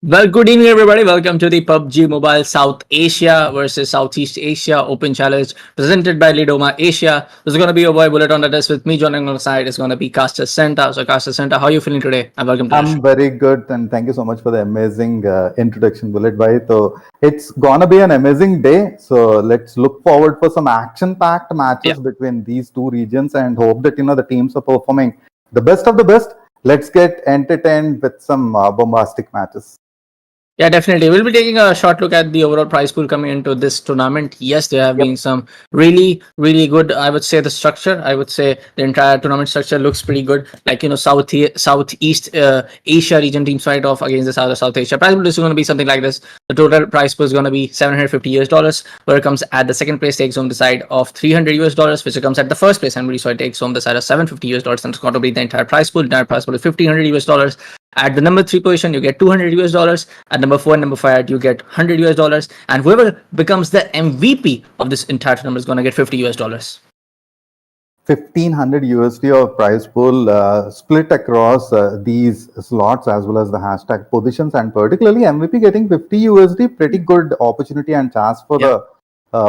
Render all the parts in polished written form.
Well, good evening, everybody. Welcome to the PUBG Mobile South Asia versus Southeast Asia Open Challenge presented by LIDOMA Asia. This is going to be your boy Bullet on the desk with me. Joining on the side is going to be Caster Santa. So, Caster Santa, how are you feeling today? And welcome to the show. I'm very good, and thank you so much for the amazing introduction, Bullet Bhai. So it's gonna be an amazing day. So let's look forward for some action-packed Yeah. matches between these two regions, and hope that the teams are performing the best of the best. Let's get entertained with some bombastic matches. Yeah, definitely. We'll be taking a short look at the overall prize pool coming into this tournament. Yes, there have Yep. been some really good. I would say the structure. I would say the entire tournament structure looks pretty good. Like Southeast Asia region teams fight off against the South Asia. Prize pool is going to be something like this. The total prize pool is going to be $750, where it comes at the second place takes home the side of $300, which comes at the first place, and so it takes home the side of $750, and it's going to be the entire prize pool. The entire prize pool is $1,500. At the number 3 position, you get $200. At number 4 and number 5, you get $100. And whoever becomes the MVP of this entire tournament is going to get $50. 1,500 USD of prize pool split across these slots as well as the hashtag positions, and particularly MVP getting 50 USD, pretty good opportunity and chance for the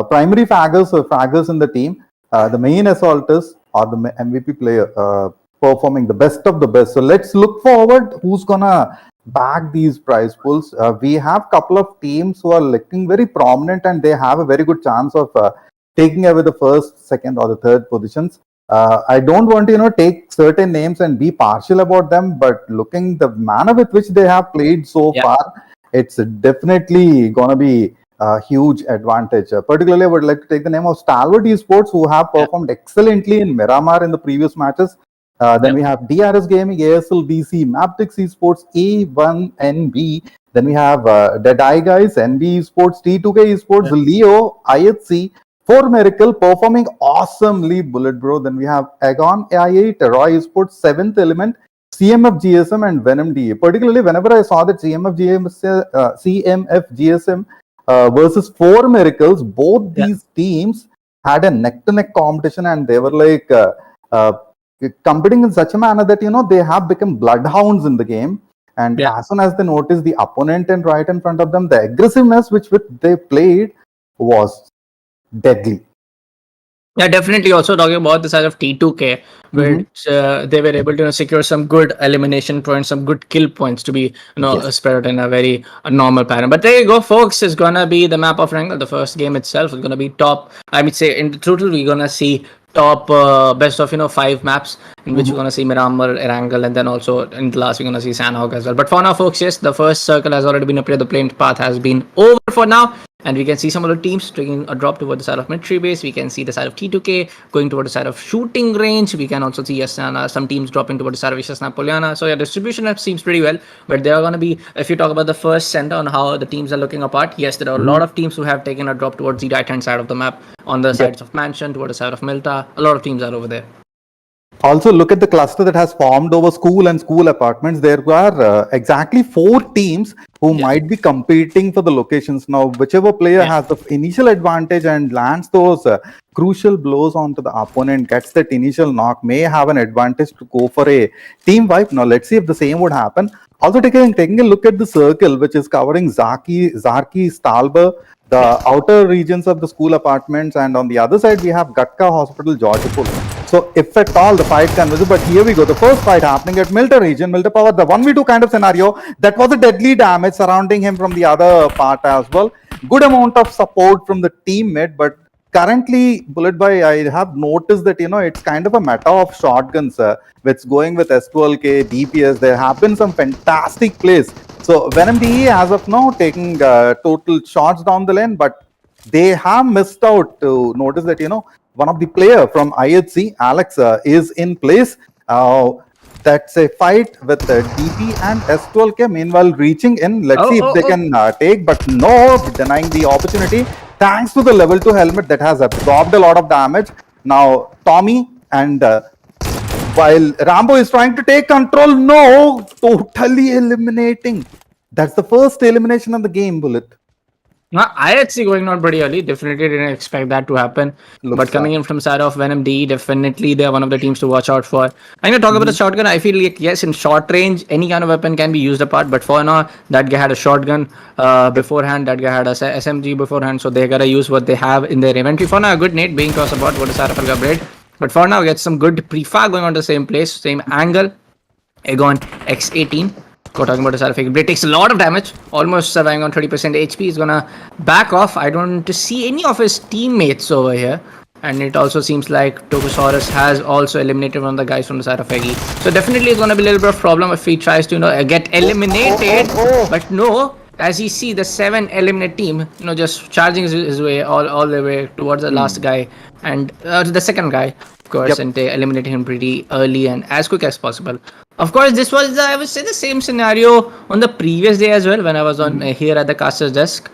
primary fraggers in the team, the main assaulters or the MVP player performing the best of the best. So let's look forward who's gonna back these prize pools. We have a couple of teams who are looking very prominent, and they have a very good chance of taking away the first, second, or the third positions. I don't want to take certain names and be partial about them, but looking the manner with which they have played so far, it's definitely gonna be a huge advantage. Particularly, I would like to take the name of STALWART Esports, who have performed excellently in Miramar in the previous matches. Then we have DRS Gaming, ASL, BC, MABETEX Esports, A1NB. Then we have DEADEYES, NB Esports, T2K Esports, Leo, IHC, For Miracle performing awesomely, Bullet Bro. Then we have Agon, AI8, Roy Esports, 7th Element, CMFxGSM, and VENOM DA. Particularly, whenever I saw that CMFgSM versus 4 Miracles, both these teams had a neck-to-neck competition, and they were like competing in such a manner that they have become bloodhounds in the game. And as soon as they noticed the opponent and right in front of them, the aggressiveness which they played was deadly. Yeah, definitely. Also talking about the side of T2K, where they were able to secure some good elimination points, some good kill points to be spread out in a very normal pattern. But there you go, folks. It's gonna be the map of Erangel. The first game itself is gonna be top. I would say in the total we're gonna see top best of 5 maps in which you're gonna see Miramar, Erangel, and then also in the last we're gonna see Sanhok as well. But for now, folks, yes, the first circle has already been appeared. The plane path has been over for now. And we can see some of the teams taking a drop toward the side of military base. We can see the side of T2K going toward the side of shooting range. We can also see some teams dropping toward the side of Napoliana. So yeah, distribution seems pretty well. But there are going to be, if you talk about the first center on how the teams are looking apart, yes, there are a lot of teams who have taken a drop towards the right-hand side of the map, on the sides of Mansion, toward the side of Milta. A lot of teams are over there. Also, look at the cluster that has formed over school and school apartments. There are exactly 4 teams who might be competing for the locations. Now, whichever player has the initial advantage and lands those crucial blows onto the opponent, gets that initial knock, may have an advantage to go for a team wipe. Now, let's see if the same would happen. Also, taking a look at the circle, which is covering Zarki, Stalber, the outer regions of the school apartments, and on the other side, we have Gatka Hospital, Georgipur. So if at all the fight can visit, but here we go, the first fight happening at Milta region, Milta Power, the 1v2 kind of scenario, that was a deadly damage surrounding him from the other part as well. Good amount of support from the teammate, but currently, Bullet Boy, I have noticed that, it's kind of a meta of shotguns, which going with S12K, DPS, there have been some fantastic plays. So VENOM DE as of now taking total shots down the lane, but they have missed out to notice that, one of the player from IHC, Alex, is in place. That's a fight with DP and S12K. Meanwhile, reaching in. Let's see if they can take, but no, denying the opportunity. Thanks to the level 2 helmet that has absorbed a lot of damage. Now, Tommy and while Rambo is trying to take control, no, totally eliminating. That's the first elimination of the game, Bullet. IHC going out pretty early. Definitely didn't expect that to happen. Looks But coming sad. in from side of Venom D, definitely they're one of the teams to watch out for. I'm gonna talk about the shotgun. I feel like yes, in short range, any kind of weapon can be used apart. But for now, that guy had a shotgun Yep. beforehand. That guy had a SMG beforehand. So they gotta use what they have in their inventory. For now, a good nade being tossed about. What is out of upgrade. But for now, we get some good pre-fire going on the same place, same angle. Aegon X18. Go talking about the side effect. Blade takes a lot of damage, almost surviving on 30% HP. He's gonna back off. I don't see any of his teammates over here. And it also seems like Tokusaurus has also eliminated one of the guys from the side of Eggy. So definitely it's gonna be a little bit of problem if he tries to get eliminated. But no, as you see the 7 eliminate team, just charging his way all the way towards the last guy and the second guy, of course, Yep. and they eliminated him pretty early and as quick as possible. Of course, this was I would say the same scenario on the previous day as well when I was on here at the caster's desk,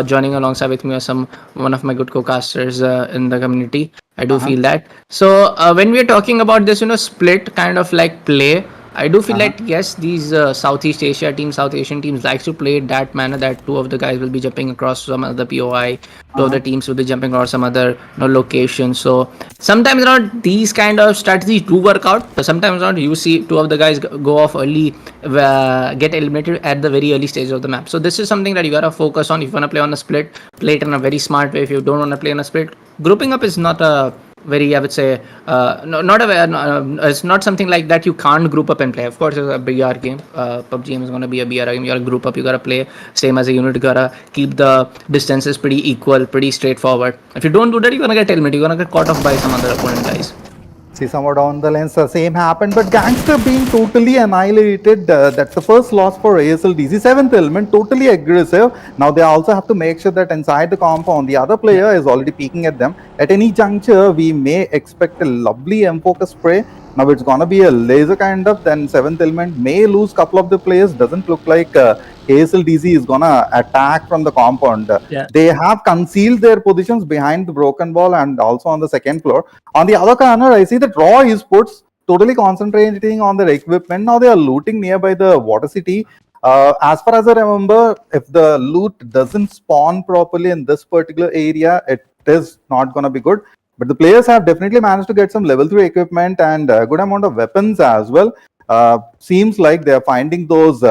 joining alongside with me or one of my good co-casters in the community. I do feel that. So when we are talking about this, split kind of like play, I do feel like yes, these Southeast Asia teams, South Asian teams likes to play it that manner that two of the guys will be jumping across some other POI, two of the teams will be jumping across some other location. So sometimes not these kind of strategies do work out, but sometimes not. You see two of the guys go off early, get eliminated at the very early stage of the map. So this is something that you gotta focus on if you wanna play on a split. Play it in a very smart way. If you don't wanna play on a split, grouping up is not a very I would say no, not a it's not something like that you can't group up and play. Of course it's a BR game. PUBG game is going to be a BR game. You gotta group up, you gotta play same as a unit, you gotta keep the distances pretty equal, pretty straightforward. If you don't do that, you're gonna get eliminated, you're gonna get caught off by some other opponent guys. See, somewhere down the lane, the same happened, but Gangster being totally annihilated. That's the first loss for ASLDC. Seventh element, totally aggressive. Now they also have to make sure that inside the compound, the other player is already peeking at them. At any juncture, we may expect a lovely M-focus spray. Now it's gonna be a laser kind of. Then seventh element may lose couple of the players. Doesn't look like ASLDC is gonna attack from the compound. Yeah. They have concealed their positions behind the broken wall and also on the second floor. On the other corner, I see that Raw Esports totally concentrating on their equipment. Now they are looting nearby the Water City. As far as I remember, if the loot doesn't spawn properly in this particular area, it is not going to be good. But the players have definitely managed to get some level 3 equipment and a good amount of weapons as well. Seems like they are finding those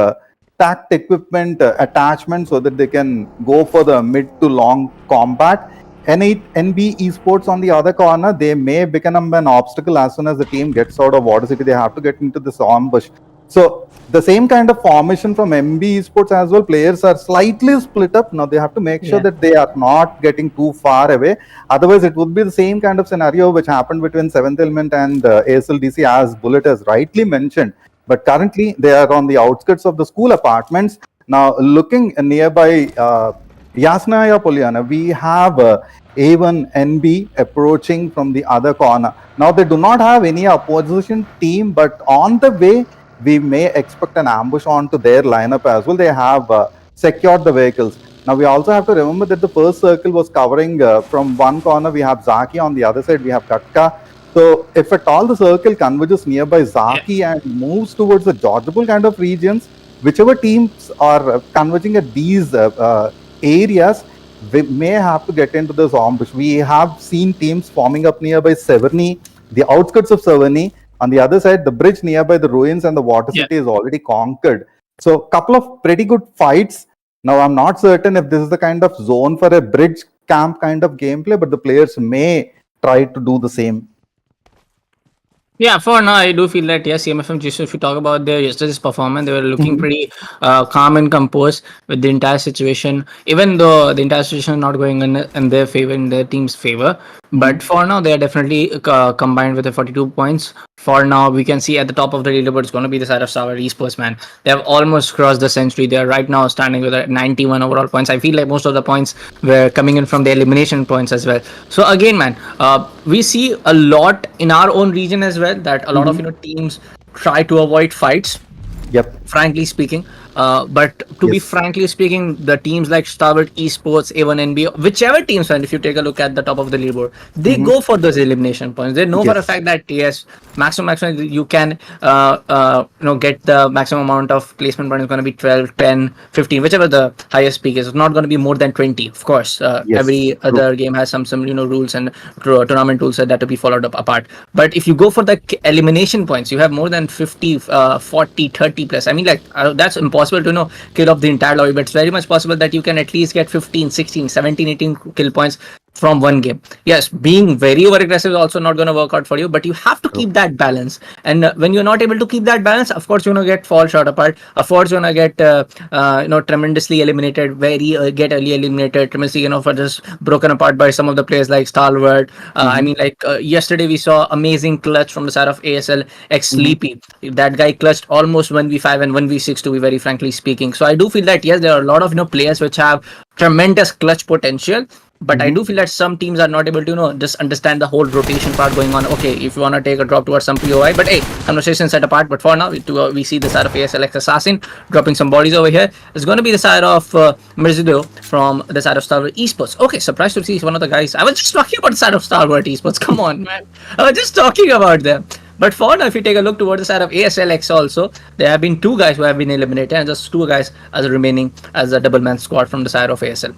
tact equipment attachments so that they can go for the mid to long combat. NB Esports on the other corner, they may become an obstacle as soon as the team gets out of Water City. They have to get into this ambush. So the same kind of formation from MB Esports as well. Players are slightly split up. Now they have to make sure that they are not getting too far away. Otherwise, it would be the same kind of scenario which happened between 7th Element and ASLDC, as Bullet has rightly mentioned. But currently, they are on the outskirts of the school apartments. Now, looking nearby Yasnaya Polyana, we have A1 NB approaching from the other corner. Now, they do not have any opposition team, but on the way, we may expect an ambush onto their lineup as well. They have secured the vehicles. Now, we also have to remember that the first circle was covering from one corner, we have Zaki, on the other side, we have Katka. So, if at all the circle converges nearby Zaki and moves towards the Georgiable kind of regions, whichever teams are converging at these areas, we may have to get into this ambush. We have seen teams forming up nearby Severny, the outskirts of Severny. On the other side, the bridge nearby the ruins and the Water City is already conquered. So, couple of pretty good fights. Now, I'm not certain if this is the kind of zone for a bridge camp kind of gameplay, but the players may try to do the same. Yeah, for now, I do feel that yes, CMFxGSM, if you talk about their yesterday's performance, they were looking pretty calm and composed with the entire situation, even though the entire situation is not going in their favor, in their team's favor. But for now, they are definitely combined with the 42 points. For now, we can see at the top of the leaderboard, it's going to be the side of STALWART Esports, man. They have almost crossed the century. They are right now standing with 91 overall points. I feel like most of the points were coming in from the elimination points as well. So again, man, we see a lot in our own region as well that a lot of teams try to avoid fights. Yep. Frankly speaking, But to be Yes. frankly speaking, the teams like STALWART, ESPORTS, A1 NBA, whichever teams, and if you take a look at the top of the leaderboard, they Mhm. go for those elimination points. They know for a Yes. fact that yes, maximum you can get the maximum amount of placement point is going to be 12, 10, 15, whichever the highest peak is. It's not going to be more than 20. Of course, Yes. every other game has some rules and tournament rules that to be followed up apart. But if you go for the elimination points, you have more than 50, 40, 30 plus. I mean, like that's impossible to kill off the entire lobby, but it's very much possible that you can at least get 15, 16, 17, 18 kill points from one game. Yes, being very over aggressive is also not going to work out for you, but you have to True. keep that balance. And when you're not able to keep that balance, of course you're going to get fall short apart. Of course you're going to get tremendously eliminated, get early eliminated, tremendously for just broken apart by some of the players like STALWART. I mean, like yesterday we saw amazing clutch from the side of ASL X Sleepy. That guy clutched almost 1v5 and 1v6 to be very frankly speaking. So I do feel that yes, there are a lot of players which have tremendous clutch potential. But I do feel that some teams are not able to, just understand the whole rotation part going on. Okay, if you want to take a drop towards some POI, but hey, conversation set apart. But for now, we see the side of ASLX Assassin dropping some bodies over here. It's going to be the side of Mirzido from the side of STALWART Esports. Okay, surprised to see one of the guys. I was just talking about the side of STALWART Esports. Come on, man. I was just talking about them. But for now, if you take a look towards the side of ASLX also, there have been 2 guys who have been eliminated and just 2 guys as remaining as a double man squad from the side of ASL.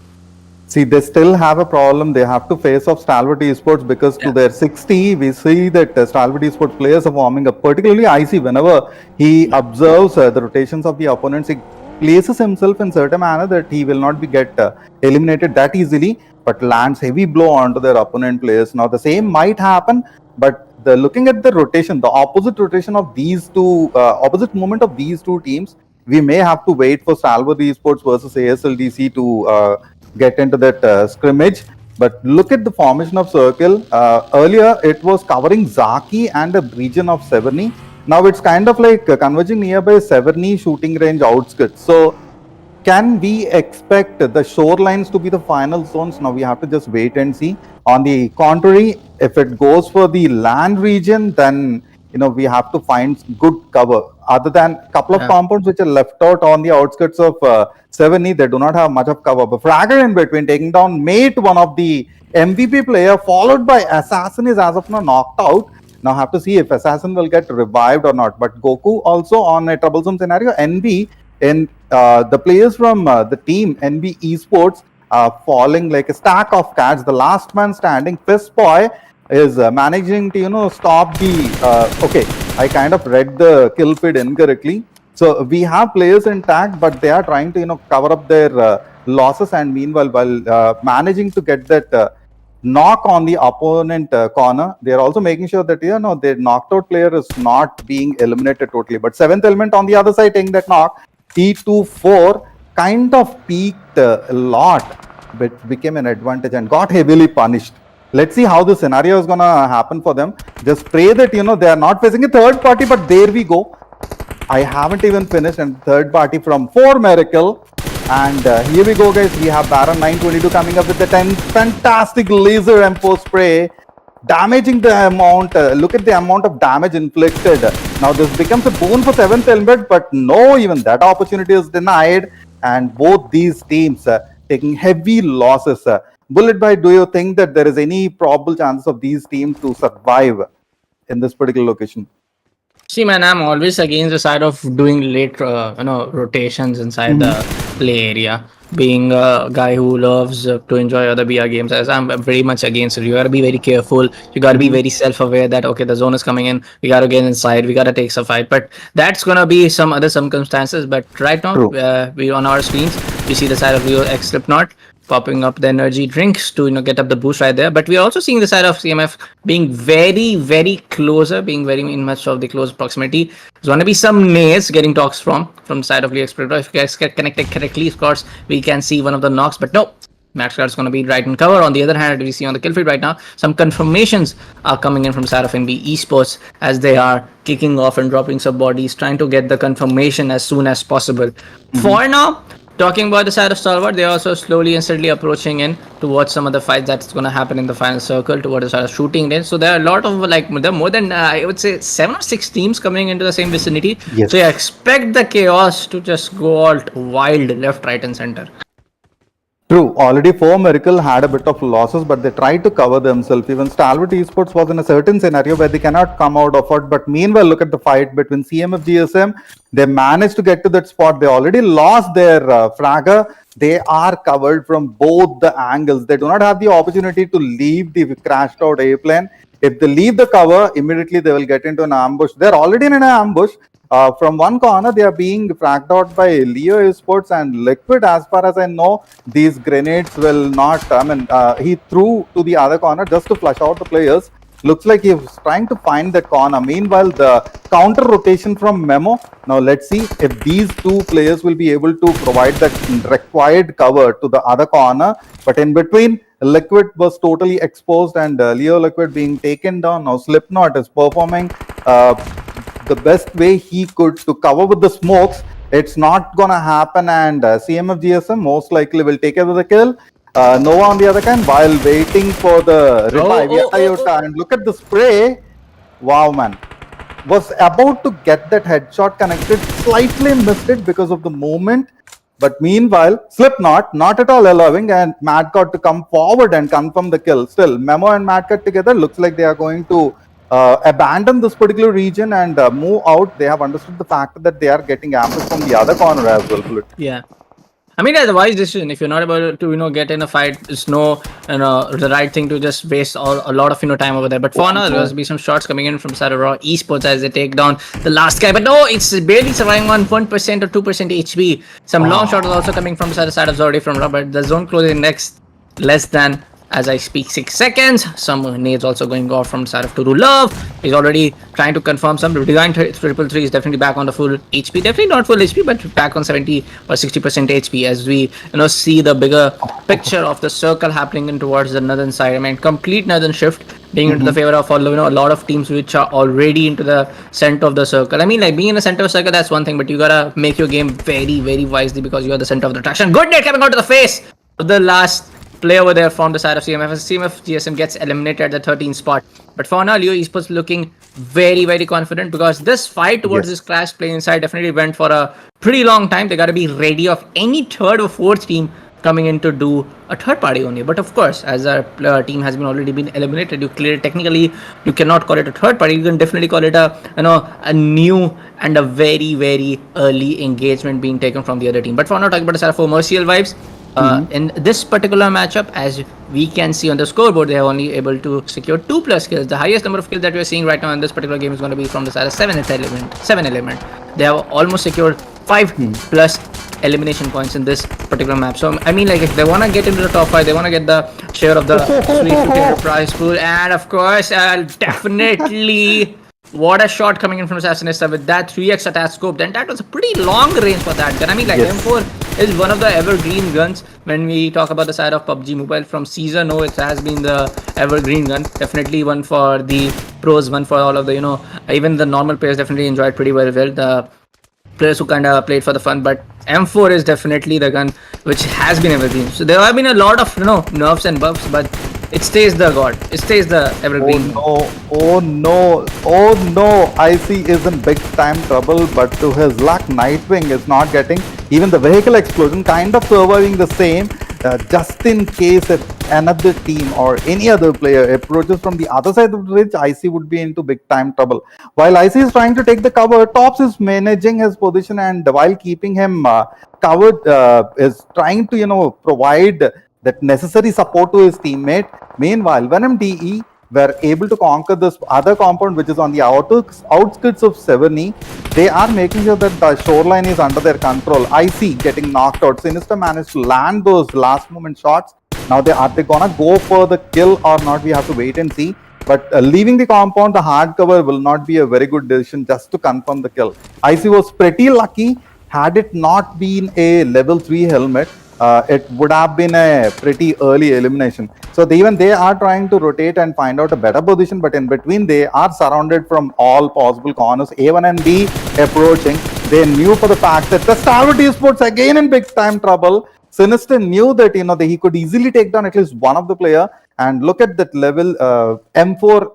See, they still have a problem. They have to face off STALWART Esports because to their 60, we see that STALWART Esports players are warming up. Particularly IC, whenever he observes the rotations of the opponents, he places himself in certain manner that he will not be get eliminated that easily, but lands heavy blow onto their opponent players. Now, the same might happen, but looking at the rotation, the opposite rotation of these two, opposite movement of these two teams, we may have to wait for STALWART Esports versus ASLDC to get into that scrimmage. But look at the formation of circle. Earlier it was covering Zaki and a region of Severny. Now it's kind of like converging nearby Severny shooting range outskirts. So can we expect the shorelines to be the final zones? Now we have to just wait and see. On the contrary, if it goes for the land region, then we have to find good cover. Other than a couple of compounds which are left out on the outskirts of Severny, they do not have much of cover. But Fragger in between, taking down Mate, one of the MVP player, followed by Assassin, is as of now knocked out. Now have to see if Assassin will get revived or not. But Goku also on a troublesome scenario. NB and the players from the team NB Esports are falling like a stack of cats. The last man standing, Fistboy, is managing to stop the okay, I kind of read the kill feed incorrectly. So we have players intact, but they are trying to cover up their losses, and meanwhile while managing to get that knock on the opponent corner, they are also making sure that their knocked out player is not being eliminated totally. But 7th element on the other side taking that knock, T24 kind of peaked a lot, but became an advantage and got heavily punished. Let's see how the scenario is gonna happen for them. Just pray that they are not facing a third party, but there we go. I haven't even finished, and third party from 4 Miracle. And here we go, guys. We have Baron 922 coming up with the 10 fantastic laser M4 spray, damaging the amount. Look at the amount of damage inflicted. Now this becomes a boon for 7th element, but no, even that opportunity is denied. And both these teams taking heavy losses. Bullet Bite, do you think that there is any probable chance of these teams to survive in this particular location? See, man, I'm always against the side of doing late, rotations inside the play area. Being a guy who loves to enjoy other BR games, as I'm very much against it. You gotta be very careful. You gotta be very self-aware that okay, the zone is coming in. We gotta get inside. We gotta take some fight. But that's gonna be some other circumstances. But right now, we on our screens, we see the side of Rio X Slipknot popping up the energy drinks to get up the boost right there. But we're also seeing the side of CMF being very, very closer, being very in much of the close proximity. There's going to be some nades getting talks from the side of Rio X Predator. If you guys get connected correctly, of course, we can see one of the knocks. But no, Max Guard is going to be right in cover. On the other hand, we see on the kill feed right now, some confirmations are coming in from side of NB Esports as they are kicking off and dropping some bodies, trying to get the confirmation as soon as possible. For now, Talking about the side of Stalwart, they're also slowly and steadily approaching in towards some of the fights that's going to happen in the final circle, towards the side of shooting range. So there are a lot of like, there are more than I would say 7 or 6 teams coming into the same vicinity. Yes. So you expect the chaos to just go all wild left, right, and center. True. Already 4 Miracle had a bit of losses, but they tried to cover themselves. Even Stalwart Esports was in a certain scenario where they cannot come out of it. But meanwhile, look at the fight between CMFgSM. They managed to get to that spot. They already lost their fragger. They are covered from both the angles. They do not have the opportunity to leave the crashed out airplane. If they leave the cover, immediately they will get into an ambush. They're already in an ambush. From one corner, they are being fragged out by Leo Esports and Liquid. As far as I know, these grenades will not. He threw to the other corner just to flush out the players. Looks like he was trying to find that corner. Meanwhile, the counter rotation from Memo. Now, let's see if these two players will be able to provide that required cover to the other corner. But in between, Liquid was totally exposed and Leo Liquid being taken down. Now, Slipknot is performing the best way he could to cover with the smokes. It's not gonna happen, and CMFgSM most likely will take over the kill. Nova on the other hand, while waiting for the revive, and look at the spray. Wow, man, was about to get that headshot connected, slightly missed it because of the movement. But meanwhile, Slipknot not at all allowing, and Madcut to come forward and confirm the kill. Still, Memo and Madcut together looks like they are going to abandon this particular region and move out. They have understood the fact that they are getting ambushed from the other corner as well. Yeah. I mean, that's a wise decision. If you're not able to, get in a fight, it's the right thing to just waste a lot of, time over there. But for now, there'll be some shots coming in from side of Raw Esports as they take down the last guy. But no, it's barely surviving on 1% or 2% HP. Some long shots also coming from the side of Zordi from Robert. The zone closing next less than, as I speak, 6 seconds. Some nades also going off from the side of Turu Love. He's already trying to confirm some. Design 333 is definitely back on the full HP. Definitely not full HP, but back on 70 or 60% HP as we see the bigger picture of the circle happening in towards the northern side. I mean, complete northern shift being into the favor of a lot of teams which are already into the center of the circle. I mean, like being in the center of the circle, that's one thing, but you gotta make your game very, very wisely because you're the center of the attraction. Good net coming out to the face of the last play over there from the side of CMFgSM gets eliminated at the 13th spot. But for now, Leo Esports looking very, very confident because this fight towards this crash play inside definitely went for a pretty long time. They got to be ready of any third or fourth team coming in to do a third party only. But of course, as our team has already been eliminated, technically you cannot call it a third party. You can definitely call it a new and a very, very early engagement being taken from the other team. But for now, talking about the side of Mercial vibes. In this particular matchup, as we can see on the scoreboard, they are only able to secure 2+ kills. The highest number of kills that we are seeing right now in this particular game is going to be from the side of 7 element. They have almost secured 5+ elimination points in this particular map. So I mean, like, if they want to get into the top 5, they want to get the share of the sweet prize pool, and of course, definitely. What a shot coming in from Assassinista with that 3x attack scope. Then that was a pretty long range for that gun. I mean, like, M4 is one of the evergreen guns when we talk about the side of PUBG Mobile from season. No, it has been the evergreen gun. Definitely one for the pros, one for all of the, even the normal players definitely enjoyed pretty well. The players who kind of played for the fun, but M4 is definitely the gun which has been evergreen. So there have been a lot of nerfs and buffs, but it stays the god. It stays the evergreen. Oh no! IC is in big time trouble, but to his luck, Nightwing is not getting even the vehicle explosion, kind of surviving the same. Just in case if another team or any other player approaches from the other side of the ridge, IC would be into big time trouble. While IC is trying to take the cover, Tops is managing his position, and while keeping him covered, is trying to provide that necessary support to his teammate. Meanwhile, Venom DE were able to conquer this other compound which is on the outskirts of Seveni. They are making sure that the shoreline is under their control. IC getting knocked out. Sinister managed to land those last moment shots. Now are they gonna go for the kill or not? We have to wait and see. But leaving the compound, the hard cover will not be a very good decision just to confirm the kill. IC was pretty lucky. Had it not been a level 3 helmet, it would have been a pretty early elimination. So even they are trying to rotate and find out a better position, but in between they are surrounded from all possible corners. A1 and B approaching. They knew for the fact that the STALWART esports again in big time trouble. Sinister knew that that he could easily take down at least one of the player. And look at that level M4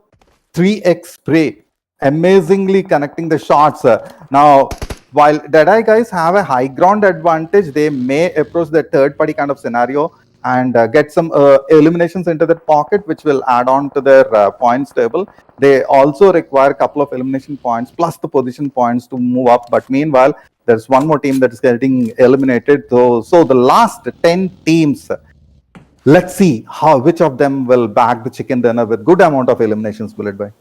3x spray, amazingly connecting the shots. Now, while Deadeye guys have a high ground advantage, they may approach the third party kind of scenario and get some eliminations into that pocket, which will add on to their points table. They also require a couple of elimination points plus the position points to move up. But meanwhile, there's one more team that is getting eliminated. So the last 10 teams, let's see which of them will bag the chicken dinner with good amount of eliminations. Bullet by.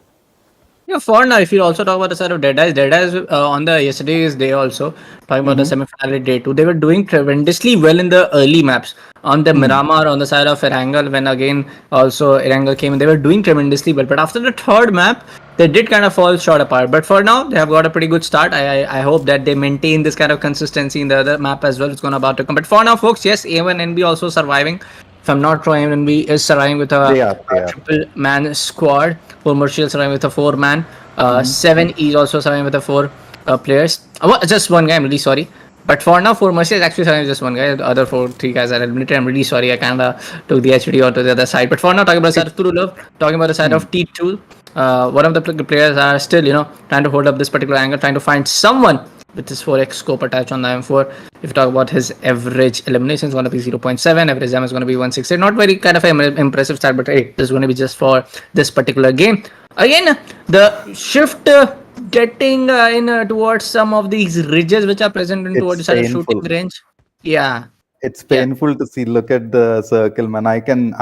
Yeah, for now, if you also talk about the side of Deadeyes on the yesterday's day also, talking about the semi-final day 2, they were doing tremendously well in the early maps. On the Miramar, on the side of Erangel, when again also Erangel came in, they were doing tremendously well. But after the third map, they did kind of fall short apart. But for now, they have got a pretty good start. I hope that they maintain this kind of consistency in the other map as well. It's going about to come. But for now, folks, yes, A1 NB also surviving. If I'm not wrong, NB is surviving with a triple man squad. Commercial surviving with a 4-man. 7 is also surviving with a 4 players. Just one guy, I'm really sorry. But for now, 4 Mercy is actually surviving with just one guy. The other 3 guys are eliminated. I'm really sorry. I kind of took the HD onto the other side. But for now, talking about the side of Turulov, talking about the side of T2, one of the players are still, trying to hold up this particular angle, trying to find someone with this 4x scope attached on the M4. If you talk about his average elimination, it's going to be 0.7. Average damage is going to be 160. Not very kind of an impressive start, but hey, this is going to be just for this particular game. Again, the shift getting in towards some of these ridges which are present in towards the side of shooting range. Yeah. It's painful to see. Look at the circle, man. I can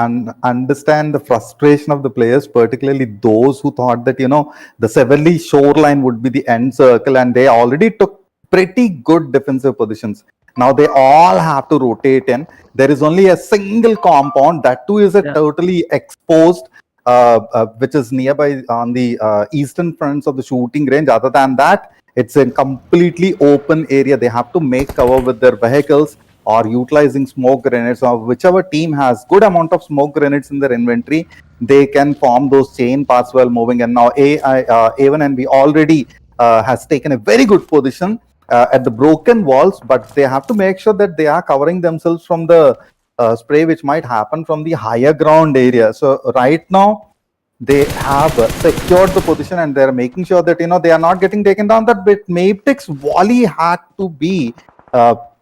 understand the frustration of the players, particularly those who thought that, the Severly shoreline would be the end circle, and they already took pretty good defensive positions. Now they all have to rotate in. There is only a single compound, that too is a totally exposed, which is nearby on the eastern fronts of the shooting range. Other than that, it's a completely open area. They have to make cover with their vehicles or utilizing smoke grenades, or whichever team has good amount of smoke grenades in their inventory, they can form those chain paths while moving. And now A1NB already has taken a very good position at the broken walls, but they have to make sure that they are covering themselves from the spray which might happen from the higher ground area. So right now they have secured the position and they're making sure that they are not getting taken down. That bit MABETEX Wally had to be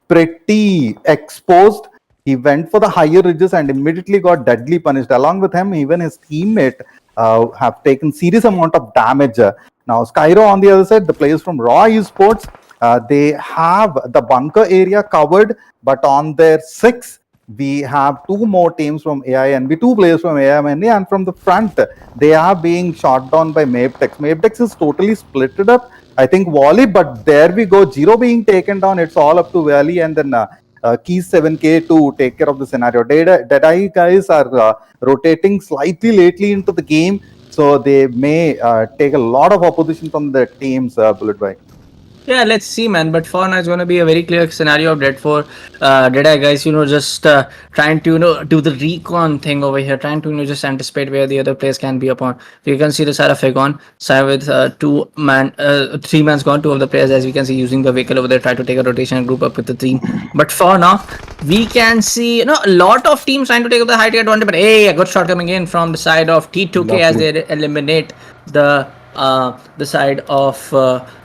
pretty exposed. He went for the higher ridges and immediately got deadly punished. Along with him, even his teammate have taken serious amount of damage. Now Skyro on the other side, the players from Raw Esports, they have the bunker area covered, but on their 6 we have 2 more teams from AINB, 2 players from AINB, and from the front they are being shot down by MABETEX. MABETEX is totally splitted up. I think Wally, but there we go. Zero being taken down. It's all up to Wally and then Keys 7K to take care of the scenario. Deadeye guys are rotating slightly lately into the game, so they may take a lot of opposition from the teams. Bullet by. Yeah, let's see, man. But for now, it's going to be a very clear scenario of Deadeye guys, just trying to, do the recon thing over here, trying to, just anticipate where the other players can be upon. So you can see the side of Egon, side with 3-man's gone, 2 of the players, as we can see, using the vehicle over there, try to take a rotation and group up with the team. But for now, we can see, a lot of teams trying to take up the high tier advantage. But hey, a good shot coming in from the side of T2K as they eliminate the side of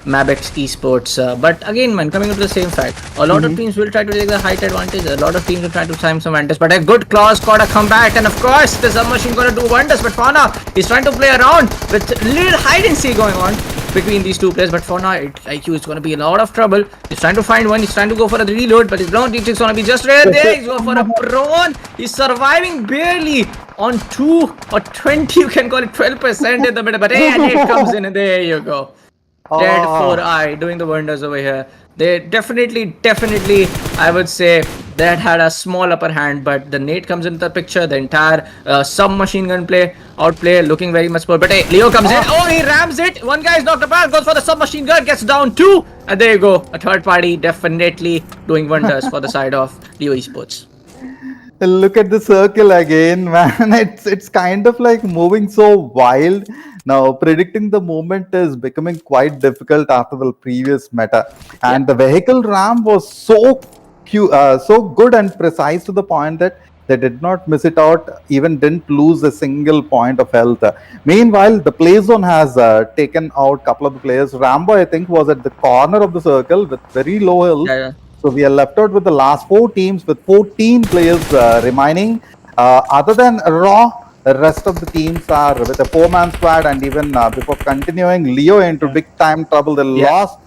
MABETEX Esports. But again, man, coming up to the same fact, a lot of teams will try to take the height advantage. A lot of teams will try to time some advantage. But a good claws got a comeback, and of course, the submachine gonna do wonders. But for now, he's trying to play around with little hide and seek going on between these 2 players. But for now, IQ is gonna be in a lot of trouble. He's trying to find one. He's trying to go for a reload, but his ground reach is gonna be just right there. He's going for a prone. He's surviving barely on 2 or 20. You can call it 12% in the middle. But hey, and it comes in, and there you go. Dead 4i doing the wonders over here. They definitely, I would say that had a small upper hand, but the nade comes into the picture. The entire submachine gun outplay looking very much poor. But hey, Leo comes in. Oh, he rams it. One guy is knocked apart, goes for the submachine gun, gets down 2, and there you go. A third party definitely doing wonders for the side of Leo Esports. Look at the circle again, man. It's kind of like moving so wild. Now predicting the movement is becoming quite difficult after the previous meta. Yeah. And the vehicle ram was so good and precise to the point that they did not miss it out, even didn't lose a single point of health. Meanwhile, the play zone has taken out a couple of the players. Rambo, I think, was at the corner of the circle with very low health. Yeah. So we are left out with the last 4 teams with 14 players remaining. Other than Raw, the rest of the teams are with a 4-man squad, and even before continuing, Leo into big time trouble. They lost.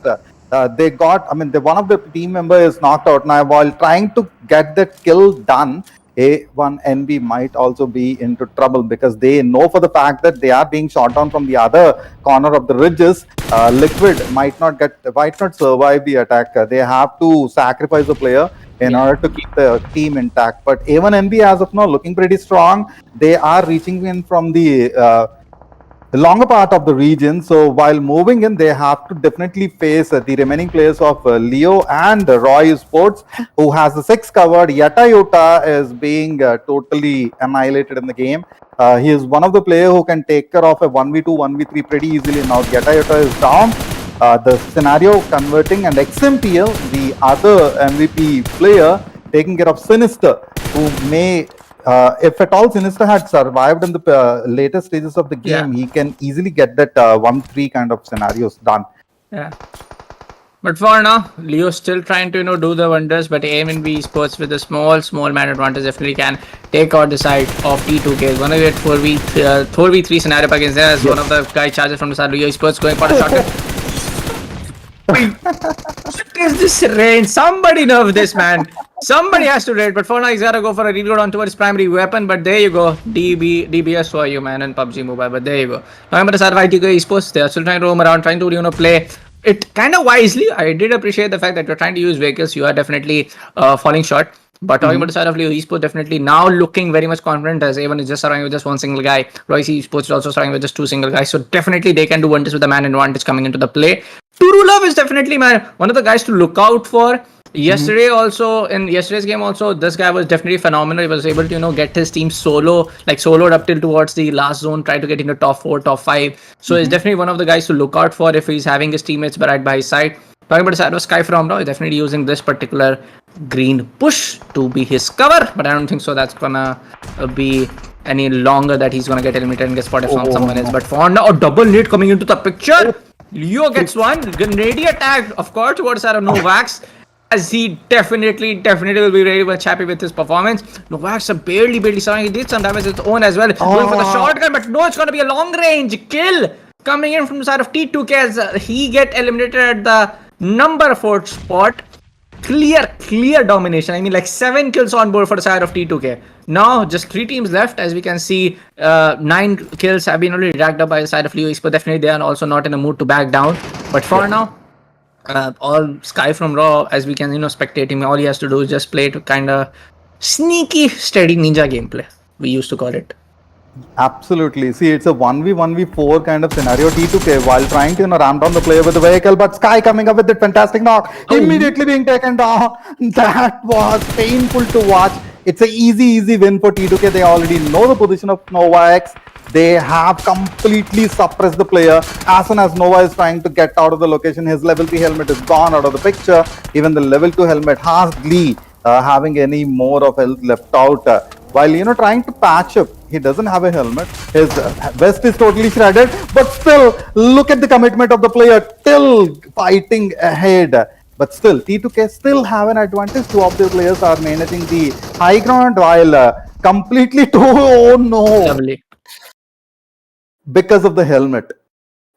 They got, I mean, one of the team members is knocked out. Now, while trying to get that kill done, A1NB might also be into trouble because they know for the fact that they are being shot down from the other corner of the ridges. Liquid might not survive the attack. They have to sacrifice the player in order to keep the team intact. But A1NB as of now looking pretty strong. They are reaching in from the longer part of the region. So while moving in, they have to definitely face the remaining players of Leo and Roy Sports, who has the 6 covered. Yata Yota is being totally annihilated in the game. He is one of the players who can take care of a 1v2, 1v3 pretty easily. Now Yata Yota is down. The scenario converting, and XMPL, the other MVP player, taking care of Sinister, who may if at all Sinister had survived in the later stages of the game, he can easily get that 1-3 kind of scenarios done. Yeah. But for now, Leo's still trying to do the wonders. But AMNB Esports with a small man advantage definitely can take out the side of T2K. Gonna get 4v3 scenario against them as one of the guy charges from the side. Leo Esports going for a shotgun. What is this range? Somebody nerf this, man. Somebody has to raid, but for now he's gotta go for a reload onto his primary weapon. But there you go, DBS for you, man, in PUBG Mobile. But there you go. Now I'm gonna start fighting Esports. They are still trying to roam around, trying to play it kind of wisely. I did appreciate the fact that you're trying to use vehicles. You are definitely falling short. But talking about the side of Leo Esports, definitely now looking very much confident, as Avon is just starting with just one single guy. Royce Esports is also starting with just 2 single guys. So definitely they can do wonders with the man advantage coming into the play. Turulov is definitely, man, one of the guys to look out for. Yesterday also, in yesterday's game also, this guy was definitely phenomenal. He was able to get his team soloed up till towards the last zone, try to get into top 4, top 5. So he's definitely one of the guys to look out for if he's having his teammates right by his side. Talking about the side of Sky from now, he's definitely using this particular green push to be his cover, but I don't think so that's gonna be any longer that he's gonna get eliminated and get spotted from someone else. But for now, a double nade coming into the picture. Leo gets one. Grenade attack, of course, towards side of Novax. As he definitely will be very much happy with his performance. Novax barely starting. He did some damage of his own as well. Going for the shotgun, but no, it's gonna be a long range kill coming in from the side of T2K as he get eliminated at the number 4 spot. Clear domination. I mean, like 7 kills on board for the side of T2K. Now, just 3 teams left. As we can see, 9 kills have been already racked up by the side of Leo Esports. Definitely, they are also not in a mood to back down. But for now, all Sky from Raw, as we can, spectate him, all he has to do is just play to kind of sneaky, steady ninja gameplay, we used to call it. Absolutely. See, it's a 1v1v4 kind of scenario. T2K, while trying to ram down the player with the vehicle, but Sky coming up with that fantastic knock, immediately being taken down. That was painful to watch. It's an easy win for T2K. They already know the position of Nova X. They have completely suppressed the player. As soon as Nova is trying to get out of the location, his level 3 helmet is gone out of the picture. Even the level 2 helmet hardly having any more of health left out. While trying to patch up, he doesn't have a helmet. His vest is totally shredded, but still, look at the commitment of the player, still fighting ahead. But still, T2K still have an advantage. 2 of the players are managing the high ground while completely oh no. Lovely. Because of the helmet.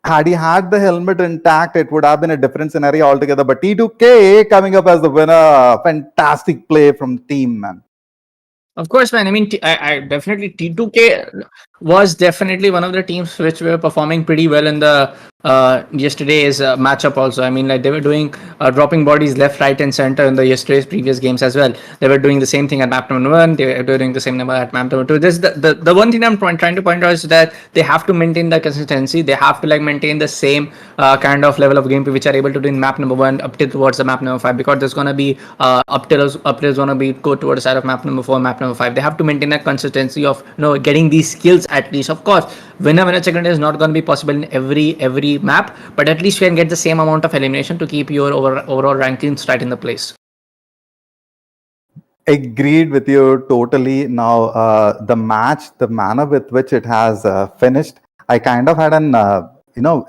Had he had the helmet intact, it would have been a different scenario altogether. But T2K coming up as the winner. Fantastic play from the team, man. Of course, man. I mean, I definitely T2K was definitely one of the teams which were performing pretty well in the yesterday's matchup also. I mean, like they were doing dropping bodies left, right, and center in the yesterday's previous games as well. They were doing the same thing at map number 1. They were doing the same number at map number 2. This the one thing I'm trying to point out is that they have to maintain the consistency. They have to like maintain the same kind of level of gameplay which are able to do in map number 1 up till towards the map number 5, because there's gonna be up till is gonna be go towards the side of map number 4, map number 5. They have to maintain that consistency of getting these skills at least. Of course, winner second is not going to be possible in every map, but at least you can get the same amount of elimination to keep your overall rankings right in the place. Agreed with you totally. Now, the match, the manner with which it has finished, I kind of had an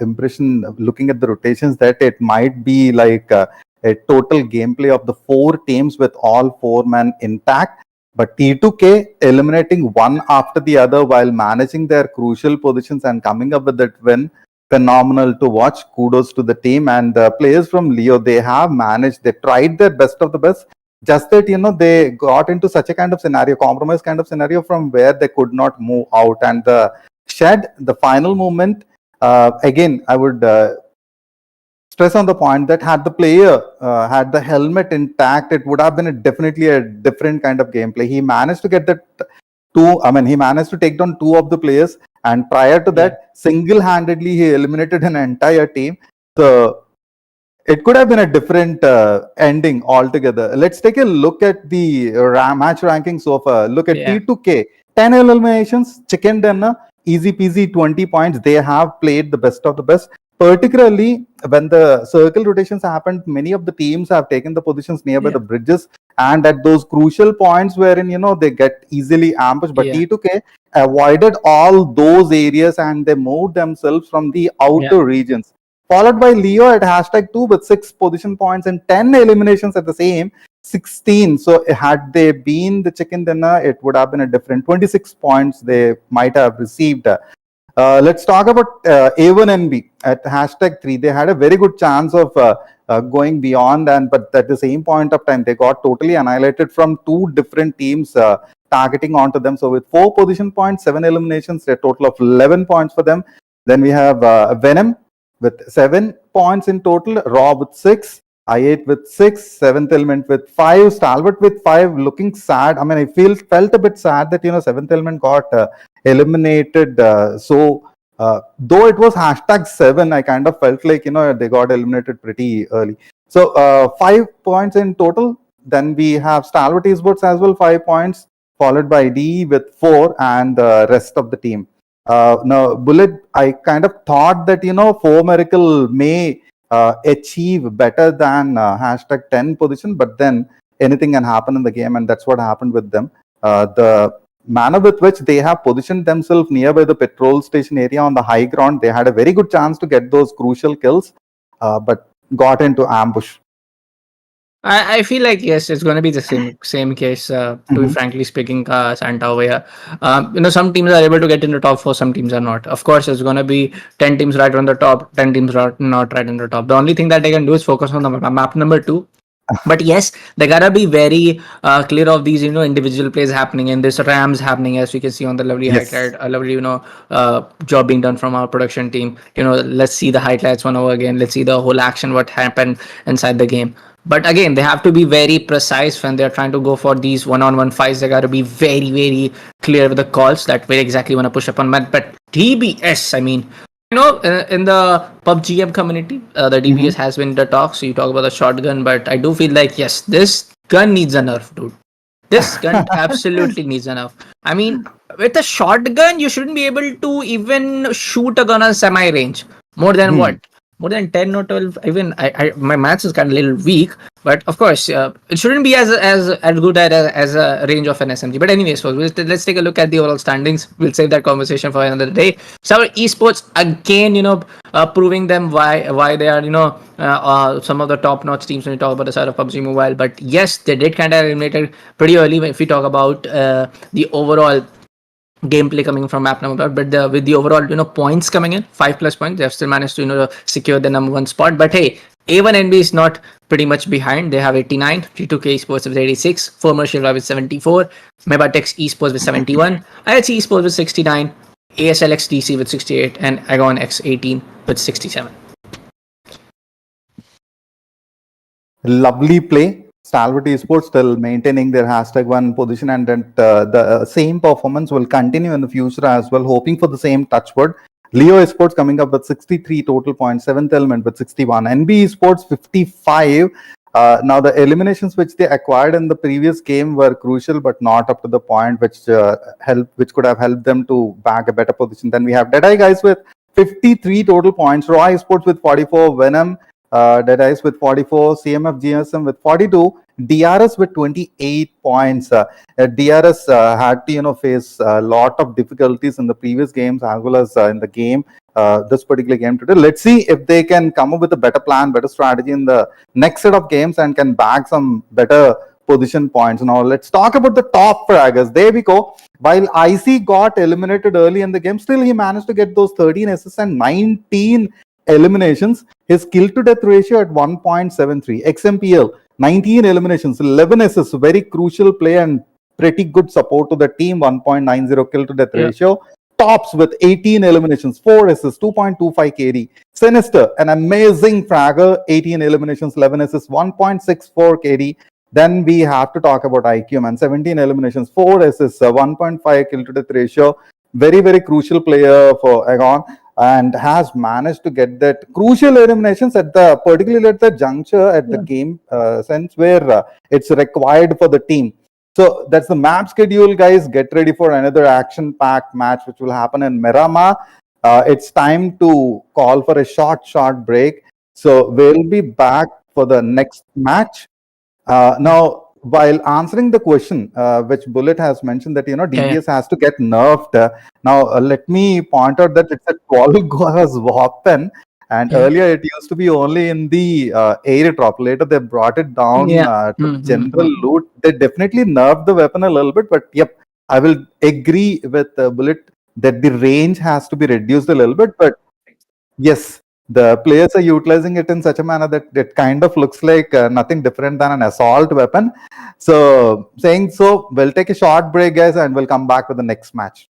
impression looking at the rotations that it might be like a total gameplay of the 4 teams with all 4 men intact. But T2K eliminating one after the other while managing their crucial positions and coming up with that win, phenomenal to watch. Kudos to the team and the players from Leo. They have managed, they tried their best of the best. Just that, they got into such a kind of scenario, compromise kind of scenario from where they could not move out. And the shed, the final moment, again, I would stress on the point that had the player had the helmet intact, it would have been definitely a different kind of gameplay. He managed to get that he managed to take down 2 of the players, and prior to that, single-handedly he eliminated an entire team. So it could have been a different ending altogether. Let's take a look at the match rankings so far. Look at T2K, 10 eliminations, chicken dinner, easy peasy, 20 points. They have played the best of the best. Particularly when the circle rotations happened, many of the teams have taken the positions nearby the bridges and at those crucial points wherein they get easily ambushed. But T2K avoided all those areas and they moved themselves from the outer regions. Followed by Leo at #2 with 6 position points and 10 eliminations at the same 16. So had they been the chicken dinner, it would have been a different 26 points they might have received. Let's talk about A1NB at #3. They had a very good chance of going beyond, but at the same point of time, they got totally annihilated from 2 different teams targeting onto them. So with 4 position points, 7 eliminations, a total of 11 points for them. Then we have VENOM with 7 points in total, Raw with 6, I8 with 6, 7th Element with 5, Stalwart with 5, looking sad. I mean, I felt a bit sad that 7th Element got eliminated. Though it was #7, I kind of felt like they got eliminated pretty early. So 5 points in total. Then we have Stalwart Esports as well, 5 points, followed by DE with 4 and the rest of the team. Now, Bullet, I kind of thought that 4 Miracle may achieve better than #10 position, but then anything can happen in the game, and that's what happened with them. The manner with which they have positioned themselves nearby the petrol station area on the high ground, they had a very good chance to get those crucial kills, but got into ambush. I feel like yes, it's going to be the same case. To be frankly speaking, Santa over here. Some teams are able to get in the top 4, some teams are not. Of course, it's going to be 10 teams right on the top, 10 teams not right on the top. The only thing that they can do is focus on the map number 2. But yes, they gotta be very clear of these individual plays happening and this Rams happening, as we can see on the lovely highlight, a lovely job being done from our production team. Let's see the highlights one over again. Let's see the whole action, what happened inside the game. But again, they have to be very precise when they're trying to go for these one-on-one fights. They got to be very, very clear with the calls that we exactly want to push up on. But DBS, I mean, in the PUBG community, the DBS has been the talk. So you talk about the shotgun, but I do feel like, yes, this gun needs a nerf, dude. This gun absolutely needs a nerf. I mean, with a shotgun, you shouldn't be able to even shoot a gun on semi-range. More than what? More than 10 or 12. Even my maths is kind of a little weak, but of course, it shouldn't be as good as a range of an SMG. But anyways, so let's take a look at the overall standings. We'll save that conversation for another day. So our esports again, proving them why they are some of the top-notch teams when we talk about the side of PUBG Mobile. But yes, they did kind of eliminated pretty early if we talk about the overall gameplay coming from map number, but with the overall points coming in 5+ points, they've still managed to secure the number 1 spot. But hey, A1NB is not pretty much behind. They have 89, T2K Esports with 86, Former Shiva with 74, MABETEX Esports with 71, IHC Esports with 69, ASLXDC with 68, and Agon X 18 with 67. Lovely play. Stalwart Esports still maintaining their #1 position, and the same performance will continue in the future as well, hoping for the same touchwood. Leo Esports coming up with 63 total points, 7th Element with 61, NB Esports 55. Now the eliminations which they acquired in the previous game were crucial, but not up to the point which could have helped them to bag a better position. Then we have Deadeye guys with 53 total points, Raw Esports with 44, Venom, Deadeyes with 44, CMFgSm with 42, DRS with 28 points. DRS had to face a lot of difficulties in the previous games as well as in the game. This particular game today. Let's see if they can come up with a better plan, better strategy in the next set of games and can bag some better position points. Now let's talk about the top fraggers. There we go. While IC got eliminated early in the game, still he managed to get those 13 assists and 19 eliminations. His kill to death ratio at 1.73. XMPL 19 eliminations, 11 assists, very crucial play and pretty good support to the team. 1.90 kill to death ratio. Tops with 18 eliminations, 4 assists, 2.25 KD. Sinister, an amazing fragger, 18 eliminations, 11 assists, 1.64 KD. Then we have to talk about IQ, man. 17 eliminations, 4 assists, 1.5 kill to death ratio. Very, very crucial player for Agon, and has managed to get that crucial eliminations particularly at the juncture at the game sense where it's required for the team. So that's the map schedule, guys. Get ready for another action-packed match which will happen in Miramar. It's time to call for a short break. So we'll be back for the next match. Now, while answering the question which Bullet has mentioned that DPS has to get nerfed. Now let me point out that it's a 12 Goa's weapon, and earlier it used to be only in the airdrop. Later they brought it down to general loot. They definitely nerfed the weapon a little bit, but yep, I will agree with Bullet that the range has to be reduced a little bit. But yes, the players are utilizing it in such a manner that it kind of looks like nothing different than an assault weapon. So saying so, we'll take a short break, guys, and we'll come back with the next match.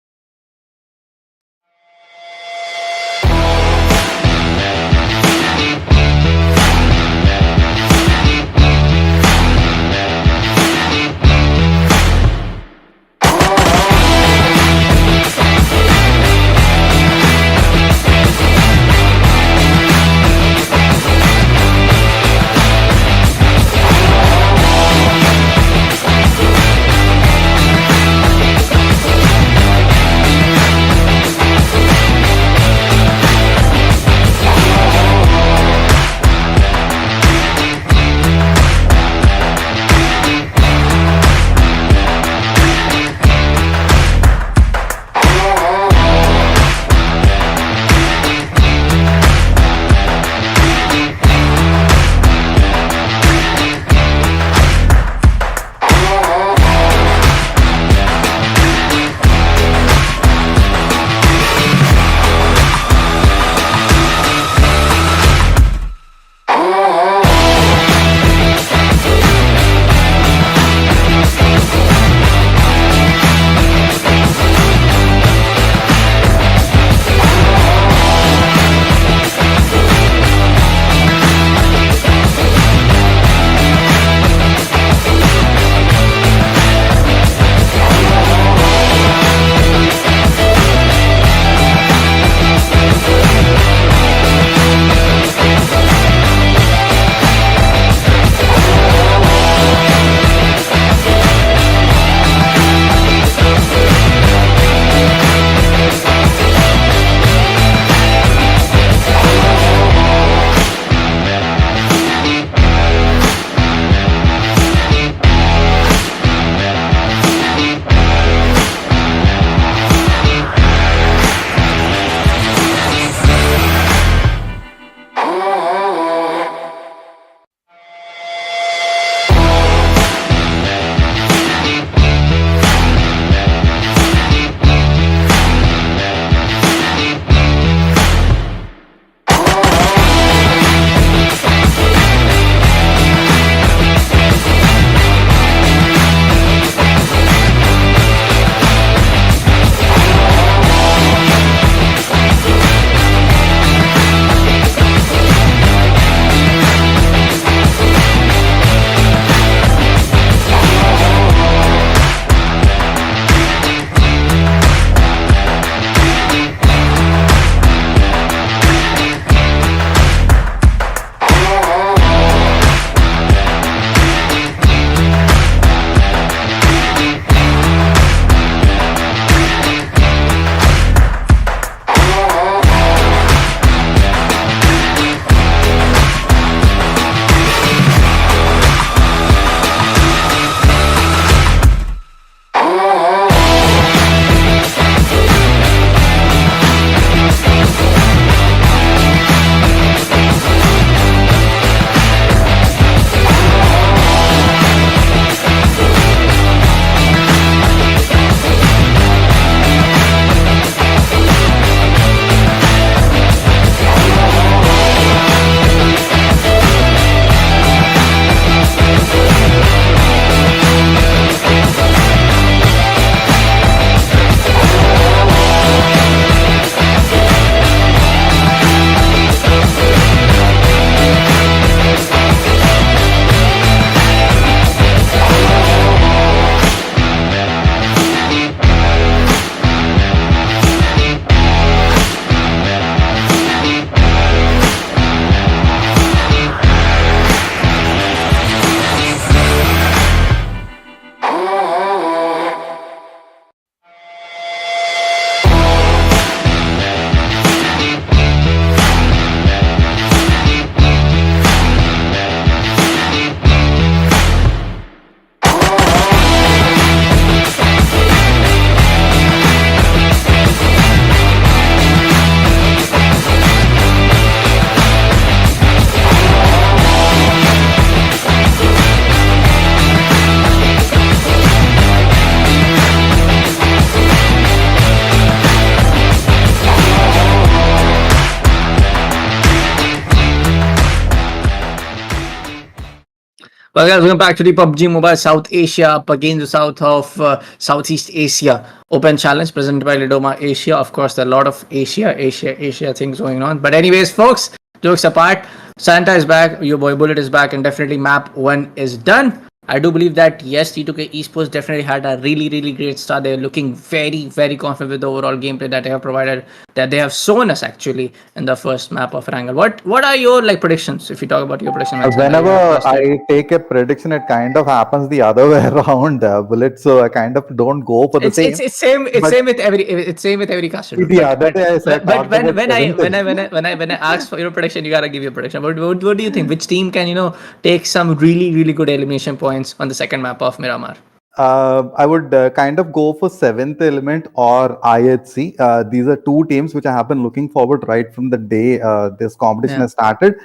Well, guys, welcome back to the PUBG Mobile South Asia up against the South of Southeast Asia Open Challenge presented by LIDOMA Asia. Of course, there are a lot of Asia things going on. But anyways, folks, jokes apart, Santa is back, your boy Bullet is back, and definitely map 1 is done. I do believe that yes, T2K Esports definitely had a really great start. They're looking very confident with the overall gameplay that they have provided, that they have shown us actually in the first map of Erangel. What are your predictions? If you talk about your prediction, Whenever I take a prediction, it kind of happens the other way around, Bullet. So I kind of don't go for the same. It's same with every caster. The other day I said, but when I ask for your prediction, you gotta give your prediction. What do you think? Which team can take some really good elimination points on the second map of Miramar? I would kind of go for Seventh Element or IHC. These are two teams which I have been looking forward right from the day this competition has started.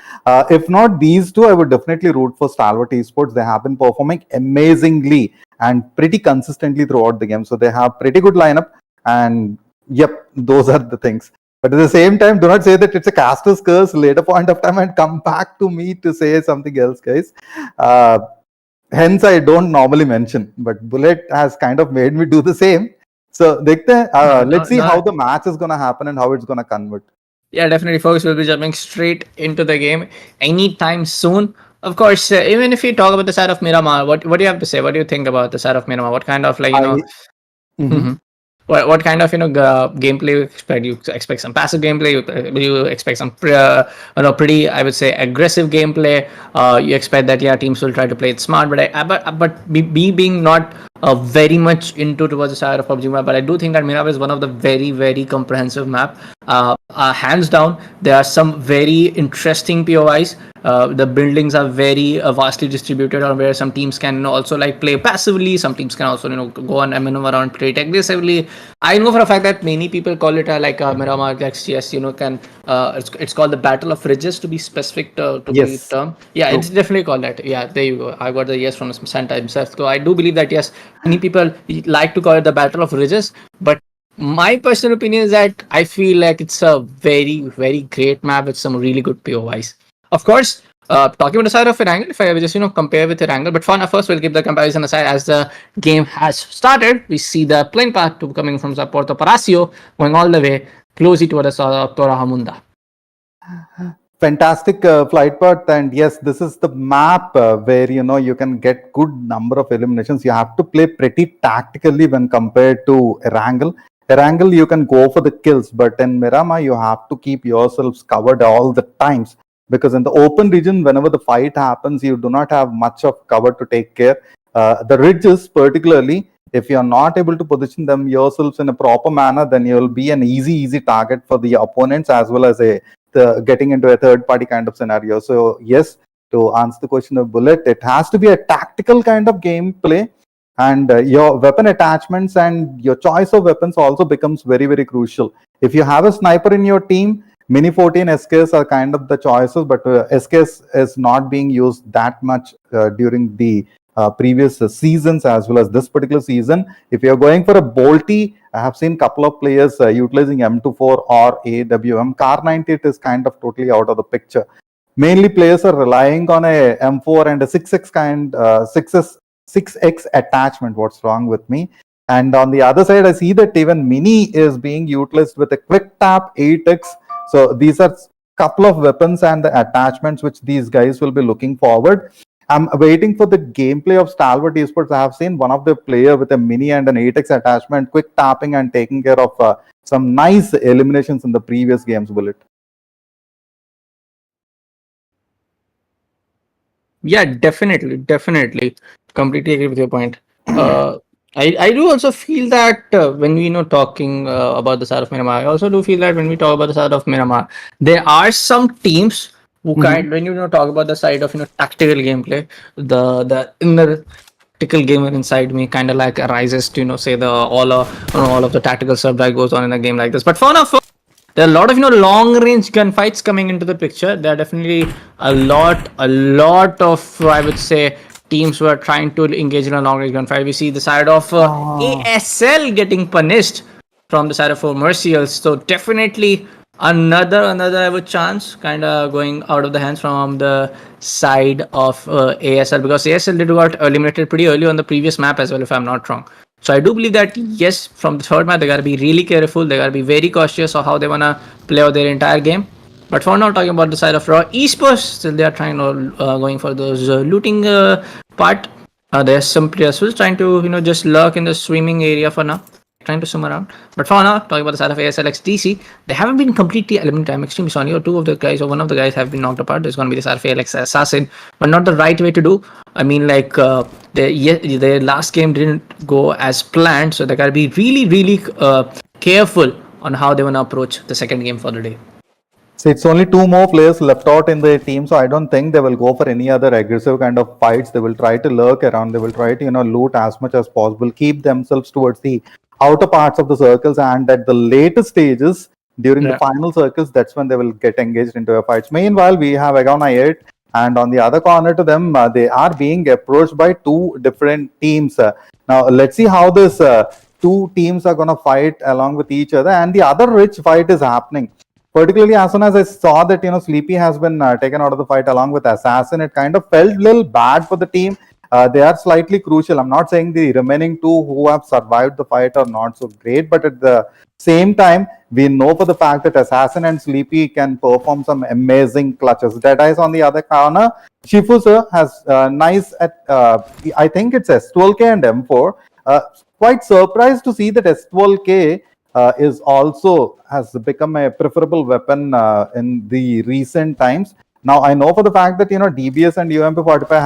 If not these two, I would definitely root for STALWART Esports. They have been performing amazingly and pretty consistently throughout the game. So they have pretty good lineup, and yep, those are the things. But at the same time, do not say that it's a caster's curse later point of time and come back to me to say something else, guys. Hence, I don't normally mention, but Bullet has kind of made me do the same. So, let's see how the match is going to happen and how it's going to convert. Yeah, definitely, folks. We'll be jumping straight into the game anytime soon. Of course, even if you talk about the side of Miramar, what do you have to say? What do you think about the side of Miramar? What kind of What kind of gameplay you expect? You expect some passive gameplay? You expect some pretty, I would say, aggressive gameplay? You expect that teams will try to play it smart, but me being not very much into towards the side of PUBG Mobile, but I do think that Miramar is one of the very comprehensive map. Hands down, there are some very interesting POIs. The buildings are very vastly distributed, on where some teams can also play passively. Some teams can also go on maneuver around, play aggressively. I know for a fact that many people call it Miramar XGS. It's called the Battle of Ridges, to be specific to the term. Yeah, it's definitely called that. Yeah, there you go. I got the yes from Santa himself. So I do believe that yes, many people like to call it the Battle of Ridges, but my personal opinion is that I feel like it's a very great map with some really good POIs. Of course, talking about the side of Erangel, if I just compare with Erangel, but first we'll keep the comparison aside. As the game has started, we see the plane path coming from Porto Palacio going all the way closely towards Torahamunda. Fantastic flight path, and yes, this is the map where you can get good number of eliminations. You have to play pretty tactically when compared to Erangel. Erangel, you can go for the kills, but in Miramar, you have to keep yourselves covered all the times, because in the open region, whenever the fight happens, you do not have much of cover to take care. The ridges, particularly, if you're not able to position them yourselves in a proper manner, then you'll be an easy target for the opponents, as well as getting into a third-party kind of scenario. So yes, to answer the question of Bullet, it has to be a tactical kind of gameplay, and your weapon attachments and your choice of weapons also becomes very crucial. If you have a sniper in your team, Mini 14 SKS are kind of the choices, but SKS is not being used that much during the previous seasons as well as this particular season. If you're going for a bolty, I have seen a couple of players utilizing M24 or AWM. Car 98 is kind of totally out of the picture. Mainly players are relying on a M4 and a 6x attachment. What's wrong with me? And on the other side, I see that even Mini is being utilized with a quick tap 8x. So these are couple of weapons and the attachments which these guys will be looking forward. I'm waiting for the gameplay of STALWART Esports. I have seen one of the player with a Mini and an 8x attachment, quick tapping and taking care of some nice eliminations in the previous games, Bullet. Yeah, definitely. Completely agree with your point. I do also feel that when we talking about the side of Miramar, I also do feel that when we talk about the side of Miramar, there are some teams who when talk about the side of tactical gameplay, the inner tactical gamer inside me kind of arises to say all of the tactical stuff that goes on in a game like this. But for now, there are a lot of long range gunfights coming into the picture. There are definitely a lot of, I would say, teams who are trying to engage in a long range gunfight. We see the side of ASL getting punished from the side of Mercials. So definitely Another ever chance kind of going out of the hands from the side of ASL, because ASL did got eliminated pretty early on the previous map as well, if I'm not wrong. So I do believe that yes, from the third map they gotta be really careful, they gotta be very cautious of how they wanna play out their entire game. But for now, talking about the side of Raw Esports, still they are trying to going for those looting part. There's some players who's trying to just lurk in the swimming area for now, trying to swim around. But for now, talking about the side of ASLXDC, they haven't been completely eliminated. I'm extremely sorry. Or two of the guys, or one of the guys have been knocked apart. There's going to be the side of ALX Assassin, but not the right way to do. I mean, like their last game didn't go as planned, so they gotta be really careful on how they wanna approach the second game for the day. So it's only 2 more players left out in the team, so I don't think they will go for any other aggressive kind of fights. They will try to lurk around. They will try to loot as much as possible, keep themselves towards the outer parts of the circles, and at the later stages during the final circles, that's when they will get engaged into a fights. Meanwhile, we have Agona 8, and on the other corner to them, they are being approached by 2 different teams. Now let's see how this 2 teams are going to fight along with each other, and the other rich fight is happening. Particularly as soon as I saw that Sleepy has been taken out of the fight along with Assassin, it kind of felt a little bad for the team. They are slightly crucial. I'm not saying the remaining 2 who have survived the fight are not so great, but at the same time, we know for the fact that Assassin and Sleepy can perform some amazing clutches. Deadeye's on the other corner. Shifu sir has nice at I think it's S12K and M4. Quite surprised to see that S12K is also has become a preferable weapon in the recent times. Now I know for the fact that DBS and UMP45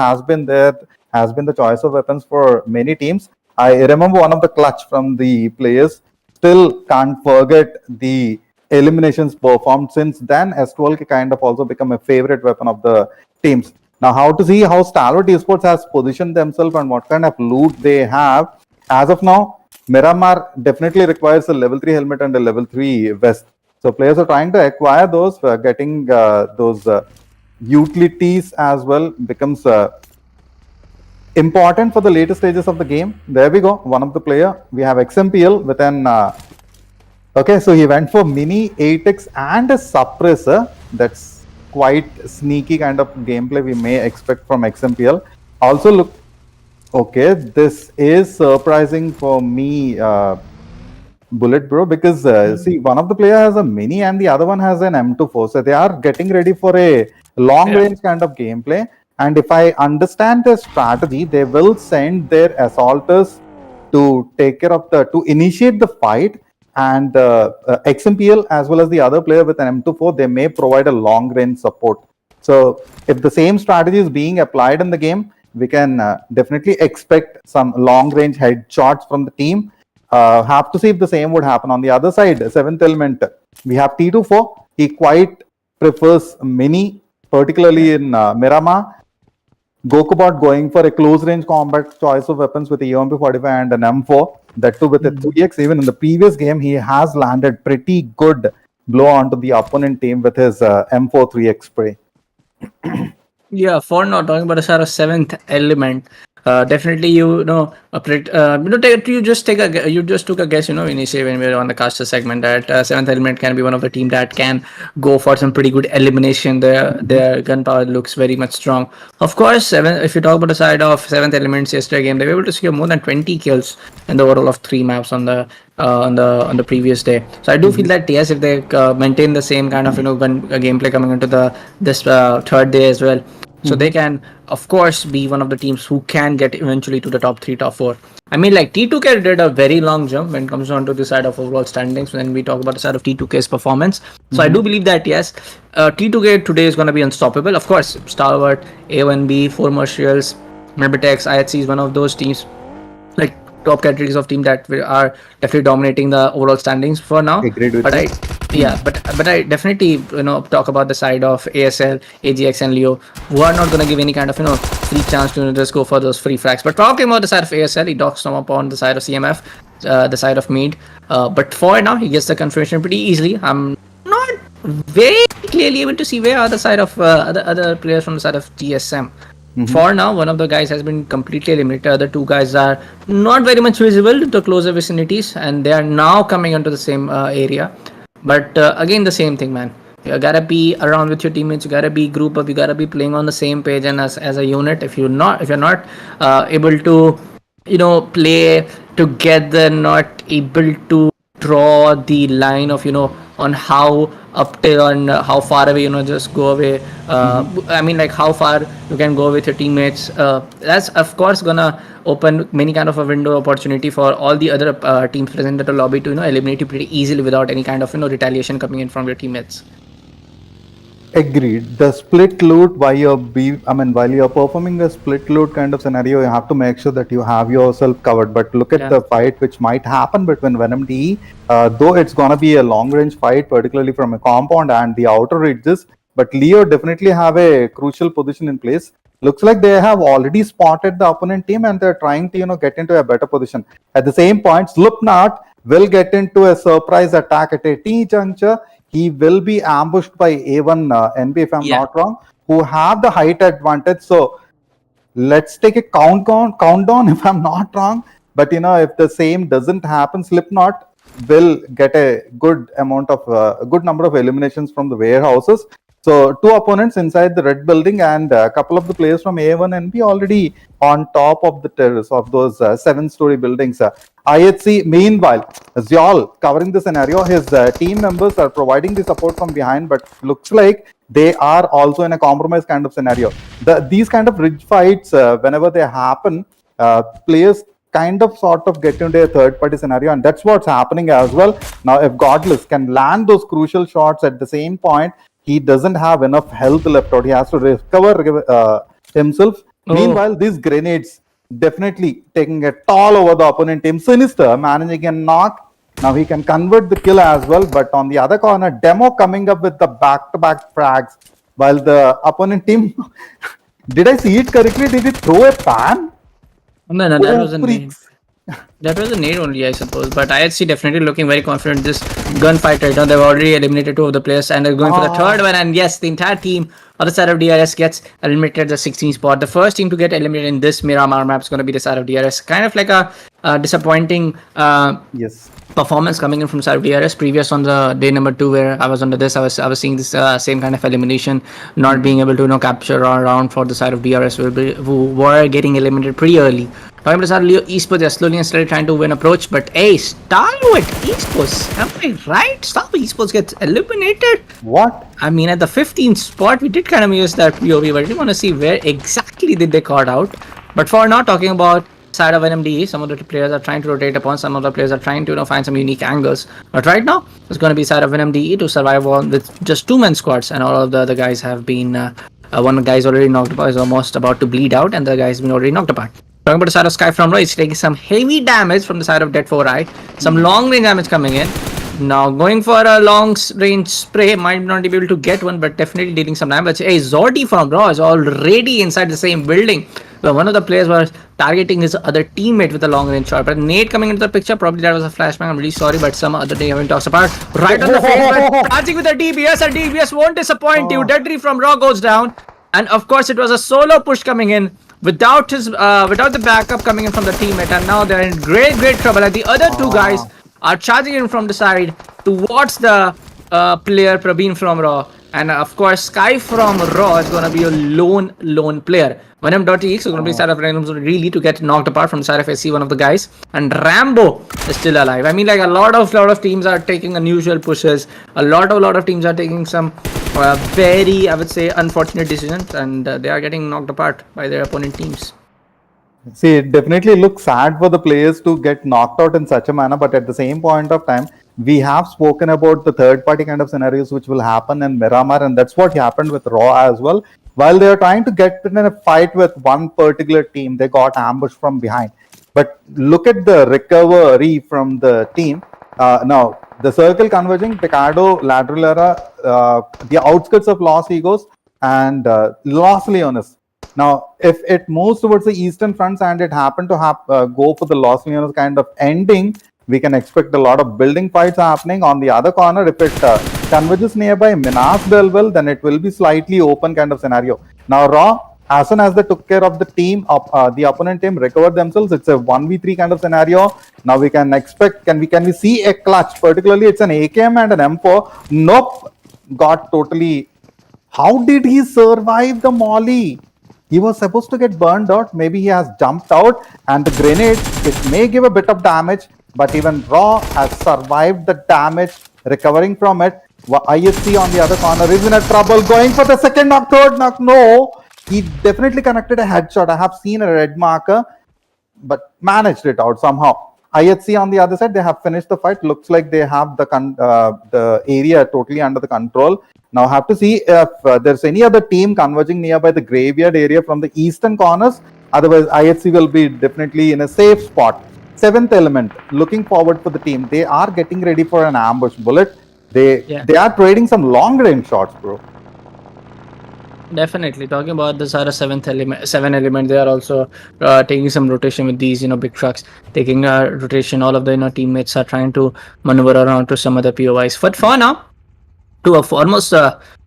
has been the choice of weapons for many teams. I remember one of the clutch from the players. Still can't forget the eliminations performed since then. S12K kind of also become a favorite weapon of the teams. Now how to see how STALWART Esports has positioned themselves and what kind of loot they have. As of now, Miramar definitely requires a level 3 helmet and a level 3 vest. So players are trying to acquire those, getting those utilities as well becomes important for the later stages of the game. There we go, one of the player. We have XMPL with an okay, so he went for mini 8x and a suppressor. That's quite sneaky kind of gameplay we may expect from XMPL. Also look, okay, this is surprising for me, Bullet Bro, because see, one of the player has a mini and the other one has an M24. So they are getting ready for a long range kind of gameplay. And if I understand their strategy, they will send their assaulters to take care of to initiate the fight. And XMPL as well as the other player with an M24, they may provide a long range support. So if the same strategy is being applied in the game, we can definitely expect some long range headshots from the team. Have to see if the same would happen on the other side. 7th element, we have T24. He quite prefers mini, particularly in Miramar. Gokubot going for a close range combat choice of weapons with a UMP45 and an M4. That too with a 3x. Even in the previous game, he has landed pretty good blow onto the opponent team with his M4 3x spray. Yeah, for now talking about the sort of 7th element, definitely you just took a guess initially when we were on the caster segment that 7th element can be one of the team that can go for some pretty good elimination. Their gunpowder looks very much strong. Of course, if you talk about the side of 7th elements yesterday game, they were able to secure more than 20 kills in the overall of 3 maps on the previous day. So I do feel that yes, if they maintain the same kind of gameplay coming into this third day as well, so they can of course be one of the teams who can get eventually to the top 3, top 4. I mean, like T2K did a very long jump when it comes down to the side of overall standings when we talk about the side of T2K's performance. So I do believe that yes, T2K today is going to be unstoppable. Of course, STALWART, A1B, Formatials, MABETEX, IHC is one of those teams, like top categories of team that are definitely dominating the overall standings for now. But I definitely talk about the side of ASL, AGX and Leo, who are not going to give any kind of free chance to just go for those free frags. But talking about the side of ASL, he docks them up on the side of CMF, the side of Mead. But for now, he gets the confirmation pretty easily. I'm not very clearly able to see where are the side of other players from the side of GSM. For now, one of the guys has been completely eliminated. The other 2 guys are not very much visible to the closer vicinities, and they are now coming into the same area. But again, the same thing, man. You gotta be around with your teammates. You gotta be group up. You gotta be playing on the same page and as a unit. If you're not able to, play together, not able to draw the line of on how up till on how far away just go away. I mean, like how far you can go with your teammates. That's of course gonna open many kind of a window opportunity for all the other teams present at the lobby to eliminate you pretty easily without any kind of retaliation coming in from your teammates. Agreed. The split loot while you're performing a split loot kind of scenario, you have to make sure that you have yourself covered. But look at the fight which might happen between Venom DE, though it's gonna be a long range fight, particularly from a compound and the outer ridges. But Leo definitely have a crucial position in place. Looks like they have already spotted the opponent team and they're trying to get into a better position. At the same point, Slipknot will get into a surprise attack at a T juncture. He will be ambushed by A1 NB, if I'm not wrong, who have the height advantage. So let's take a countdown, if I'm not wrong. But if the same doesn't happen, Slipknot will get a good amount of a good number of eliminations from the warehouses. So 2 opponents inside the red building and a couple of the players from A1 and B already on top of the terrace of those 7-story buildings. IHC, meanwhile, Zyol covering the scenario, his team members are providing the support from behind, but looks like they are also in a compromise kind of scenario. These kind of ridge fights, whenever they happen, players kind of sort of get into a third party scenario, and that's what's happening as well. Now, if Godless can land those crucial shots at the same point, he doesn't have enough health left out. He has to recover himself. Meanwhile, these grenades definitely taking a toll over the opponent team. Sinister managing a knock. Now he can convert the kill as well. But on the other corner, Demo coming up with the back-to-back frags. While the opponent team... Did I see it correctly? Did he throw a pan? No, that was a nade. That was a nade only, I suppose. But IHC definitely looking very confident. This gunfight right now, they've already eliminated 2 of the players and they're going for the third one. And yes, the entire team on the side of DRS gets eliminated at the 16th spot. The first team to get eliminated in this Miramar map is going to be the side of DRS. Kind of like a disappointing performance coming in from side of DRS. Previous on the day number 2 where I was under this, I was seeing this same kind of elimination, not being able to capture a round for the side of DRS who were getting eliminated pretty early. Talking about the side of Leo Esports, they're slowly and steadily trying to win approach, but hey, STALWART Esports, am I right? STALWART Esports gets eliminated. What? I mean, at the 15th spot, we did kind of use that POV, but I didn't want to see where exactly did they caught out. But for now, talking about side of NMDE, some of the players are trying to rotate upon, some of the players are trying to find some unique angles. But right now, it's going to be side of NMDE to survive on with just 2-man squads, and all of the other guys have been. One guy is already knocked apart, is almost about to bleed out, and the guy has been already knocked apart. Talking about the side of Sky from Roy, he's taking some heavy damage from the side of Dead 4i. Some long range damage coming in. Now going for a long range spray, might not be able to get one, but definitely dealing some damage. Hey, Zordi from Raw is already inside the same building. Well, one of the players was targeting his other teammate with a long range shot. But Nate coming into the picture, probably that was a flashbang. I'm really sorry, but some other day having talks about right on the face, but charging with a DBS, and DBS won't disappoint you. Deadly from Raw goes down. And of course, it was a solo push coming in without the backup coming in from the teammate, and now they're in great trouble. And the other 2 guys are charging in from the side towards the player Praveen from Raw, and of course Sky from Raw is going to be a lone player. Venom.ex is going to be side of Venom really to get knocked apart from the side of SC, one of the guys, and Rambo is still alive. I mean, like a lot of teams are taking unusual pushes. A lot of teams are taking some very, I would say, unfortunate decisions, and they are getting knocked apart by their opponent teams. See, it definitely looks sad for the players to get knocked out in such a manner, but at the same point of time, we have spoken about the third party kind of scenarios which will happen in Miramar, and that's what happened with Raw as well. While they were trying to get in a fight with one particular team, they got ambushed from behind. But look at the recovery from the team. Now, the circle converging, Picado, Ladrillera, the outskirts of Los Egos, and Los Leones. Now, if it moves towards the eastern fronts and it happened to go for the Los Leones kind of ending, we can expect a lot of building fights happening. On the other corner, if it converges nearby Minas Belwell, then it will be slightly open kind of scenario. Now, Raw As soon as they took care of the team, the opponent team recovered themselves. It's a 1v3 kind of scenario. Now we can expect, can we see a clutch? Particularly, it's an AKM and an M4. Nope, got totally. How did he survive the molly? He was supposed to get burned out. Maybe he has jumped out, and the grenade, it may give a bit of damage, but even Raw has survived the damage, recovering from it. ISC on the other corner is in a trouble, going for the second knock, third knock. No, he definitely connected a headshot. I have seen a red marker, but managed it out somehow. IHC on the other side, they have finished the fight. Looks like they have the area totally under the control. Now have to see if there's any other team converging nearby the graveyard area from the eastern corners. Otherwise, IHC will be definitely in a safe spot. Seventh element, looking forward for the team. They are getting ready for an ambush bullet. They are trading some long range shots, bro. Definitely. Talking about this are a seven element. They are also taking some rotation with these, big trucks, taking rotation. All of the teammates are trying to maneuver around to some other POIs. But for now, almost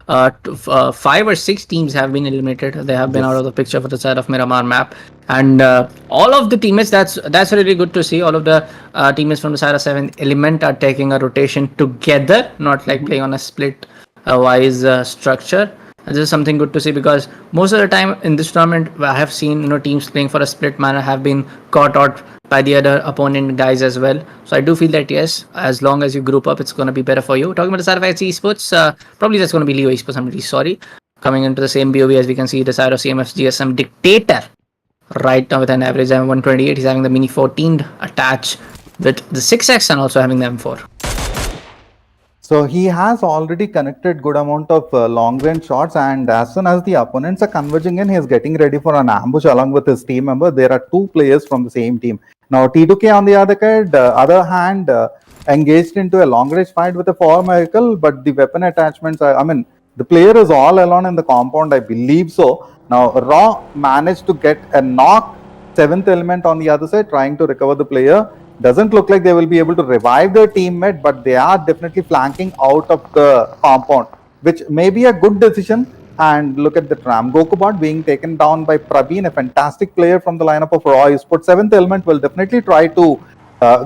5 or 6 teams have been eliminated. They have been out of the picture for the side of Miramar map, and all of the teammates. That's really good to see. All of the teammates from the side of 7 element are taking a rotation together, not like playing on a split wise structure. This is something good to see, because most of the time in this tournament I have seen teams playing for a split manner have been caught out by the other opponent guys as well. So I do feel that yes, as long as you group up, it's going to be better for you. Talking about the side of ESPORTS, probably that's going to be Leo Esports. I'm really sorry. Coming into the same BOV, as we can see, the side of CMFxGSM Dictator right now with an average M128. He's having the Mini 14 attached with the 6X and also having the M4. So he has already connected good amount of long range shots, and as soon as the opponents are converging in, he is getting ready for an ambush along with his team member. There are 2 players from the same team. Now T2K on the other hand, engaged into a long range fight with a 4 vehicle, but the weapon attachments, the player is all alone in the compound, I believe so. Now Raw managed to get a knock. 7th element on the other side trying to recover the player. Doesn't look like they will be able to revive their teammate, but they are definitely flanking out of the compound, which may be a good decision. And look at the Tram Gokubot being taken down by Praveen, a fantastic player from the lineup of Raw Esports. 7th element will definitely try to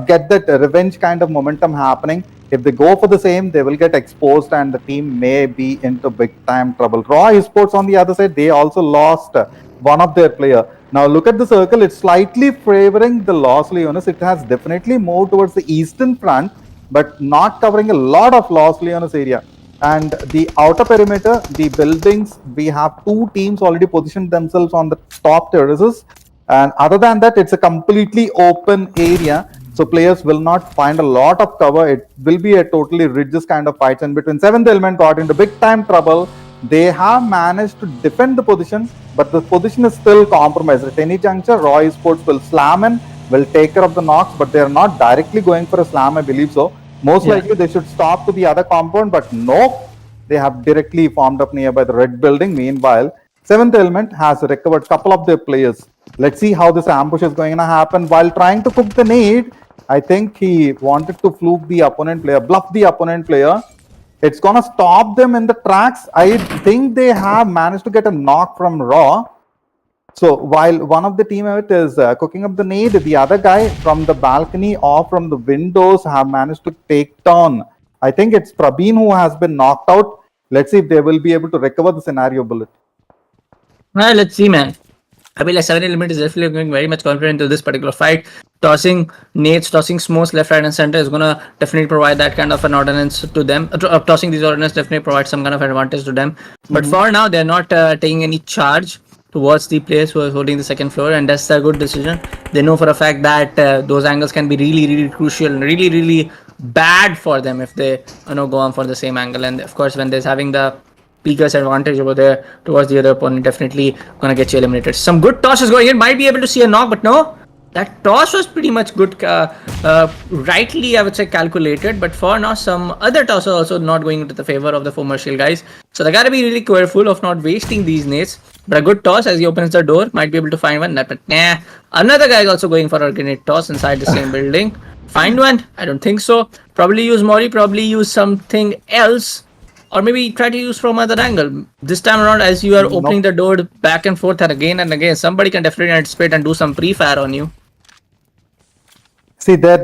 get that revenge kind of momentum happening. If they go for the same, they will get exposed and the team may be into big time trouble. Raw Esports on the other side, they also lost one of their player. Now look at the circle, it's slightly favoring the Los Leones. It has definitely moved towards the eastern front, but not covering a lot of Los Leones area. And the outer perimeter, the buildings, we have 2 teams already positioned themselves on the top terraces. And other than that, it's a completely open area. So players will not find a lot of cover. It will be a totally ridges kind of fights. And between 7th element got into big time trouble. They have managed to defend the position, but the position is still compromised. At any juncture, Raw Esports will slam in, will take care of the knocks, but they are not directly going for a slam, I believe so. Most likely they should stop to the other compound, but no, they have directly formed up nearby the red building. Meanwhile, 7th element has recovered a couple of their players. Let's see how this ambush is going to happen. While trying to cook the nade, I think he wanted to fluke the opponent player, bluff the opponent player. It's gonna stop them in the tracks. I think they have managed to get a knock from Raw. So while one of the team is cooking up the nade, the other guy from the balcony or from the windows have managed to take down. I think it's Prabeen who has been knocked out. Let's see if they will be able to recover the scenario bullet. Well, let's see, man. I mean, like 7 element is definitely going very much confident into this particular fight. Tossing nades, tossing smokes left, right, and center is gonna definitely provide that kind of an ordnance to them. Tossing these ordnance definitely provides some kind of advantage to them. But for now, they're not taking any charge towards the players who are holding the second floor, and that's a good decision. They know for a fact that those angles can be really, really crucial and really, really bad for them if they go on for the same angle. And of course, when there's having the biggest advantage over there towards the other opponent, definitely gonna get you eliminated. Some good tosses going in, might be able to see a knock, but no, that toss was pretty much good, rightly I would say calculated, but for now some other tosses also not going into the favor of the commercial guys, so they gotta be really careful of not wasting these nades. But a good toss as he opens the door, might be able to find one, but nah, another guy is also going for a grenade toss inside the same building. Find one? I don't think so. Probably use Mori, probably use something else. or maybe try to use from other angle. This time around, as you are opening the door back and forth and again, somebody can definitely anticipate and do some pre-fire on you. See, their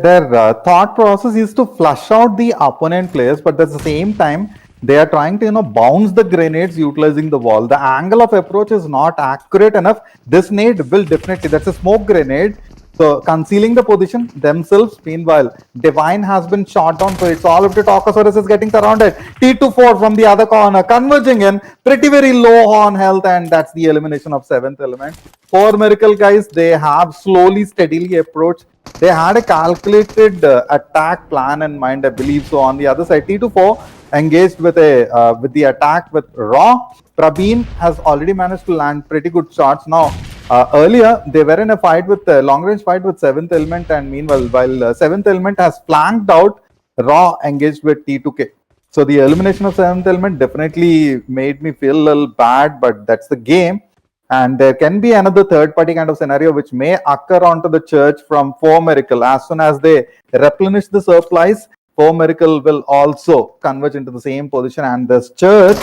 thought process is to flush out the opponent players, but at the same time, they are trying to bounce the grenades utilizing the wall. The angle of approach is not accurate enough. This nade will definitely, that's a smoke grenade. So concealing the position themselves. Meanwhile, Divine has been shot down, so it's all up to Tokosaurus is getting surrounded. T24 from the other corner, converging in, pretty very low on health, and that's the elimination of 7th element. For Miracle guys, they have slowly, steadily approached. They had a calculated attack plan in mind, I believe. So on the other side, T24 engaged with the attack with Raw. Prabeen has already managed to land pretty good shots. Now, earlier they were in a fight with long range fight with 7th element, and meanwhile, while 7th element has flanked out, Raw engaged with T2K. So the elimination of 7th element definitely made me feel a little bad, but that's the game. And there can be another third party kind of scenario which may occur onto the church from 4 Miracle. As soon as they replenish the supplies, 4 Miracle will also converge into the same position, and this church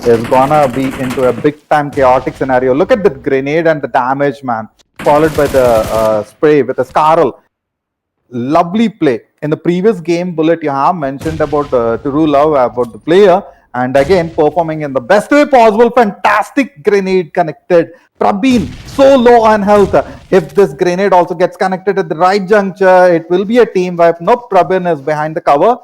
is gonna be into a big time chaotic scenario. Look at the grenade and the damage, man, followed by the spray with a Scarl. Lovely play. In the previous game, Bullet, you have mentioned about True Love, about the player, and again performing in the best way possible. Fantastic grenade connected. Prabeen so low on health. If this grenade also gets connected at the right juncture, it will be a team wipe. Nope, Prabeen is behind the cover.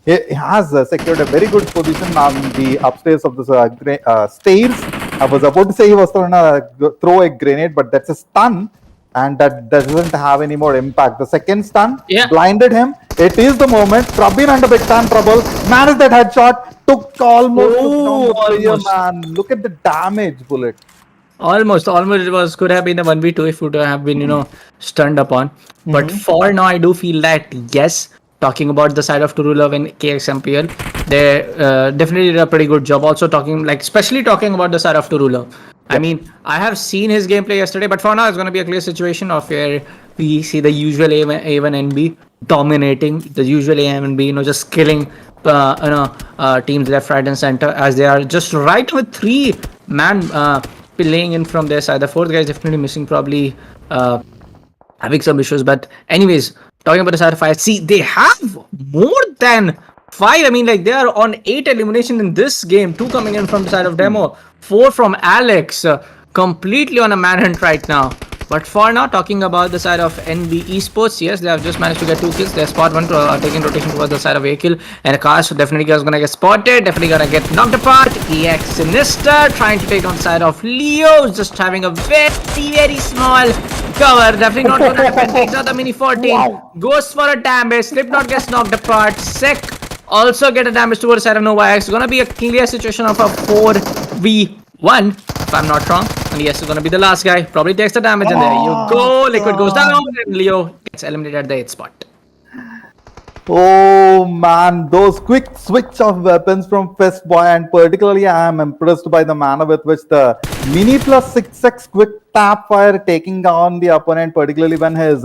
He has secured a very good position on the upstairs of the stairs. I was about to say he was throw a grenade, but that's a stun, and that doesn't have any more impact. The second stun blinded him. It is the moment. Prabeen under big time trouble. Managed that headshot. Took almost down the player, man. Look at the damage, Bullet. Almost it could have been a 1v2 if it would have been stunned upon. But for now, I do feel that yes, talking about the side of True Love and KXMPL, they definitely did a pretty good job. Also especially talking about the side of True Love. I mean, I have seen his gameplay yesterday, but for now it's going to be a clear situation of where we see the usual A1 and B dominating, the usual A and B, just killing teams left, right, and center, as they are just right with 3 man playing in from their side. The 4th guy is definitely missing, probably having some issues. But anyways, talking about the side of 5, see, they have more than 5. I mean, they are on 8 elimination in this game. 2 coming in from the side of Demo, 4 from Alex, completely on a manhunt right now. But for now, talking about the side of NB Esports, yes, they have just managed to get 2 kills. They spot 1 taking rotation towards the side of A kill, and a car, so definitely is gonna get spotted, definitely gonna get knocked apart. EX Sinister trying to take on the side of Leo, just having a very small cover. Definitely not gonna happen. Takes out the mini 14, goes for a damage. Slipknot gets knocked apart. Sek also get a damage towards the side of Nova X. Gonna be a clear situation of a 4v1, if I'm not wrong. And yes, it's gonna be the last guy. Probably takes the damage, and there you go. Liquid goes down, and Leo gets eliminated at the 8th spot. Oh man, those quick switch of weapons from Fest Boy, and particularly I am impressed by the manner with which the mini plus 6x quick tap fire taking down the opponent, particularly when he is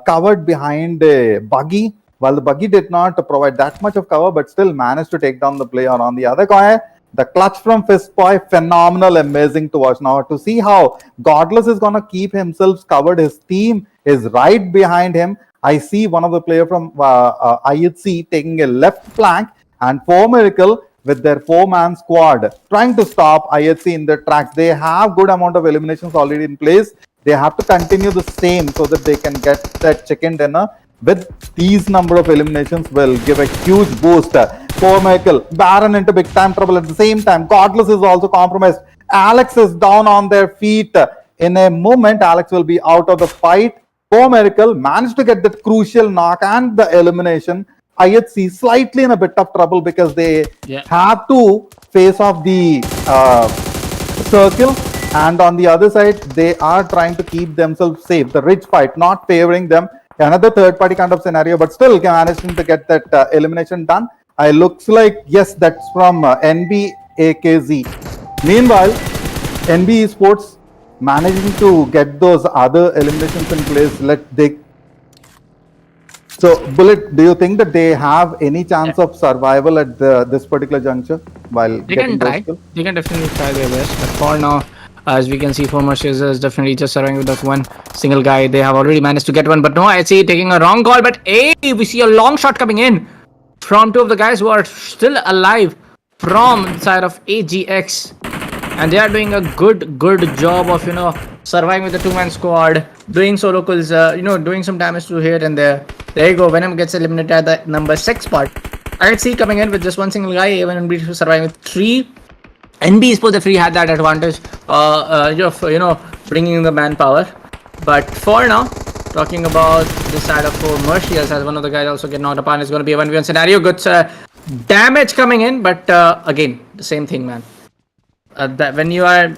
covered behind a buggy. While the buggy did not provide that much of cover, but still managed to take down the player. On the other coin, the clutch from Fist Boy, phenomenal, amazing to watch. Now to see how Godless is gonna keep himself covered. His team is right behind him. I see one of the player from IHC taking a left flank, and 4 Miracle with their 4-man squad trying to stop IHC in their tracks. They have good amount of eliminations already in place. They have to continue the same so that they can get that chicken dinner. With these number of eliminations will give a huge boost. 4 Michael, Baron into big time trouble at the same time. Godless is also compromised. Alex is down on their feet. In a moment, Alex will be out of the fight. 4 Miracle managed to get that crucial knock and the elimination. IHC slightly in a bit of trouble because they have to face off the circle, and on the other side, they are trying to keep themselves safe. The ridge fight not favoring them. Another third party kind of scenario, but still managing to get that elimination done. It looks like, yes, that's from NBAKZ. Meanwhile, NB Esports managing to get those other eliminations in place. So, Bullet, do you think that they have any chance of survival at this particular juncture while They getting can those try. kills? They can definitely try their best. But for now, as we can see, former Shazer is definitely just surrounding with that one single guy. They have already managed to get one, but no, I see taking a wrong call. But hey, we see a long shot coming in from two of the guys who are still alive from the side of AGX. And they are doing a good job of surviving with the two-man squad, doing solo kills, doing some damage to here and there. There you go. Venom gets eliminated at the number 6 spot. I see coming in with just one single guy, even NB surviving with 3. NB Esports definitely had that advantage, bringing in the manpower. But for now, talking about this side of Mercials, as one of the guys also get knocked upon, it's going to be a 1v1 scenario. Good damage coming in, but again, the same thing, man. That when you are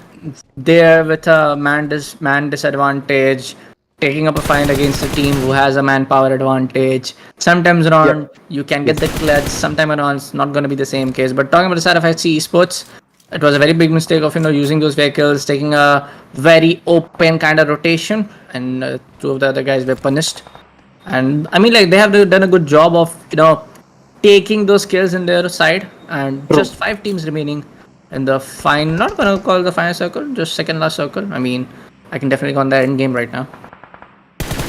there with a man disadvantage, taking up a fight against a team who has a manpower advantage, sometimes around you can get the clutch, sometimes around it's not going to be the same case. But talking about the side of HC Esports, it was a very big mistake of using those vehicles, taking a very open kind of rotation, and two of the other guys were punished. And I mean, like, they have done a good job of taking those kills in their side, and just 5 teams remaining in the not gonna call the final circle, just second last circle. I mean, I can definitely go on the end game right now.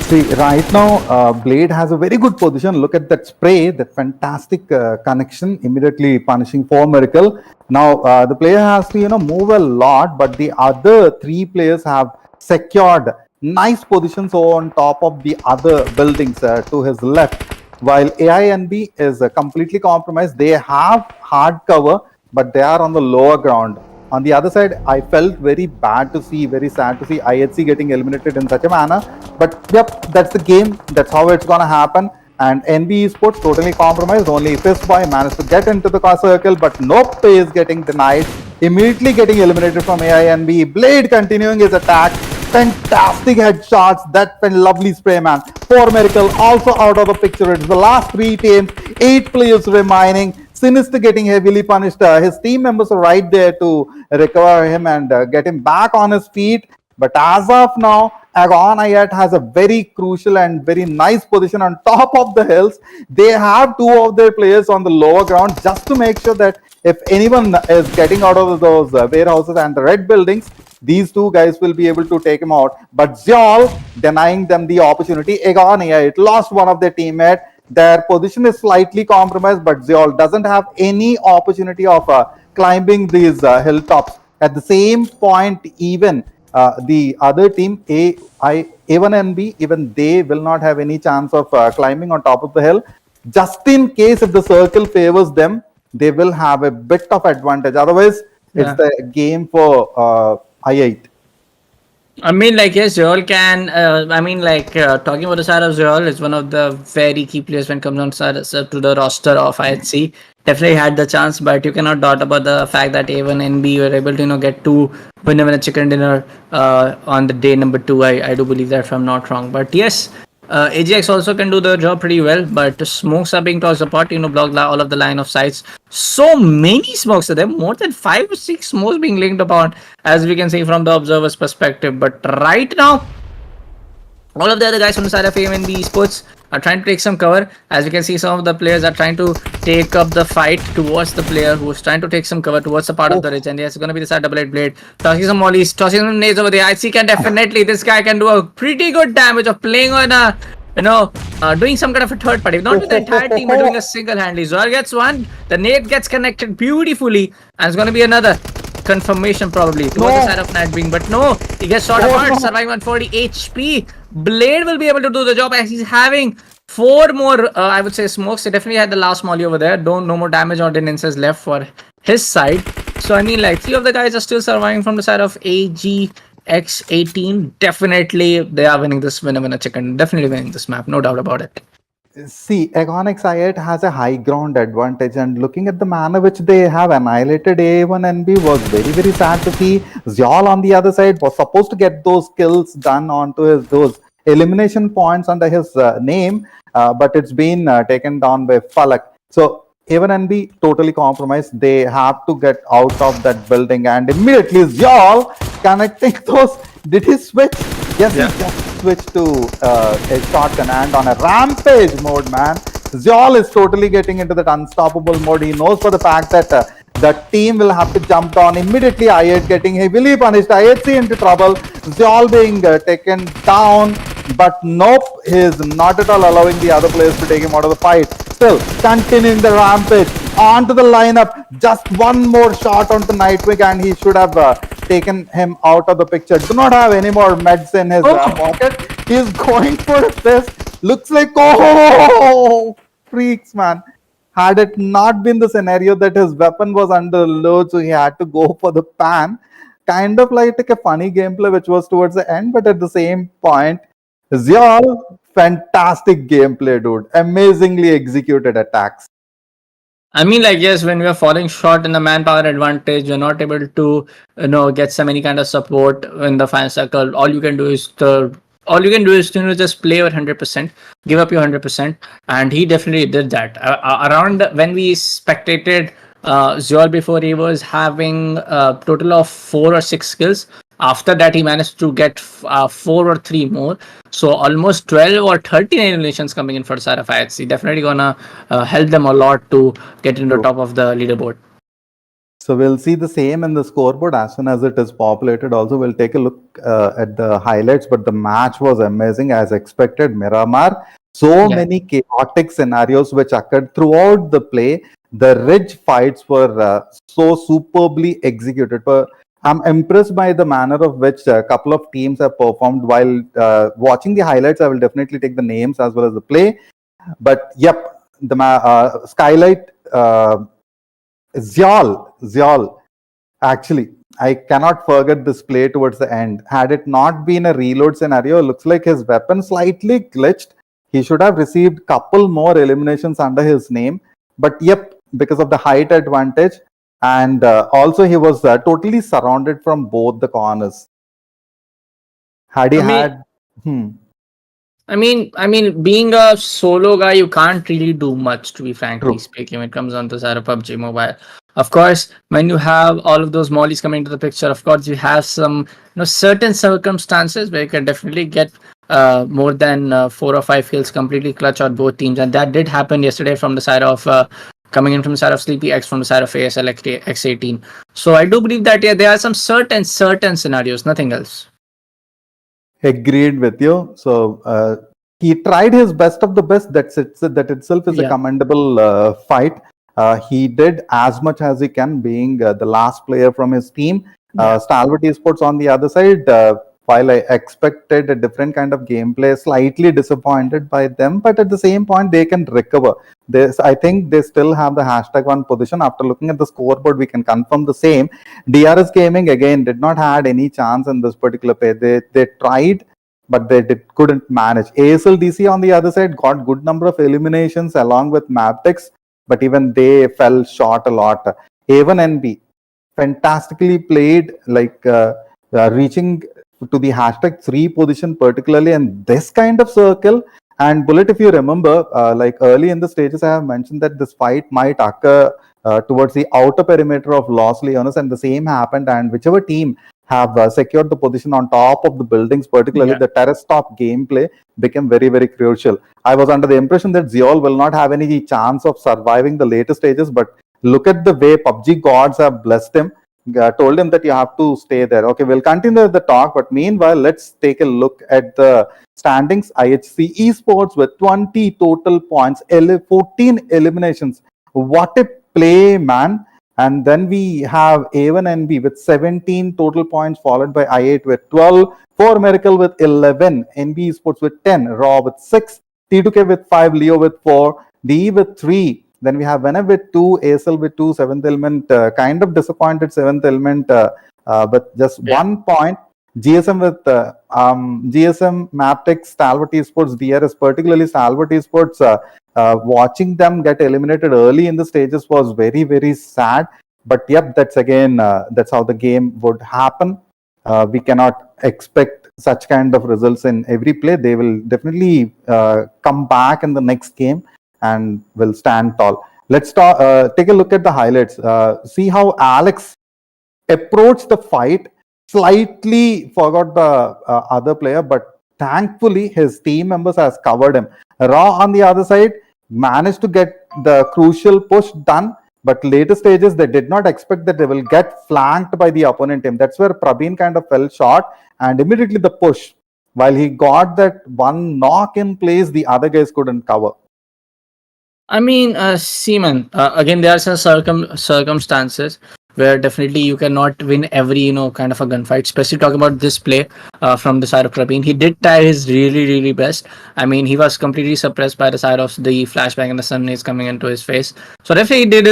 See, right now, Blade has a very good position. Look at that spray, that fantastic connection, immediately punishing for Miracle. Now, the player has to, move a lot, but the other 3 players have secured nice positions on top of the other buildings to his left. While AINB is completely compromised, they have hard cover, but they are on the lower ground. On the other side, I felt very bad to see, very sad to see IHC getting eliminated in such a manner. But yep, that's the game. That's how it's gonna happen. And NB Esports totally compromised. Only Fistboy managed to get into the car circle, but Nope is getting denied. Immediately getting eliminated from AINB. Blade continuing his attack. Fantastic headshots. That lovely spray, man. 4 Miracle also out of the picture. It's the last 3 teams. 8 players remaining. Sinister getting heavily punished. His team members are right there to recover him and get him back on his feet. But as of now, Agon Ayat has a very crucial and very nice position on top of the hills. They have 2 of their players on the lower ground just to make sure that if anyone is getting out of those warehouses and the red buildings, these 2 guys will be able to take him out. But Zol denying them the opportunity. Agon Ayat lost one of their teammates. Their position is slightly compromised, but Zeol doesn't have any opportunity of climbing these hilltops. At the same point, even the other team, A1NB, even they will not have any chance of climbing on top of the hill. Just in case if the circle favors them, they will have a bit of advantage. Otherwise, it's the game for I8. I mean, like, yes, Joel can. Talking about the side of Joel, is one of the very key players when it comes on to the roster of IHC. Definitely had the chance, but you cannot doubt about the fact that A1 and B were able to, get 2 winner and a chicken dinner on the day number 2. I do believe that, if I'm not wrong. But yes, AGX also can do the job pretty well, but the smokes are being tossed apart, block all of the line of sights. So many smokes are there, more than 5 or 6 smokes being linked upon, as we can see from the observer's perspective. But right now, all of the other guys from the side of AM and B Esports are trying to take some cover. As you can see, some of the players are trying to take up the fight towards the player who is trying to take some cover towards the part of the ridge. And yes, it's going to be the side double-8 blade. Tossing some mollies, tossing some nades over there. I see can definitely, this guy can do a pretty good damage of playing on a, doing some kind of a third party. Not with the entire team, but doing a single-handedly. Zor gets one, the nade gets connected beautifully, and it's going to be another confirmation probably towards the side of Nightwing, but no, he gets shot apart, surviving 140 HP. Blade will be able to do the job as he's having 4 more, I would say, smokes. He definitely had the last molly over there. No more damage ordinances left for his side. So I mean, like, 3 of the guys are still surviving from the side of AGX18. Definitely, they are winning this winner chicken. Definitely winning this map, no doubt about it. See, Agonix I8 has a high ground advantage, and looking at the manner which they have annihilated A1NB was very, very sad to see. Zyol on the other side was supposed to get those kills done onto those elimination points under his name, but it's been taken down by Falak. So A1NB totally compromised. They have to get out of that building, and immediately Zyol connecting those. Did he switch? Yes, switch to a shotgun and on a rampage mode, man. Zyol is totally getting into that unstoppable mode. He knows for the fact that the team will have to jump down immediately. I8 getting heavily punished. I8C into trouble. Zyol being taken down. But nope, he is not at all allowing the other players to take him out of the fight. Still continuing the rampage onto the lineup. Just one more shot onto Nightwing and he should have taken him out of the picture. Do not have any more meds in his pocket. He is going for this. Looks like, oh, freaks, man. Had it not been the scenario that his weapon was under load, so he had to go for the pan. Kind of like a funny gameplay, which was towards the end, but at the same point, Zyol, fantastic gameplay, dude. Amazingly executed attacks. I mean, like, yes, when we are falling short in the manpower advantage, you're not able to, get some any kind of support in the final circle. All you can do is just play your 100%, give up your 100%, and he definitely did that. Around when we spectated Zyol before, he was having a total of 4 or 6 kills. After that, he managed to get 4 or 3 more. So almost 12 or 13 eliminations coming in for Sarah IHC. Definitely gonna help them a lot to get into the top of the leaderboard. So we'll see the same in the scoreboard as soon as it is populated. Also, we'll take a look at the highlights. But the match was amazing as expected. Miramar, many chaotic scenarios which occurred throughout the play. The ridge fights were so superbly executed. But I'm impressed by the manner of which a couple of teams have performed. While watching the highlights, I will definitely take the names as well as the play. But yep, the SKYLIGHTZ, Zyol. Actually, I cannot forget this play towards the end. Had it not been a reload scenario, it looks like his weapon slightly glitched. He should have received couple more eliminations under his name. But yep, because of the height advantage, and also he was totally surrounded from both the corners. Had he I mean, being a solo guy, you can't really do much, to be frankly speaking, when it comes on to PUBG Mobile. Of course, when you have all of those mollies coming into the picture, of course, you have some certain circumstances where you can definitely get more than 4 or 5 kills completely clutch out both teams. And that did happen yesterday from the side of coming in from the side of SleepyX, from the side of ASL X18. So I do believe that there are some certain scenarios, nothing else. Agreed with you. So he tried his best of the best. That itself is a commendable fight. He did as much as he can, being the last player from his team. STALWART Esports on the other side, while I expected a different kind of gameplay, slightly disappointed by them, but at the same point, they can recover. I think they still have the #1 position. After looking at the scoreboard, we can confirm the same. DRS Gaming, again, did not had any chance in this particular play. They tried, but they couldn't manage. ASLDC on the other side got good number of eliminations along with MABETEX, but even they fell short a lot. A1 NB, fantastically played, like reaching to the #3 position particularly in this kind of circle. And Bullet, if you remember, like early in the stages, I have mentioned that this fight might occur towards the outer perimeter of Los Leones, and the same happened. And whichever team have secured the position on top of the buildings, particularly the terrace top gameplay, became very, very crucial. I was under the impression that Zyol will not have any chance of surviving the later stages, but look at the way PUBG gods have blessed him. Told him that you have to stay there. Okay, we'll continue the talk, but meanwhile, let's take a look at the standings. IHC Esports with 20 total points, 14 eliminations. What a play, man. And then we have A1NB with 17 total points, followed by I8 with 12, 4 Miracle with 11, NB Esports with 10, Raw with 6, T2K with 5, Leo with 4, DE with 3. Then we have VENOM with 2, ASL with 2, 7th Element, kind of disappointed 7th Element, but just 1 point. GSM with GSM, MABETEX, STALWART Esports, DRS, particularly STALWART Esports, watching them get eliminated early in the stages was very, very sad. But yep, that's again, that's how the game would happen. We cannot expect such kind of results in every play. They will definitely come back in the next game and will stand tall. Let's take a look at the highlights. See how Alex approached the fight, slightly forgot the other player, but thankfully his team members has covered him. Raw on the other side managed to get the crucial push done, but later stages they did not expect that they will get flanked by the opponent team. That's where Praveen kind of fell short, and immediately the push, while he got that one knock in place, the other guys couldn't cover. I mean, Seaman, again, there are some circumstances where definitely you cannot win every, kind of a gunfight, especially talking about this play from the side of Praveen. He did try his really, really best. I mean, he was completely suppressed by the side of the flashbang and the sun is coming into his face. So definitely did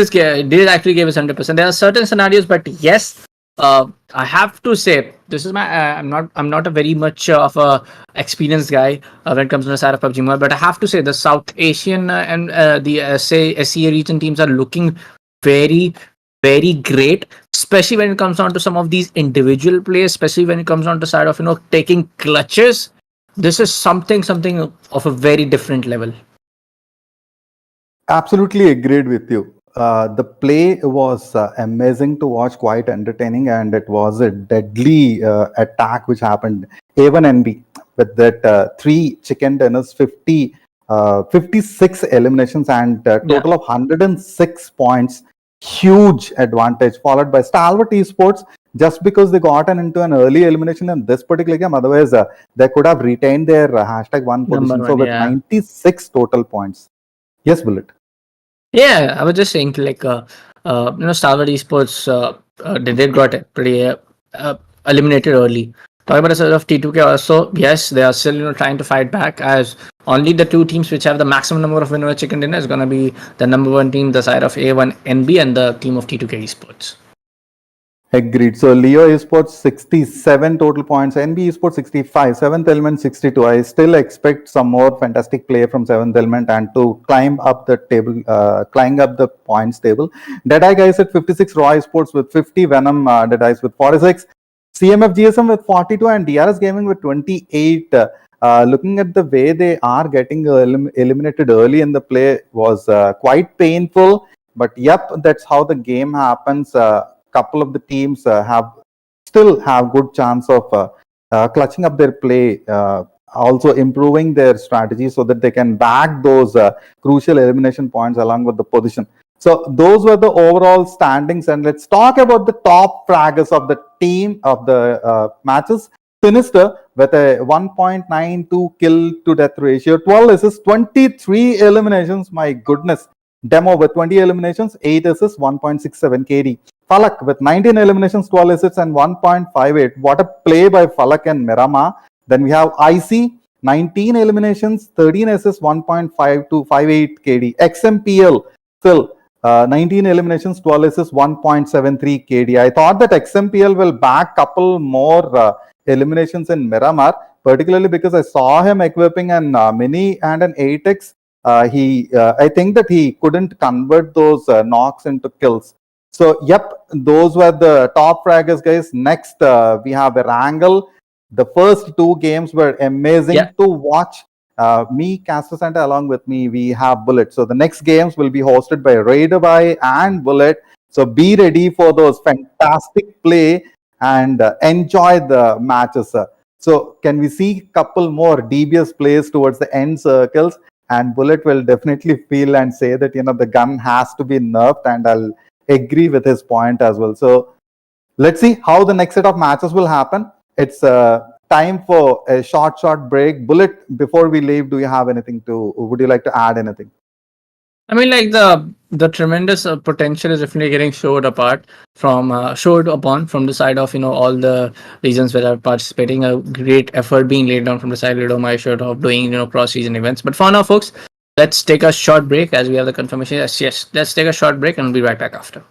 actually give his 100%. There are certain scenarios, but yes, I have to say this is my I'm not a very much of a experienced guy when it comes to the side of PUBG Mobile, but I have to say the South Asian and the SEA region teams are looking very, very great, especially when it comes down to some of these individual plays, especially when it comes down to side of taking clutches. This is something of a very different level. Absolutely agreed with you. The play was amazing to watch, quite entertaining, and it was a deadly attack which happened. A1NB with that 3 chicken dinners, 56 eliminations, and total of 106 points. Huge advantage, followed by STALWART Esports, just because they gotten into an early elimination in this particular game. Otherwise, they could have retained their #1 position. So with 96 total points. Yes, Bullet. Yeah, I was just saying, like, STALWART Esports, they got pretty eliminated early. Talking about the side of T2K also, yes, they are still trying to fight back, as only the 2 teams which have the maximum number of winner chicken dinner is going to be the number 1 team, the side of A1NB, and the team of T2K Esports. Agreed. So Leo Esports 67 total points, NB Esports 65, 7th Element 62. I still expect some more fantastic play from 7th Element and to climb up the table, climb up the points table. Deadeye guys at 56, Raw Esports with 50, Venom Deadeyes with 46, CMFxGSM with 42, and DRS Gaming with 28. Looking at the way they are getting eliminated early in the play was quite painful. But yep, that's how the game happens. Couple of the teams still have good chance of clutching up their play, also improving their strategy so that they can bag those crucial elimination points along with the position. So those were the overall standings, and let's talk about the top fraggers of the team of the matches. Sinister with a 1.92 kill to death ratio, 12 assists, 23 eliminations. My goodness. Demo with 20 eliminations, 8 assists, 1.67 KD. Falak with 19 eliminations, 12 assists, and 1.58. What a play by Falak and Miramar. Then we have IC, 19 eliminations, 13 assists, 1.5258 KD. XMPL, still 19 eliminations, 12 assists, 1.73 KD. I thought that XMPL will back couple more eliminations in Miramar, particularly because I saw him equipping an Mini and an 8X. I think that he couldn't convert those knocks into kills. So, yep, those were the top fraggers, guys. Next, we have Erangel. The first 2 games were amazing to watch. Me, Castor Santa, along with me, we have Bullet. So, the next games will be hosted by Raiderby and Bullet. So, be ready for those fantastic play and enjoy the matches. So, can we see a couple more devious plays towards the end circles? And Bullet will definitely feel and say that, the gun has to be nerfed, and I'll agree with his point as well. So let's see how the next set of matches will happen. It's time for a short break. Bullet, before we leave, do you have anything would you like to add anything? I mean, like the tremendous potential is definitely getting showed upon from the side of all the regions that are participating. A great effort being laid down from the side of LIDOMA of doing cross-region events. But for now, folks, let's take a short break as we have the confirmation. Yes, let's take a short break and we'll be right back after.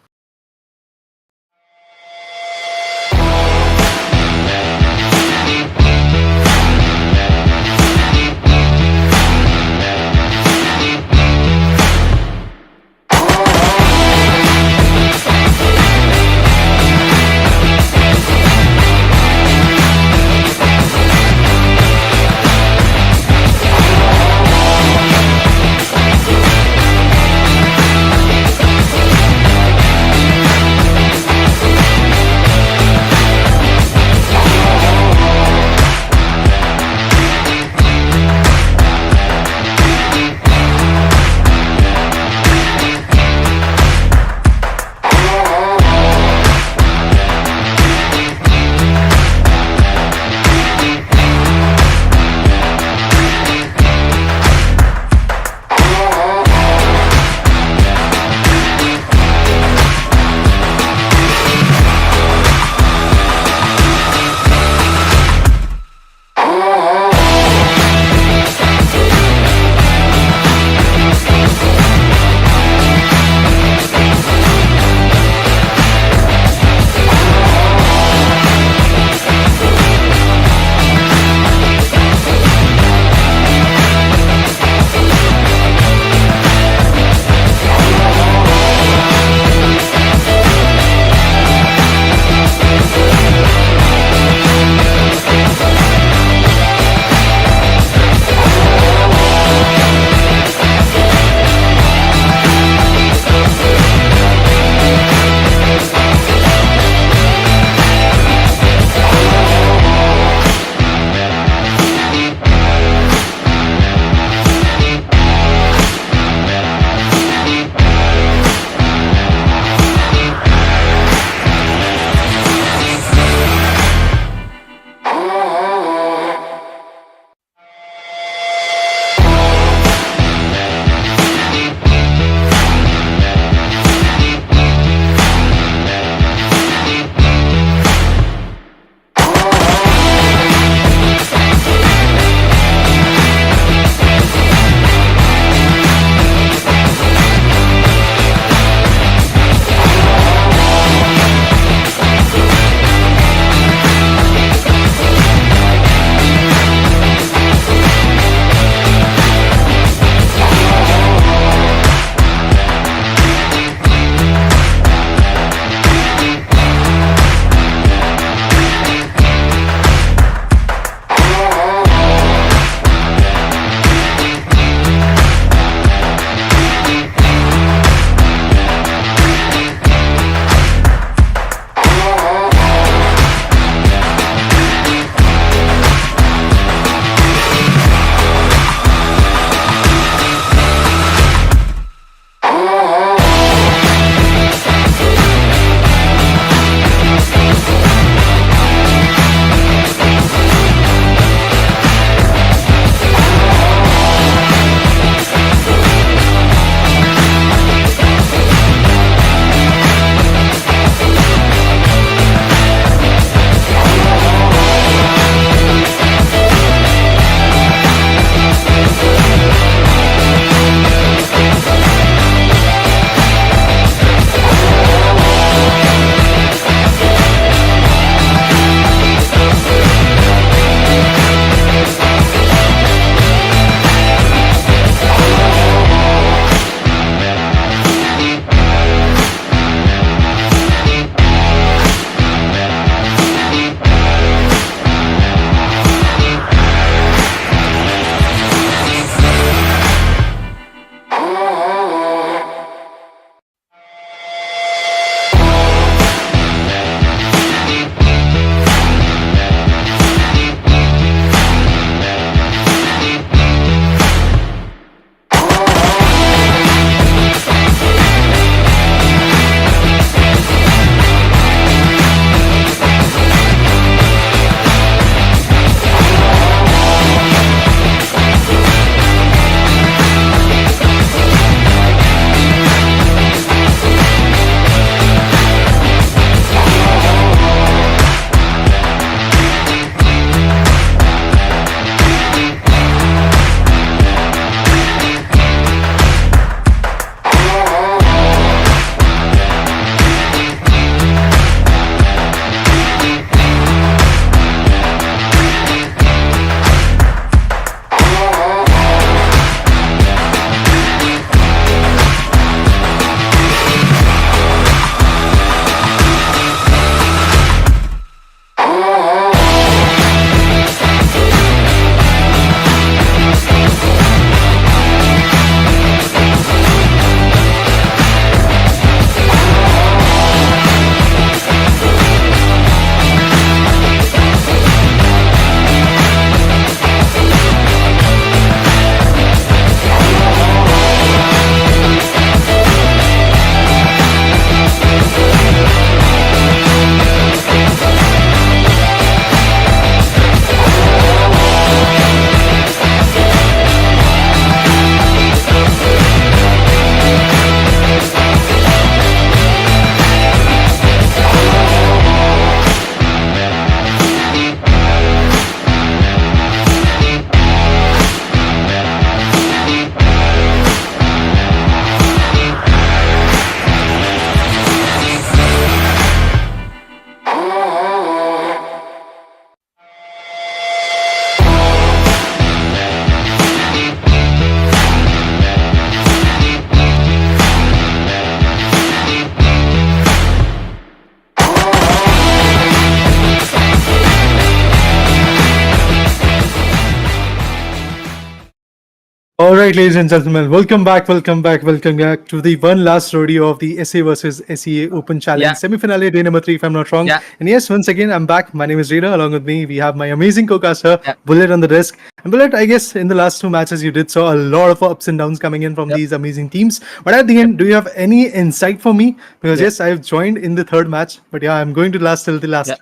Alright, ladies and gentlemen, welcome back to the one last rodeo of the SA versus SEA Open Challenge Yeah. semi-finale, day number 3, if I'm not wrong. Yeah. And yes, once again, I'm back. My name is Rita. Along with me, we have my amazing co-caster, Yeah. Bullet on the desk. And Bullet, I guess in the last 2 matches, you did saw a lot of ups and downs coming in from these amazing teams. But at the end, do you have any insight for me? Because yes, I've joined in the 3rd match, but yeah, I'm going to last till the last. Yeah.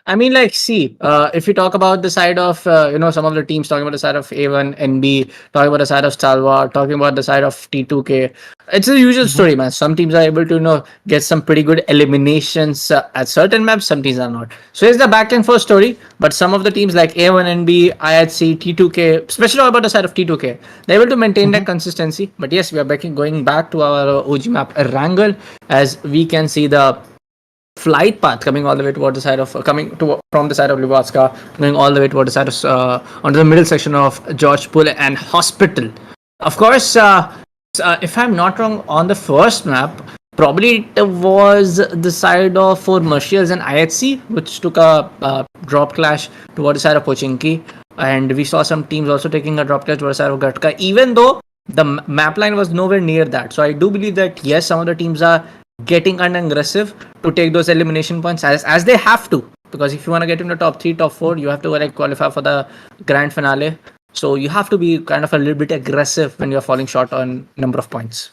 I mean, like, see, if you talk about the side of, some of the teams, talking about the side of A1, NB, talking about the side of STALWART, talking about the side of T2K, it's a usual story, man. Some teams are able to, get some pretty good eliminations at certain maps, some teams are not. So it's the back and forth story, but some of the teams like A1, NB, IHC, T2K, especially all about the side of T2K, they're able to maintain that consistency. But yes, we are going back to our OG map, Erangel, as we can see the flight path coming all the way toward the side of from the side of Livatska, going all the way toward the side of onto the middle section of George Pool and Hospital. Of course, if I'm not wrong, on the first map, probably it was the side of for Martials and IHC, which took a drop clash toward the side of Pochinki, and we saw some teams also taking a drop clash toward the side of Gatka, even though the map line was nowhere near that. So I do believe that yes, some of the teams are getting aggressive to take those elimination points as they have to, because if you want to get in the top 3, top 4, you have to qualify for the grand finale. So you have to be kind of a little bit aggressive when you're falling short on number of points.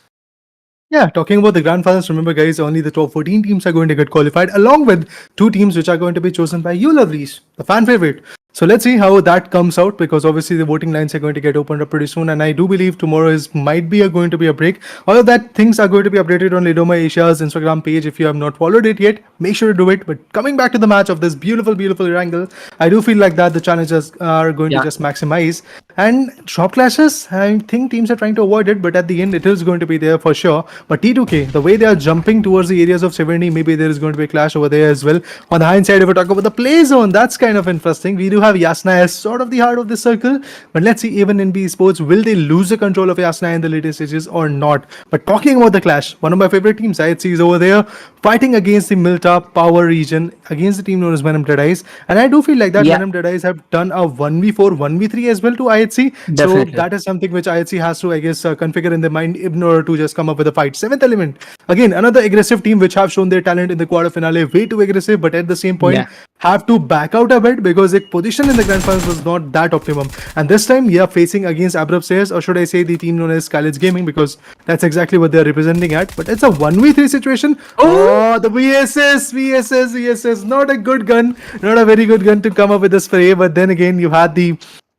Yeah, talking about the grand finals, remember guys, only the top 14 teams are going to get qualified, along with 2 teams which are going to be chosen by you lovelies, the fan favorite. So let's see how that comes out, because obviously the voting lines are going to get opened up pretty soon, and I do believe tomorrow might be going to be a break. All of that things are going to be updated on LIDOMA Asia's Instagram page. If you have not followed it yet, make sure to do it. But coming back to the match of this beautiful Erangel, I do feel like that the challenges are going to just maximize. And drop clashes, I think teams are trying to avoid it, but at the end it is going to be there for sure. But T2K, the way they are jumping towards the areas of 70, maybe there is going to be a clash over there as well. On the hindsight, if we talk about the play zone, that's kind of interesting. We do have Yasna as sort of the heart of the circle, but let's see, even in eSports, will they lose the control of Yasna in the later stages or not? But talking about the clash, one of my favorite teams, IHC, is over there fighting against the Milta Power region, against the team known as VENOM DEADEYES, and I do feel like that VENOM DEADEYES have done a 1v4, 1v3 as well to IHC. Definitely. So that is something which IHC has to, I guess, configure in their mind in order to just come up with a fight. 7th element, again, another aggressive team which have shown their talent in the quarter finale, way too aggressive, but at the same point, have to back out a bit because their position in the grand finals was not that optimum. And this time, facing against Abrupt Stairs, or should I say the team known as SKYLIGHTZ Gaming, because that's exactly what they're representing at. But it's a 1v3 situation. Oh, the VSS, not a good gun, not a very good gun to come up with the spray. But then again, you had the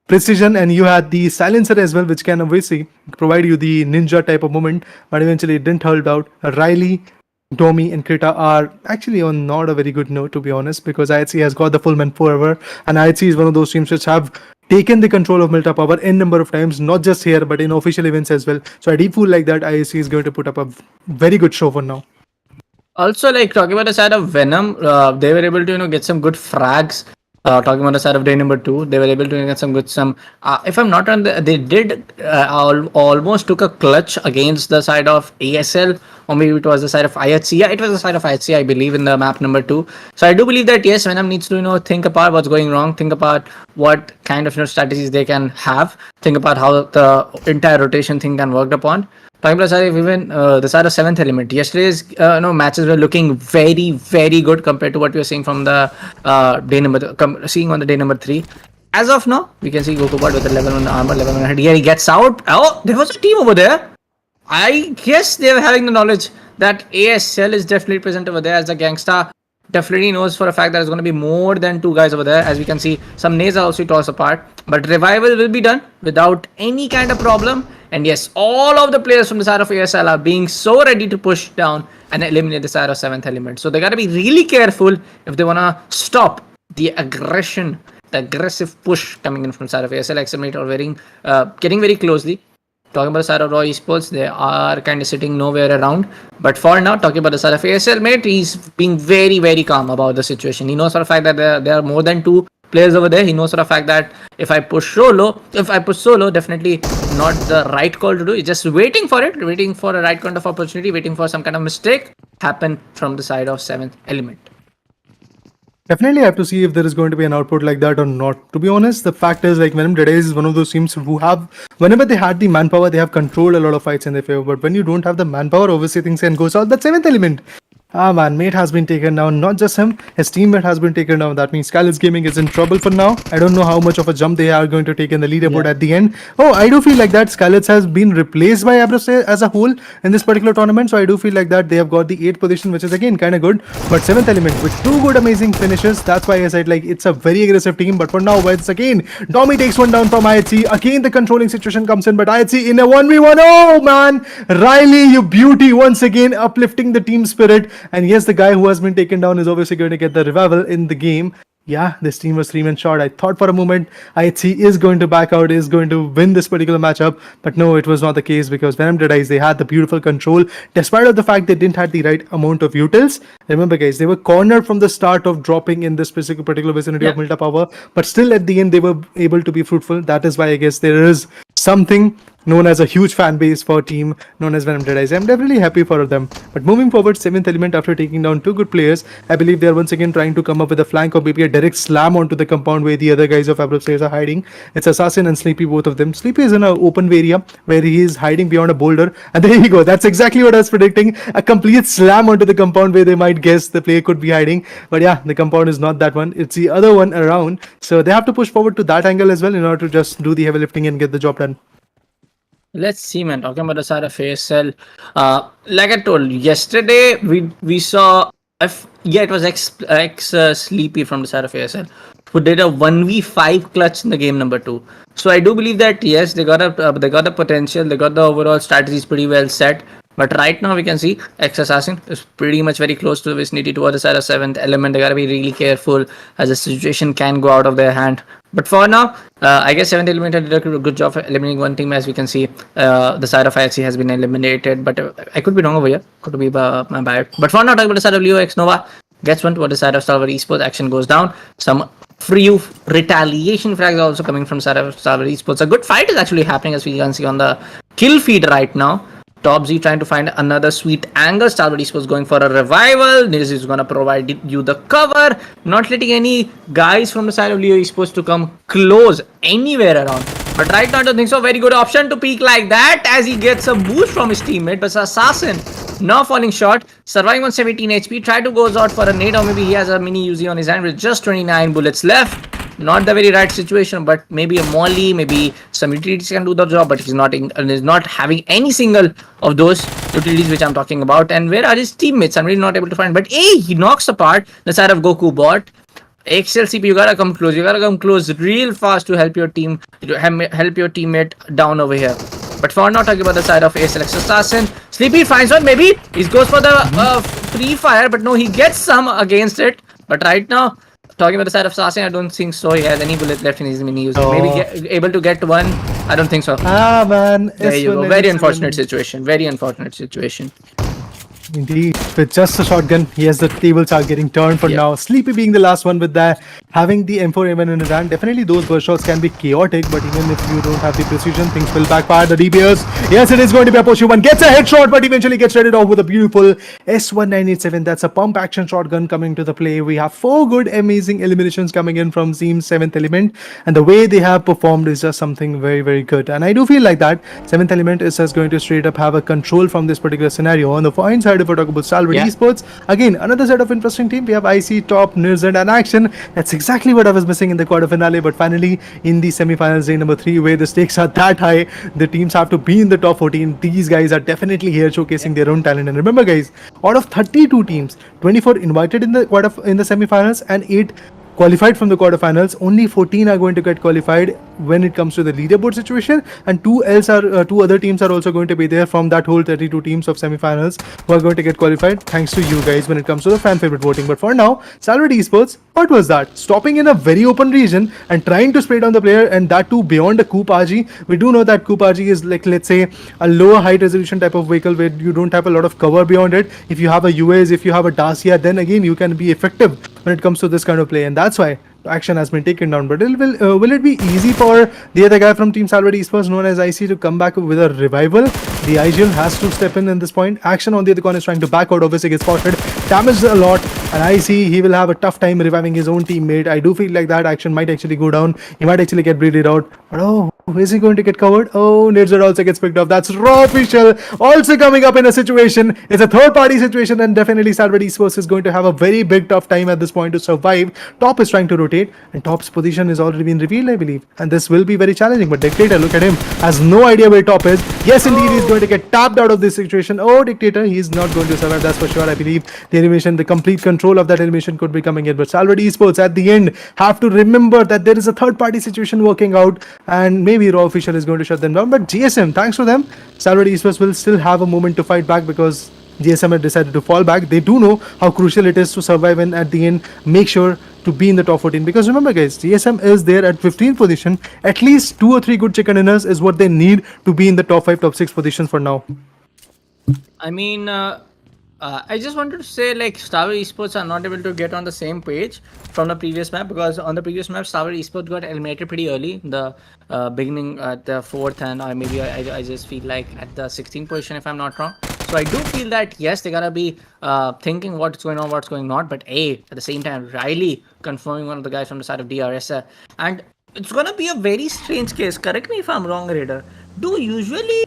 precision and you had the silencer as well, which can obviously provide you the ninja type of moment, but eventually it didn't hold out. Riley, Domi and Krita are actually on not a very good note, to be honest, because IHC has got the full man forever, and IHC is one of those teams which have taken the control of Milta Power n number of times, not just here but in official events as well. So I do feel like that IHC is going to put up a very good show for now. Also, like, talking about the side of VENOM, they were able to get some good frags. Talking about the side of day number 2, they were able to get some if I'm not wrong, they did almost took a clutch against the side of ASL, or maybe it was the side of IHC. Yeah, it was the side of IHC, I believe, in the map number 2. So I do believe that yes, VENOM needs to think about what's going wrong, think about what kind of strategies they can have, think about how the entire rotation thing can work upon. Talking about the side of even the side of 7th element, yesterday's matches were looking very, very good compared to what we were seeing from the seeing on the day number 3. As of now, we can see Gokubot with the level 1 armor, level 1 head. Here he gets out. Oh, there was a team over there. I guess they were having the knowledge that ASL is definitely present over there, as a gangster definitely knows for a fact that there's going to be more than 2 guys over there. As we can see, some nades are also tossed apart, but revival will be done without any kind of problem. And yes, all of the players from the side of ASL are being so ready to push down and eliminate the side of 7th element. So they got to be really careful if they want to stop the aggression, the aggressive push coming in from the side of ASL. Exterminate or getting very closely. Talking about the side of Raw Esports, they are kind of sitting nowhere around. But for now, talking about the side of ASL, mate, he's being very, very calm about the situation. He knows for a fact that there are more than 2 players over there. He knows for a fact that if I push solo, definitely not the right call to do. He's just waiting for it, waiting for a right kind of opportunity, waiting for some kind of mistake happen from the side of 7th element. Definitely have to see if there is going to be an output like that or not. To be honest, the fact is like Venom DEADEYES is one of those teams who have, whenever they had the manpower, they have controlled a lot of fights in their favor. But when you don't have the manpower, obviously things can go south. That seventh element. Ah man, mate has been taken down. Not just him, his teammate has been taken down. That means SKYLIGHTZ Gaming is in trouble for now. I don't know how much of a jump they are going to take in the leaderboard at the end. Oh, I do feel like that SKYLIGHTZ has been replaced by Abrose as a whole in this particular tournament. So I do feel like that they have got the 8th position, which is again kind of good. But 7th element with 2 good amazing finishes. That's why I said like it's a very aggressive team. But for now, it's again Domi takes one down from IHC. Again the controlling situation comes in, but IHC in a 1v1. Oh man, Riley, you beauty, once again uplifting the team spirit. And yes, the guy who has been taken down is obviously going to get the revival in the game. Yeah, this team was 3-man short. I thought for a moment IHC is going to back out, is going to win this particular matchup. But no, it was not the case because Venom DEADEYES, they had the beautiful control. Despite of the fact they didn't have the right amount of utils. Remember guys, they were cornered from the start of dropping in this particular vicinity of Milta Power. But still at the end, they were able to be fruitful. That is why I guess there is something known as a huge fan base for a team known as Venom DEADEYES. I'm definitely happy for them. But moving forward, 7th element after taking down 2 good players, I believe they are once again trying to come up with a flank or maybe a direct slam onto the compound where the other guys of Abrose are hiding. It's Assassin and Sleepy, both of them. Sleepy is in an open area where he is hiding behind a boulder. And there you go. That's exactly what I was predicting. A complete slam onto the compound where they might guess the player could be hiding. But yeah, the compound is not that one. It's the other one around. So they have to push forward to that angle as well in order to just do the heavy lifting and get the job done. Let's see, man. Talking about the side of ASL, like I told you yesterday, we saw it was X Sleepy from the side of ASL who did a 1v5 clutch in the game number 2. So I do believe that yes, they got a potential, they got the overall strategies pretty well set. But right now we can see X Assassin is pretty much very close to the vicinity towards the side of 7th element. They gotta be really careful as the situation can go out of their hand. But for now, I guess 7th element did a good job of eliminating one team. As we can see, the side of IHC has been eliminated. But I could be wrong over here. Could be my bad. But for now, talking about the side of Leo X Nova, gets one toward the side of STALWART Esports. Action goes down. Some free retaliation frags are also coming from the side of STALWART Esports. A good fight is actually happening as we can see on the kill feed right now. Top Z trying to find another sweet angle. STALWART Esports going for a revival. This is going to provide you the cover. Not letting any guys from the side of Leo Esports to come close anywhere around. But right now I don't think so. Very good option to peek like that as he gets a boost from his teammate. But Assassin now falling short. Surviving on 17 HP. Try to go out for a nade or maybe he has a mini Uzi on his hand with just 29 bullets left. Not the very right situation, but maybe a molly, maybe some utilities can do the job, but he's not having any single of those utilities which I'm talking about. And where are his teammates? I'm really not able to find. But he knocks apart the side of Goku bot. XLCP, you gotta come close. You gotta come close real fast to help your team, to help your teammate down over here. But for now, talking about the side of ASL Assassin, Sleepy finds one. Maybe he goes for the free fire, but no, he gets some against it. But right now, talking about the side of Assassin, I don't think so. He has any bullet left in his mini user. Maybe able to get one. I don't think so. Ah man, there you go. Very unfortunate situation. Very unfortunate situation. Indeed, with just a shotgun, yes, the tables are getting turned for now. Sleepy being the last one with that, having the M4 in his hand. Definitely those burst shots can be chaotic, but even if you don't have the precision, things will backfire. The DPS, yes, it is going to be a push. One gets a headshot, but eventually gets ready off with a beautiful S1987. That's a pump action shotgun coming to the play. We have 4 good, amazing eliminations coming in from Team 7th Element, and the way they have performed is just something very, very good. And I do feel like that 7th Element is just going to straight up have a control from this particular scenario. On the fine side, if we talk about STALWART Esports, again another set of interesting team. We have IC, Top, Nirzand and Action. That's exactly what I was missing in the quarter finale, but finally in the semi-finals day number 3, where the stakes are that high, the teams have to be in the top 14. These guys are definitely here showcasing their own talent. And remember guys, out of 32 teams, 24 invited in the semi-finals and 8 qualified from the quarterfinals. Only 14 are going to get qualified when it comes to the leaderboard situation, and 2 other teams are also going to be there from that whole 32 teams of semifinals who are going to get qualified thanks to you guys when it comes to the fan favorite voting. But for now, STALWART Esports, what was that? Stopping in a very open region and trying to spray down the player, and that too beyond a Coupe RG. We do know that Coupe RG is like, let's say, a lower height resolution type of vehicle where you don't have a lot of cover beyond it. If you have a UAS, if you have a Dacia, then again you can be effective when it comes to this kind of play, and that's why Action has been taken down. But will it be easy for the other guy from Team STALWART Esports known as IC to come back with a revival? The IGL has to step in this point. Action on the other corner is trying to back out, obviously gets spotted, damaged a lot. and I see he will have a tough time reviving his own teammate. I do feel like that action might actually go down. He might actually get bleeded out. But oh, is he going to get covered? Oh, Nidzer also gets picked up. That's raw official also coming up in a situation. It's a third party situation, and definitely STALWART Esports is going to have a very big tough time at this point to survive. Top is trying to rotate, and Top's position is already been revealed, I believe. And this will be very challenging. But Dictator, look at him, has no idea where Top is. Yes, indeed, he's going to get tapped out of this situation. Oh, Dictator, he's not going to survive, that's for sure. I believe the animation, the complete control of that animation could be coming in. But STALWART Esports at the end have to remember that there is a third party situation working out, and maybe Raw Official is going to shut them down. But GSM, thanks to them, STALWART Esports will still have a moment to fight back, because GSM have decided to fall back. They do know how crucial it is to survive and at the end make sure to be in the top 14. Because remember guys, GSM is there at 15th position. At least 2 or 3 good chicken dinners is what they need to be in the top 5, top 6 positions for now. I mean, I just wanted to say, like, STALWART Esports are not able to get on the same page from the previous map, because on the previous map, STALWART Esports got eliminated pretty early in the beginning at the 4th, and maybe I just feel like at the 16th position, if I'm not wrong. So I do feel that, yes, they gotta be thinking what's going on, what's going not, but at the same time, Riley confirming one of the guys from the side of DRS, and it's gonna be a very strange case. Correct me if I'm wrong, Raider. Do usually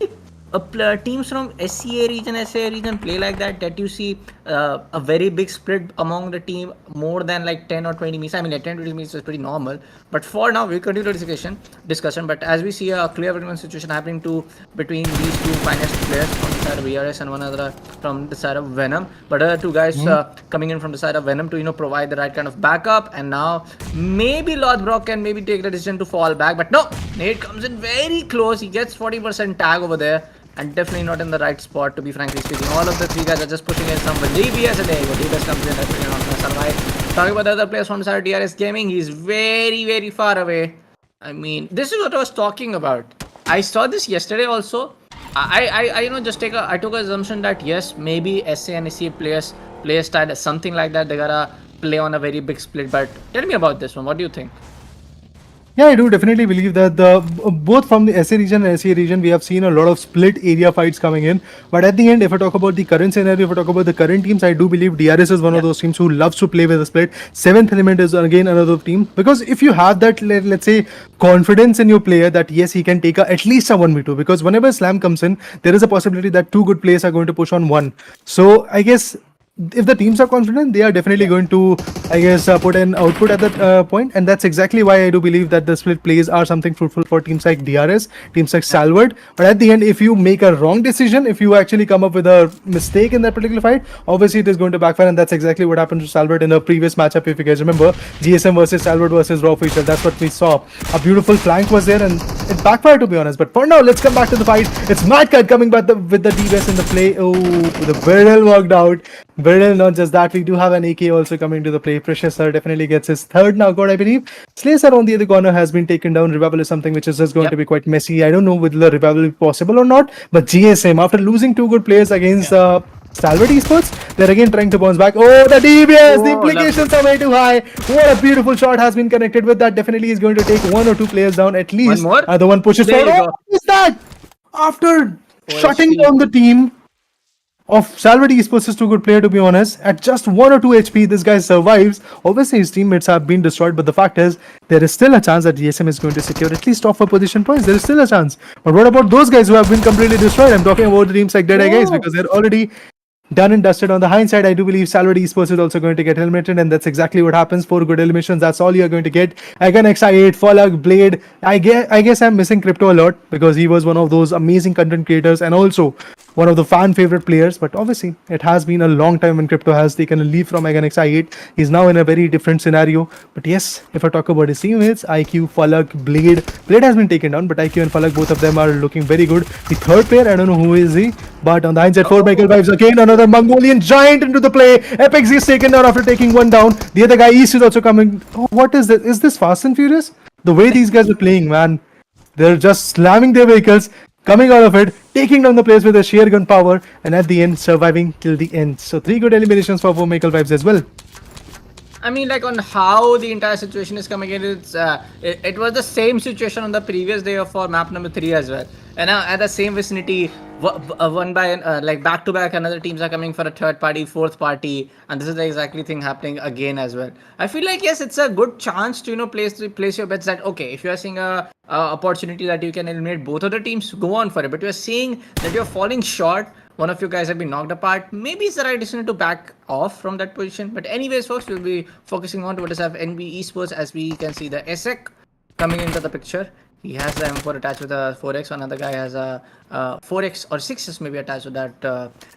teams from SCA region, SA region play like that you see a very big split among the team, more than like 10 or 20 meets? I mean, like 10 to 20 meets is pretty normal, but for now we continue the discussion. But as we see a clear win situation happening between these two finest players from the side of ERS and one other from the side of Venom, but other two guys coming in from the side of Venom to provide the right kind of backup. And now maybe Lothbrok can maybe take the decision to fall back, but no, Nate comes in very close. He gets 40% tag over there, and definitely not in the right spot, to be frankly speaking. All of the three guys are just pushing in some DBS, and DBS comes in, definitely not going to survive. Talking about the other players from the side of DRS Gaming, he's very, very far away. I mean, this is what I was talking about. I saw this yesterday also. I took an assumption that yes, maybe SA and SC play style, something like that. They gotta play on a very big split. But tell me about this one. What do you think? Yeah, I do definitely believe that both from the SA region and SCA region, we have seen a lot of split area fights coming in. But at the end, if I talk about the current scenario, if I talk about the current teams, I do believe DRS is one of those teams who loves to play with a split. 7th Element is again another team, because if you have that, let's say, confidence in your player that yes, he can take at least a 1v2, because whenever Slam comes in, there is a possibility that 2 good players are going to push on 1. So I guess if the teams are confident, they are definitely going to, I guess, put an output at that point. And that's exactly why I do believe that the split plays are something fruitful for teams like DRS, teams like STALWART. But at the end, if you make a wrong decision, if you actually come up with a mistake in that particular fight, obviously it is going to backfire. And that's exactly what happened to STALWART in a previous matchup. If you guys remember, GSM versus STALWART versus Raw Official, that's what we saw. A beautiful flank was there, and it backfired, to be honest. But for now, let's come back to the fight. It's Mad Cat coming back with the DBS in the play. Oh, the barrel worked out. Barrel, not just that, we do have an AK also coming to the play. Precious Sir definitely gets his 3rd knockout, I believe. Slayer on the other corner has been taken down. Revival is something which is just going to be quite messy. I don't know whether the revival will be possible or not. But GSM, after losing 2 good players against STALWART Esports, they're again trying to bounce back. Oh, the DBS! The implications are way too high. What a beautiful shot has been connected with that. Definitely is going to take 1 or 2 players down at least. One more? The one pushes forward. What is that? After shutting down the team of STALWART Esports is too good player, to be honest. At just 1 or 2 HP, this guy survives. Obviously, his teammates have been destroyed, but the fact is, there is still a chance that GSM is going to secure at least top 4 position points. There is still a chance. But what about those guys who have been completely destroyed? I'm talking about the teams like DEADEYES, because they're already done and dusted. On the hindsight, I do believe STALWART Esports is also going to get eliminated, and that's exactly what happens. 4 good eliminations, that's all you're going to get. Again, XI8, Fallout, Blade. I guess I'm missing Crypto a lot, because he was one of those amazing content creators and also one of the fan favorite players. But obviously, it has been a long time when Crypto has taken a leave from Again XI8. He's now in a very different scenario. But yes, if I talk about his teammates, IQ, Fallout, Blade has been taken down, but IQ and Fallout, both of them are looking very good. The 3rd player, I don't know who is he, but on the hindsight, 4 Michael Vibes again, another Mongolian giant into the play. Apex is taken down after taking 1 down. The other guy, East, is also coming. Oh, what is this? Is this Fast and Furious? The way these guys are playing, man. They're just slamming their vehicles, coming out of it, taking down the players with their sheer gun power, and at the end, surviving till the end. So 3 good eliminations for 4 Michael Vibes as well. I mean, like, on how the entire situation is coming in, it was the same situation on the previous day for map number 3 as well. And at the same vicinity, one by like back to back, another teams are coming for a third party, fourth party, and this is the exactly thing happening again as well. I feel like yes, it's a good chance to place your bets that okay, if you are seeing a opportunity that you can eliminate both of the teams, go on for it. But you are seeing that you're falling short. One of you guys have been knocked apart. Maybe it's the right decision to back off from that position. But anyways, folks, we'll be focusing on to what is have NB Esports as we can see the SEC coming into the picture. He has the M4 attached with a 4x. Another guy has a 4x or 6x maybe attached with that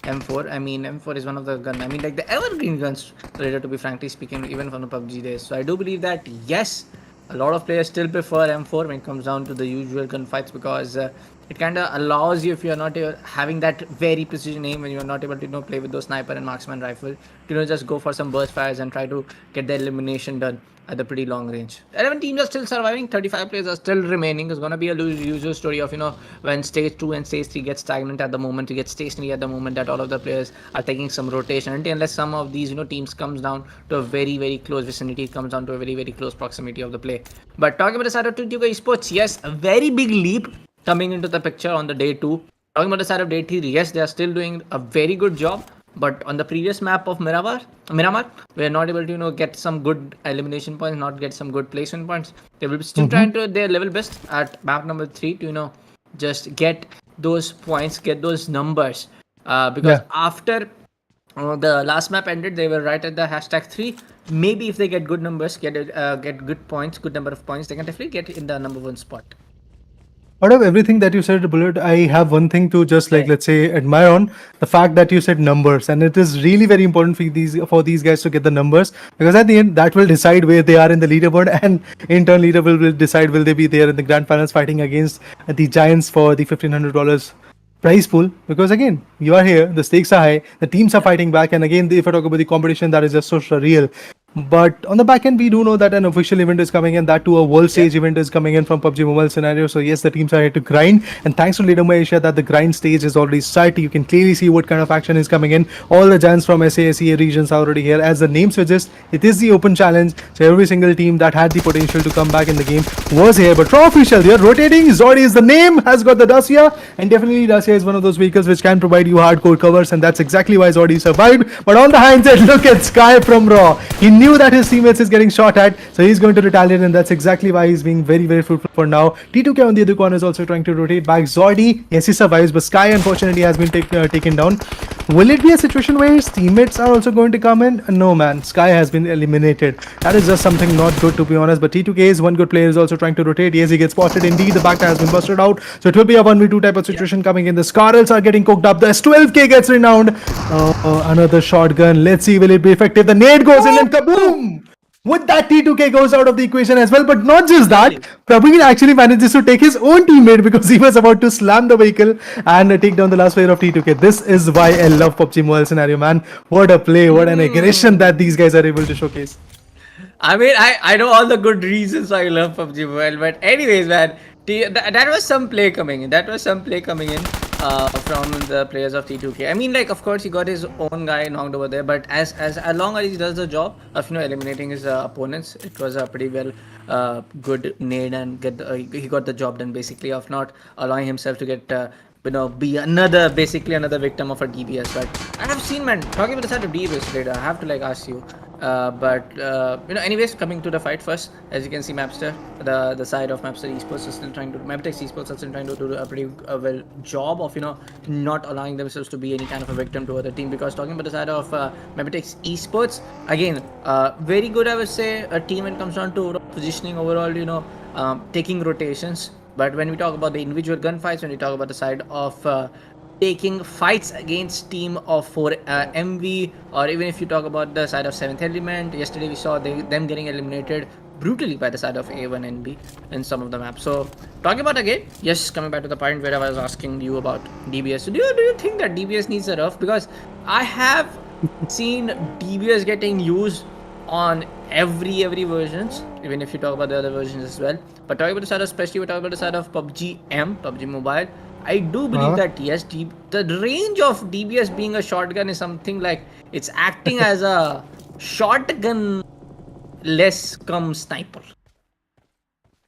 M4. I mean, M4 is one of the gun. I mean, like the evergreen guns, related to be frankly speaking, even from the PUBG days. So I do believe that yes, a lot of players still prefer M4 when it comes down to the usual gunfights because it kind of allows you, if you are not having that very precision aim, when you are not able to play with those sniper and marksman rifle, to just go for some burst fires and try to get the elimination done at the pretty long range. 11 teams are still surviving, 35 players are still remaining. It's gonna be a usual story of when stage 2 and stage 3 get stagnant at the moment, you get stationary at the moment, that all of the players are taking some rotation unless some of these teams comes down to a very close vicinity, it comes down to a very close proximity of the play. But talking about the side of T2 Esports, yes, a very big leap coming into the picture on the day 2. Talking about the side of day 3, yes, they are still doing a very good job. But on the previous map of Miramar, we are not able to get some good elimination points, not get some good placement points. They will be still trying to their level best at map number 3 to just get those points, get those numbers. Because after the last map ended, they were right at the hashtag 3. Maybe if they get good numbers, get good points, good number of points, they can definitely get in the number 1 spot. Out of everything that you said, Bullet, I have one thing to just let's say admire on the fact that you said numbers, and it is really very important for these guys to get the numbers, because at the end that will decide where they are in the leaderboard, and in turn leader will decide will they be there in the grand finals fighting against the Giants for the $1,500 prize pool. Because again, you are here, the stakes are high, the teams are fighting back, and again, if I talk about the competition, that is just so surreal. But on the back end, we do know that an official event is coming in, that too a world stage event is coming in from PUBG Mobile scenario. So yes, the teams are here to grind, and thanks to LIDOMA Asia that the grind stage is already started. You can clearly see what kind of action is coming in. All the giants from SA, SEA regions are already here. As the name suggests, it is the open challenge. So every single team that had the potential to come back in the game was here. But from official, they are rotating. Zordi is the name, has got the Dacia, and definitely Dacia is one of those vehicles which can provide you hardcore covers, and that's exactly why Zordi survived. But on the hindsight, look at Sky from Raw. He knew that his teammates is getting shot at, so he's going to retaliate, and that's exactly why he's being very fruitful for now. T2K on the other corner is also trying to rotate back. Zordi, yes, he survives, but Sky unfortunately has been taken down. Will it be a situation where his teammates are also going to come in? No, man. Sky has been eliminated. That is just something not good, to be honest. But T2K's one good player is also trying to rotate. Yes, he gets spotted. Indeed, the back has been busted out. So it will be a 1v2 type of situation coming in. The Scarrels are getting cooked up. The S12K gets renowned. Another shotgun. Let's see, will it be effective? The nade goes in and kaboom! With that, T2K goes out of the equation as well. But not just that, Praveen actually manages to take his own teammate because he was about to slam the vehicle and take down the last player of T2K. This is why I love PUBG Mobile scenario, man. What a play, what an aggression that these guys are able to showcase. I mean, I know all the good reasons why I love PUBG Mobile, but anyways, man, that was some play coming in. That was some play coming in from the players of T2K. I mean, like, of course, he got his own guy knocked over there, but as long as he does the job of eliminating his opponents, it was a pretty well good nade, and he got the job done basically of not allowing himself to get be another victim of a DBS. But I have seen, man, talking about the side of DBS later, I have to ask you. Anyways, coming to the fight first, as you can see, Mapster, the side of Mapster Esports is still trying to, MABETEX Esports are still trying to do a pretty well job of not allowing themselves to be any kind of a victim to other team. Because talking about the side of MABETEX Esports, again, very good, I would say, a team when it comes down to positioning overall, taking rotations. But when we talk about the individual gunfights, when we talk about the side of taking fights against team of 4 MV, or even if you talk about the side of 7th Element, yesterday we saw them getting eliminated brutally by the side of A1 and B in some of the maps. So talking about again, yes, coming back to the point where I was asking you about DBS. So do you think that DBS needs a rough? Because I have seen DBS getting used on every versions, even if you talk about the other versions as well. But talking about the side of, especially we talk about the side of PUBG Mobile, I do believe that yes, the range of DBS being a shotgun is something like it's acting as a shotgun less come sniper.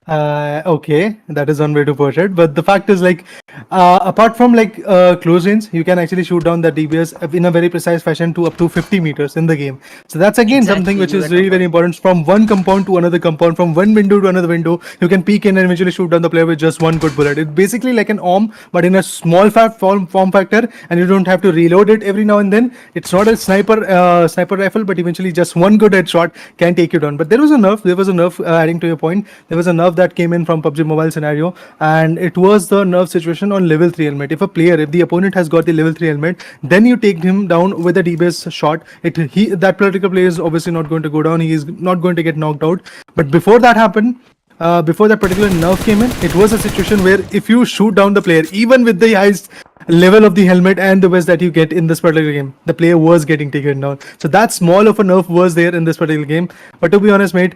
Okay, that is one way to put it. But the fact is, like, apart from like close range, you can actually shoot down the DBS in a very precise fashion to up to 50 meters in the game. So that's again something Exactly, which you is get really my very point. important. From one compound to another compound, from one window to another window, you can peek in and eventually shoot down the player with just one good bullet. It's basically like an OM, but in a small form factor, and you don't have to reload it every now and then. It's not a sniper rifle, but eventually just one good headshot can take you down. But there was a nerf. There was a nerf. Adding to your point, there was a nerf that came in from PUBG Mobile scenario, and it was the nerf situation on level 3 helmet. If the opponent has got the level 3 helmet, then you take him down with a DBS shot. That particular player is obviously not going to go down. He is not going to get knocked out. But before that happened, before that particular nerf came in, it was a situation where if you shoot down the player, even with the highest level of the helmet and the vest that you get in this particular game, the player was getting taken down. So that small of a nerf was there in this particular game. But to be honest, mate,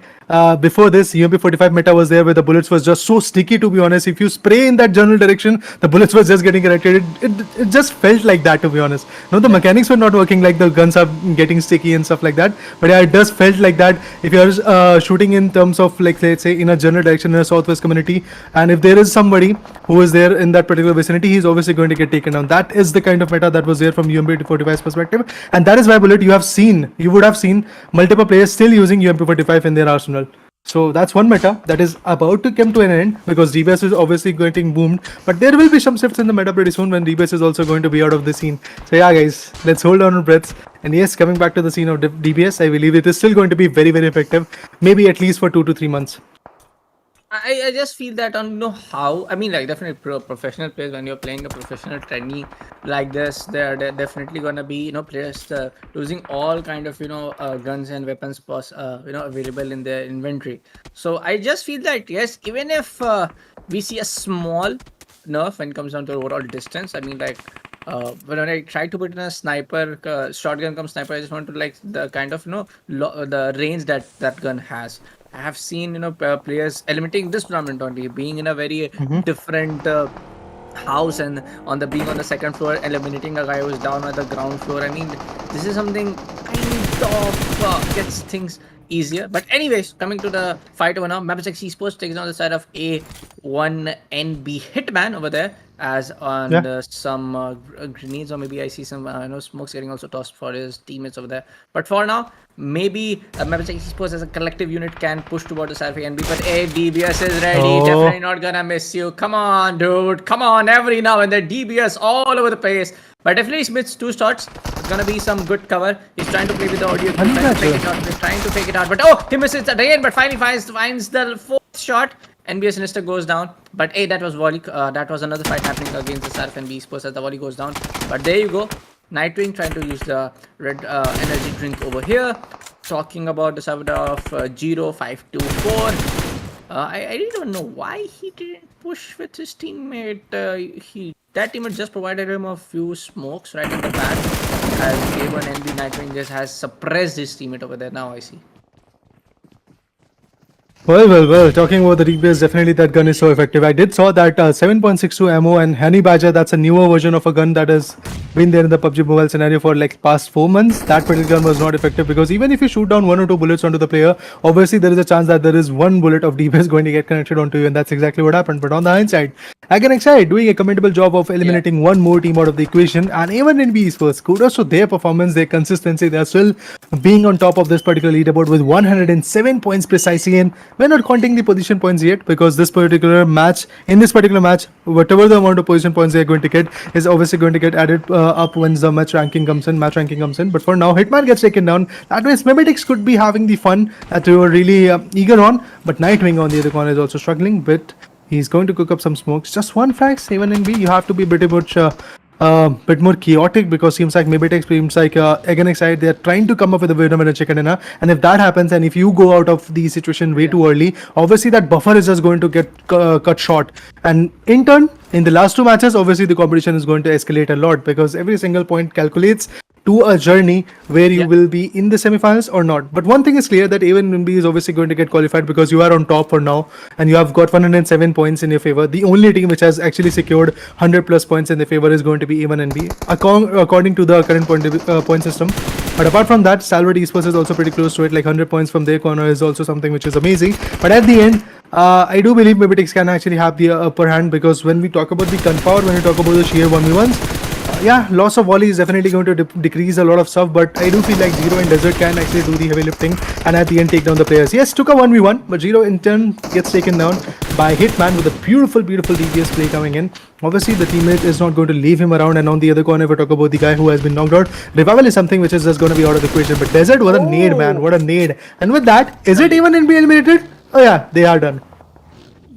before this, UMP 45 meta was there where the bullets was just so sticky. To be honest, if you spray in that general direction, the bullets was just getting erected. It just felt like that, to be honest. No, the mechanics were not working, like the guns are getting sticky and stuff like that. But yeah, it does felt like that. If you're shooting in terms of, like, let's say in a general direction in a southwest community, and if there is somebody who is there in that particular vicinity, he's obviously going to get taken down. That is the kind of meta that was there from UMP 45's perspective, and that is why, Bullet, you would have seen multiple players still using UMP 45 in their arsenal. So that's one meta that is about to come to an end, because DBS is obviously getting boomed, but there will be some shifts in the meta pretty soon when DBS is also going to be out of the scene. So yeah, guys, let's hold on our breaths. And yes, coming back to the scene of DBS, I believe it is still going to be very, very effective, maybe at least for 2 to 3 months. I just feel that on how, I mean, like, definitely professional players, when you're playing a professional trainee like this, they're definitely gonna be players losing all kind of guns and weapons available in their inventory. So I just feel that yes, even if we see a small nerf when it comes down to overall distance, I mean, like, when I try to put in a sniper shotgun come sniper, I just want to like the kind of the range that gun has. I have seen players eliminating this tournament only, being in a very different house, and being on the second floor, eliminating a guy who's down at the ground floor. I mean, this is something kind of gets things easier. But anyways, coming to the fight over now, MABETEX esports takes on the side of A1NB Hitman over there, as on some grenades, or maybe I see some smokes getting also tossed for his teammates over there. But for now, maybe MABETEX esports as a collective unit can push toward the side of ANB. But DBS is ready. Definitely not gonna miss you. Come on, dude. Come on, every now and then. DBS all over the place. But definitely Smith's 2 shots. It's gonna be some good cover. He's trying to play with the audio. He's trying to fake it out. But oh, he misses it again. But finally finds the 4th shot. NBS Sinister goes down. But hey, that was volley. That was another fight happening against the side of NB Sports as the volley goes down. But there you go. Nightwing trying to use the red energy drink over here. Talking about the server of 0524. I really don't know why he didn't push with his teammate. That teammate just provided him a few smokes right in the back, as A1NB Nightwing just has suppressed his teammate over there. Now I see. Well, talking about the DBS, definitely that gun is so effective. I did saw that 7.62 ammo and Honey Badger, that's a newer version of a gun that has been there in the PUBG Mobile scenario for like past 4 months. That particular gun was not effective, because even if you shoot down 1 or 2 bullets onto the player, obviously there is a chance that there is 1 bullet of DBS going to get connected onto you, and that's exactly what happened. But on the hindsight, SKYLIGHTZ doing a commendable job of eliminating one more team out of the equation, and even in esports, kudos to their performance, their consistency. They are still being on top of this particular leaderboard with 107 points precisely, and we're not counting the position points yet, because in this particular match, whatever the amount of position points they're going to get is obviously going to get added up when the match ranking comes in. But for now, Hitman gets taken down. That means MABETEX could be having the fun that we were really eager on, but Nightwing on the other corner is also struggling, but he's going to cook up some smokes. Just one frag, 7NB. You have to be pretty much bit more chaotic, because seems like MABETEX, seems like SKYLIGHTZ, they're trying to come up with a VENOM and a chicken dinner, and if that happens, and if you go out of the situation way too early, obviously that buffer is just going to get cut short, and in turn, in the last 2 matches, obviously the competition is going to escalate a lot, because every single point calculates. to a journey where you Yeah. will be in the semifinals or not. But one thing is clear, that even NB is obviously going to get qualified because you are on top for now and you have got 107 points in your favor. The only team which has actually secured 100 plus points in their favor is going to be even NB according to the current point system. But apart from that, STALWART Esports is also pretty close to it. Like 100 points from their corner is also something which is amazing. But at the end, I do believe MABETEX can actually have the upper hand, because when we talk about the gunpower, when we talk about the sheer 1v1s, yeah, loss of volley is definitely going to decrease a lot of stuff, but I do feel like Zero and Desert can actually do the heavy lifting and at the end take down the players. Yes, took a 1v1, but Zero in turn gets taken down by Hitman with a beautiful DPS play coming in. Obviously, the teammate is not going to leave him around, and on the other corner, if we talk about the guy who has been knocked out, Revival is something which is just going to be out of the equation. But Desert, what a nade, man, what a nade. And with that, is it even in be eliminated? Oh yeah, they are done.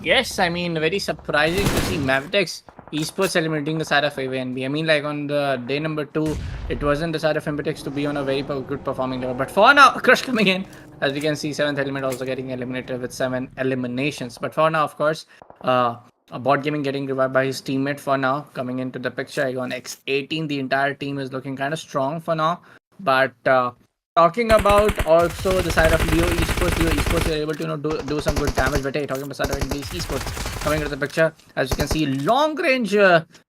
Yes, I mean, very surprising to see MABETEX Esports eliminating the side of AVNB. I mean, like on the day number 2, it wasn't the side of MABETEX to be on a very good performing level. But for now, Crush coming in. As we can see, 7th element also getting eliminated with 7 eliminations. But for now, of course, Bot Gaming getting revived by his teammate for now. Coming into the picture, I on X18. The entire team is looking kind of strong for now. But talking about also the side of Leo Esports are able to do some good damage. But hey, talking about the side of NB Esports coming into the picture, as you can see, long range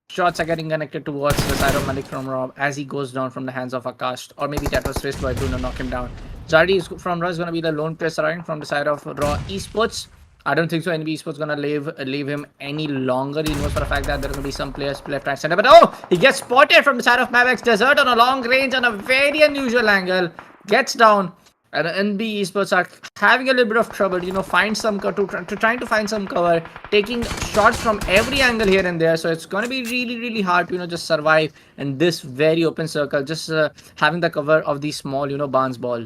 shots are getting connected towards the side of Malik from Rob as he goes down from the hands of Akash, or maybe that was Swiss by Bruno knock him down. Zardi from Raw is going to be the lone player surviving from the side of Raw Esports. I don't think so NB Esports gonna leave him any longer. He knows for a fact that there are gonna be some players left, right, center. But oh, he gets spotted from the side of MABETEX Desert on a long range on a very unusual angle. Gets down, and NB Esports are having a little bit of trouble. Find some trying to find some cover, taking shots from every angle here and there. So it's gonna be really hard to just survive in this very open circle. Just having the cover of the small Barnes ball.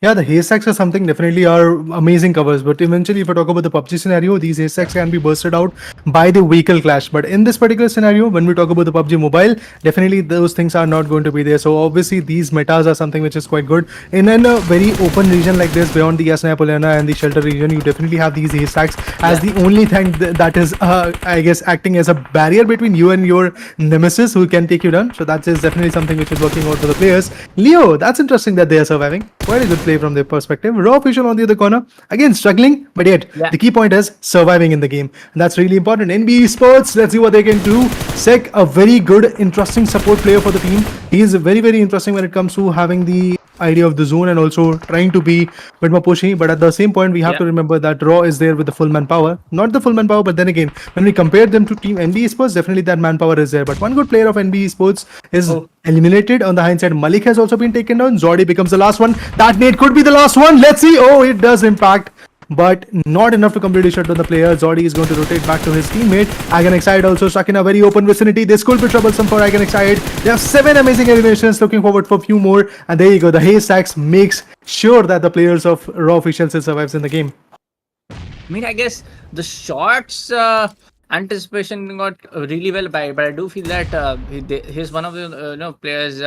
Yeah, the haystacks are something definitely are amazing covers, but eventually if I talk about the PUBG scenario, these haystacks can be bursted out by the vehicle clash. But in this particular scenario, when we talk about the PUBG Mobile, definitely those things are not going to be there. So obviously these metas are something which is quite good. In a very open region like this, beyond the Yasnaya Polana and the shelter region, you definitely have these haystacks as the only thing that is, I guess, acting as a barrier between you and your nemesis who can take you down. So that is definitely something which is working out for the players. Leo, that's interesting that they are surviving. Quite a good play from their perspective. Raw official on the other corner, again struggling, but yet the key point is surviving in the game, and that's really important. NB Esports, let's see what they can do. Sek, a very good, interesting support player for the team. He is very interesting when it comes to having the idea of the zone and also trying to be a bit more pushy. But at the same point, we have to remember that Raw is there with the full manpower. Not the full manpower, but then again, when we compare them to Team NB Esports, definitely that manpower is there. But one good player of NB Esports is eliminated. On the hindsight, Malik has also been taken down. Zordi becomes the last one. That nade could be the last one. Let's see. Oh, it does impact, but not enough to completely shut down the player. Zordi is going to rotate back to his teammate. AgenXide also stuck in a very open vicinity. This could be troublesome for AgenXide. There are 7 amazing eliminations. Looking forward for a few more. And there you go. The haystacks makes sure that the players of Raw officials survives in the game. I mean, I guess the shots anticipation got really well by, but I do feel that he's one of the players.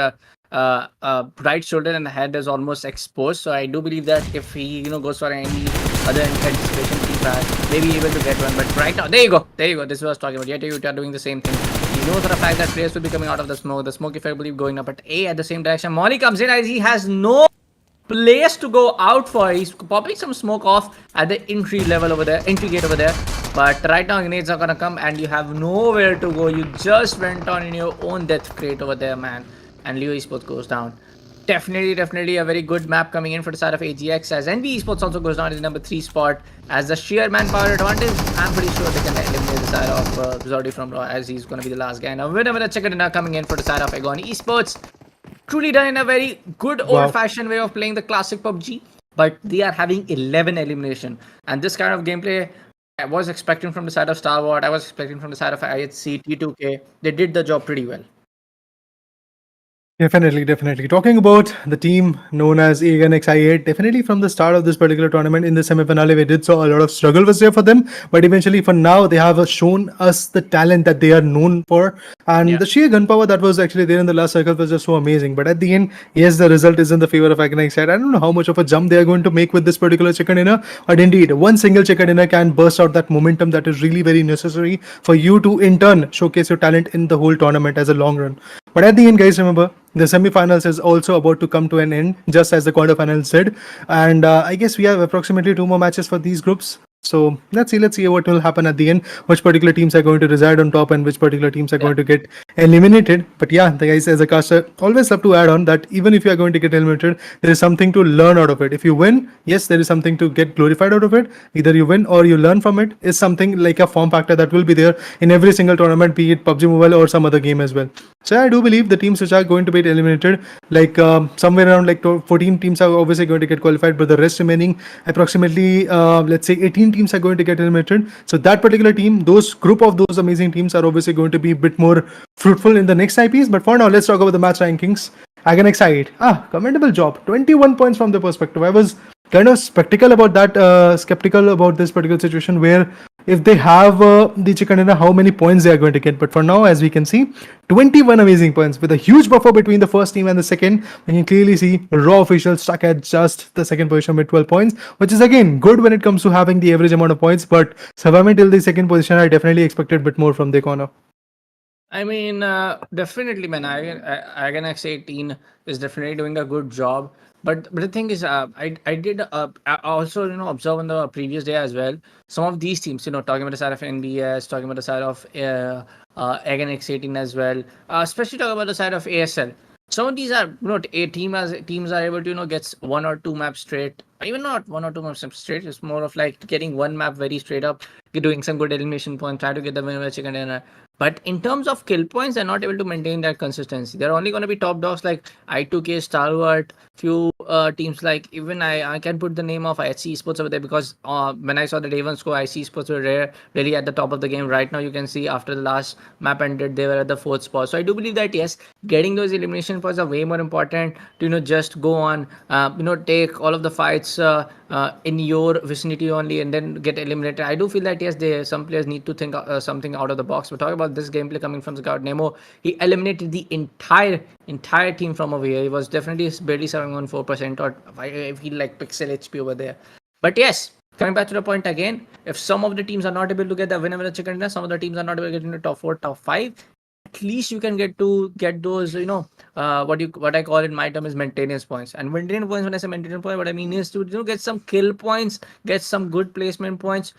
Right shoulder and head is almost exposed, so I do believe that if he goes for any other anticipation feedback, maybe able to get one. But right now, there you go, this is what I was talking about. Yet you are doing the same thing. He knows for a fact that players will be coming out of the smoke if I believe going up, but at the same direction Molly comes in as he has no place to go out for. He's popping some smoke off at the entry gate over there, but right now grenades are gonna come and you have nowhere to go. You just went on in your own death crate over there, man. And Leo Esports goes down. Definitely a very good map coming in for the side of AGX, as NB Esports also goes down in the number 3 spot. As the sheer manpower advantage, I'm pretty sure they can eliminate the side of Zordi from Raw, as he's going to be the last guy. Now winner chicken dinner coming in for the side of Agony Esports. Truly done in a very good old-fashioned way of playing the classic PUBG, but they are having 11 elimination, and this kind of gameplay I was expecting from the side of STALWART. I was expecting from the side of IHC, T2K. They did the job pretty well. Definitely. Talking about the team known as AgenXI8, definitely from the start of this particular tournament in the semi-finale, we did saw a lot of struggle was there for them. But eventually, for now, they have shown us the talent that they are known for. And the sheer gunpower that was actually there in the last circle was just so amazing. But at the end, yes, the result is in the favor of AgenXI8. I don't know how much of a jump they are going to make with this particular chicken dinner. But indeed, one single chicken dinner can burst out that momentum that is really very necessary for you to, in turn, showcase your talent in the whole tournament as a long run. But at the end, guys, remember the semi-finals is also about to come to an end, just as the quarterfinals did. And I guess we have approximately 2 more matches for these groups. So let's see what will happen at the end. Which particular teams are going to reside on top, and which particular teams are going to get eliminated. But yeah, the guys, as a caster, always love to add on that even if you are going to get eliminated, there is something to learn out of it. If you win, yes, there is something to get glorified out of it. Either you win or you learn from it. Is something like a form factor that will be there in every single tournament, be it PUBG Mobile or some other game as well. So I do believe the teams which are going to be eliminated, like somewhere around like 14 teams are obviously going to get qualified, but the rest remaining approximately let's say 18 teams are going to get eliminated. So that particular team, those group of those amazing teams are obviously going to be a bit more fruitful in the next IPs. But for now, let's talk about the match rankings. Commendable job. 21 points from the perspective. I was kind of skeptical about this particular situation, where if they have the chicken dinner, how many points they are going to get. But for now, as we can see, 21 amazing points with a huge buffer between the first team and the second. And you can clearly see Raw officials stuck at just the second position with 12 points, which is again good when it comes to having the average amount of points. But surviving till the second position, I definitely expected a bit more from their corner. I mean, definitely, man. I can say 18 is definitely doing a good job. But the thing is, I did I also observe on the previous day as well. Some of these teams, talking about the side of NBS, talking about the side of Again X18 as well, especially talking about the side of ASL. Some of these are teams are able to get 1 or 2 maps straight, even not 1 or 2 maps straight. It's more of like getting one map very straight up, doing some good elimination points, try to get the win with chicken dinner. But in terms of kill points, they're not able to maintain that consistency. They're only going to be top dogs like I2K, STALWART, few teams like, even I can put the name of IC Esports over there, because when I saw the day one score, IC Esports were really at the top of the game. Right now, you can see after the last map ended, they were at the 4th spot. So I do believe that yes, getting those elimination points are way more important to just go on, take all of the fights in your vicinity only and then get eliminated. I do feel that yes, some players need to think something out of the box. We're talking about this gameplay coming from Scout Nemo. He eliminated the entire team from over here. He was definitely barely surviving on 4%, or I feel like pixel HP over there. But yes, coming back to the point again, if some of the teams are not able to get the winner with the chicken dinner, some of the teams are not able to get into top 4, top 5, at least you can get those, what I call in my term is maintenance points. And maintenance points, when I say maintenance point, what I mean is to get some kill points, get some good placement points,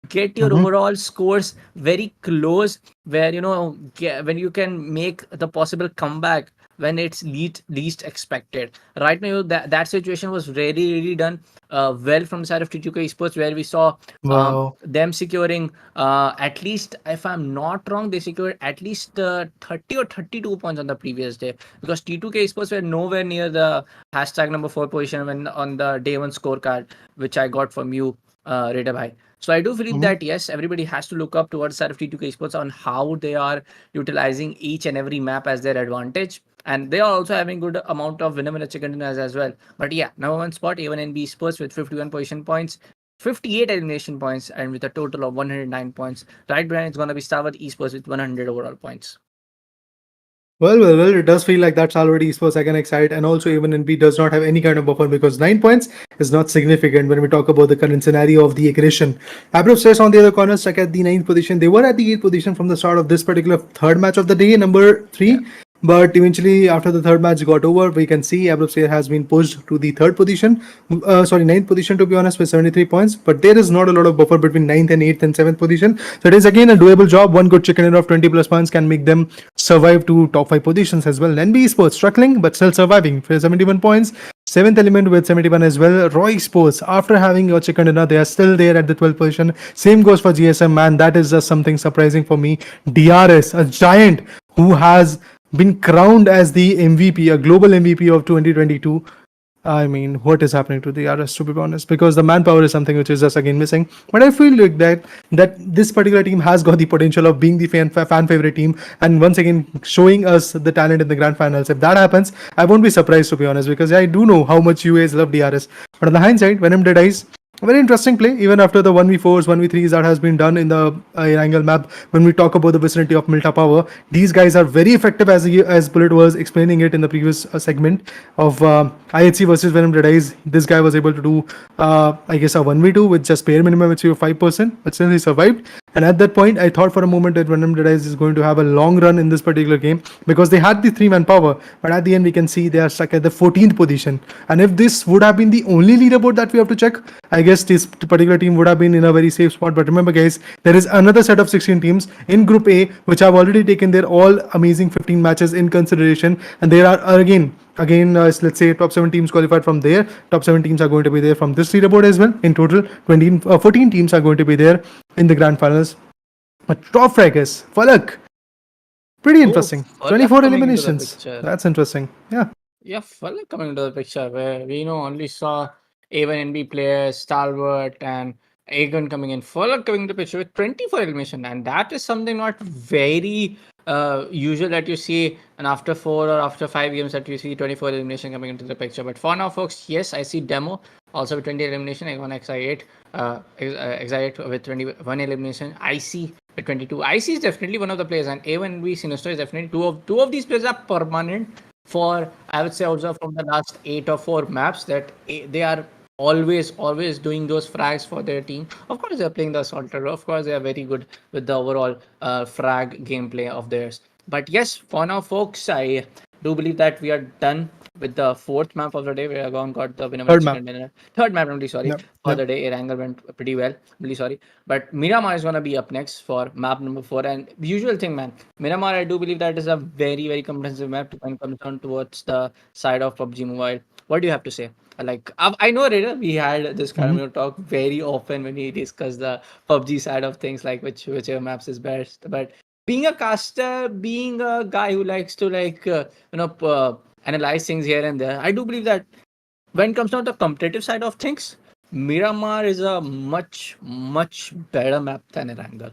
get your overall scores very close, where when you can make the possible comeback when it's least expected. Right now, that situation was really done well from the side of T2K Esports, where we saw them securing at least, if I'm not wrong, they secured at least 30 or 32 points on the previous day, because T2K Esports were nowhere near the hashtag number 4 position when on the day one scorecard, which I got from you, Rita Bhai. So I do believe that yes, everybody has to look up towards the side of T2K Esports on how they are utilizing each and every map as their advantage. And they are also having good amount of winner chicken dinners as well. But yeah, number 1 spot, A1NB Esports with 51 position points, 58 elimination points, and with a total of 109 points. Right behind it's going to be STALWART Esports with 100 overall points. Well, it does feel like that's already Esports Excite, and also even NB does not have any kind of buffer, because 9 points is not significant when we talk about the current scenario of the aggression. Abrupts on the other corner stuck at the 9th position. They were at the 8th position from the start of this particular third match of the day, number 3. Yeah. But eventually, after the third match got over, we can see Abrupts has been pushed to the 9th position, to be honest, with 73 points. But there is not a lot of buffer between 9th and 8th and 7th position. So it is again a doable job. One good chicken dinner of 20 plus points can make them survive to top 5 positions as well. NB Esports struggling but still surviving for 71 points. 7th element with 71 as well. Roy Sports, after having a chicken dinner, they are still there at the 12th position. Same goes for GSM, man. That is just something surprising for me. DRS, a giant who has been crowned as the MVP, a global MVP of 2022. I mean, what is happening to the DRS, to be honest? Because the manpower is something which is just again missing. But I feel like that this particular team has got the potential of being the fan favorite team, and once again showing us the talent in the grand finals. If that happens, I won't be surprised, to be honest, because I do know how much you guys love DRS. But on the hindsight, VENOM DEADEYES, A very interesting play, even after the 1v4s, 1v3s that has been done in the Erangel map. When we talk about the vicinity of Milta Power, these guys are very effective, as Bullet was explaining it in the previous segment of IHC versus Venom Deadeyes. This guy was able to do, I guess, a 1v2 with just bare minimum achieve of 5%, but still he survived. And at that point, I thought for a moment that Venom Deadeyes is going to have a long run in this particular game because they had the 3-man power. But at the end, we can see they are stuck at the 14th position. And if this would have been the only leaderboard that we have to check, I guess this particular team would have been in a very safe spot. But remember, guys, there is another set of 16 teams in Group A which have already taken their all amazing 15 matches in consideration. And there are again, let's say top 7 teams qualified from there. Top 7 teams are going to be there from this leaderboard as well. In total, 14 teams are going to be there in the grand finals. But top fragers, Falak, pretty interesting. Falak 24 coming into the eliminations. picture. That's interesting. Yeah. Yeah, Falak coming into the picture where we only saw A1NB players, Stalwart and Aegon coming in. Falak coming into the picture with 24 elimination, and that is something not very usual that you see. And after 4 or after 5 games that you see 24 elimination coming into the picture. But for now, folks, yes, I see Demo also with 20 elimination, Aegon XI8, XI8 with 21 elimination, IC with 22. IC is definitely one of the players, and A1NB Sinister is definitely two of these players are permanent. For I would say also from the last 8 or 4 maps that they are always doing those frags for their team. Of course, they're playing the Assaulter. Of course, they are very good with the overall frag gameplay of theirs. But yes, for now, folks, I do believe that we are done with the 4th map of the day. We have got the winner. Third map. Third map, I'm really sorry. Yep, For yep. the day, Erangel went pretty well. Really sorry. But Miramar is going to be up next for map number 4. And usual thing, man. Miramar, I do believe that is a very, very comprehensive map when it comes down towards the side of PUBG Mobile. What do you have to say? Like, I know, Reda, we had this kind of talk very often when we discuss the PUBG side of things, like whichever maps is best. But being a caster, being a guy who likes to analyze things here and there, I do believe that when it comes down to the competitive side of things, Miramar is a much, much better map than Erangel.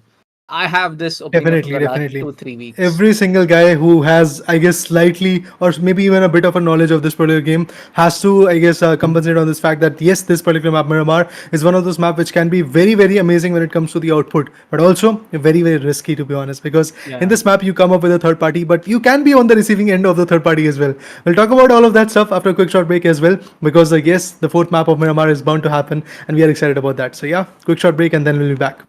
I have this opinion for the last Definitely. 2-3 weeks. Every single guy who has, I guess, slightly or maybe even a bit of a knowledge of this particular game has to, I guess, compensate on this fact that yes, this particular map, Miramar, is one of those maps which can be very, very amazing when it comes to the output, but also very, very risky, to be honest, because in this map you come up with a third party, but you can be on the receiving end of the third party as well. We'll talk about all of that stuff after a quick short break as well, because yes, the 4th map of Miramar is bound to happen, and we are excited about that. So yeah, quick short break and then we'll be back.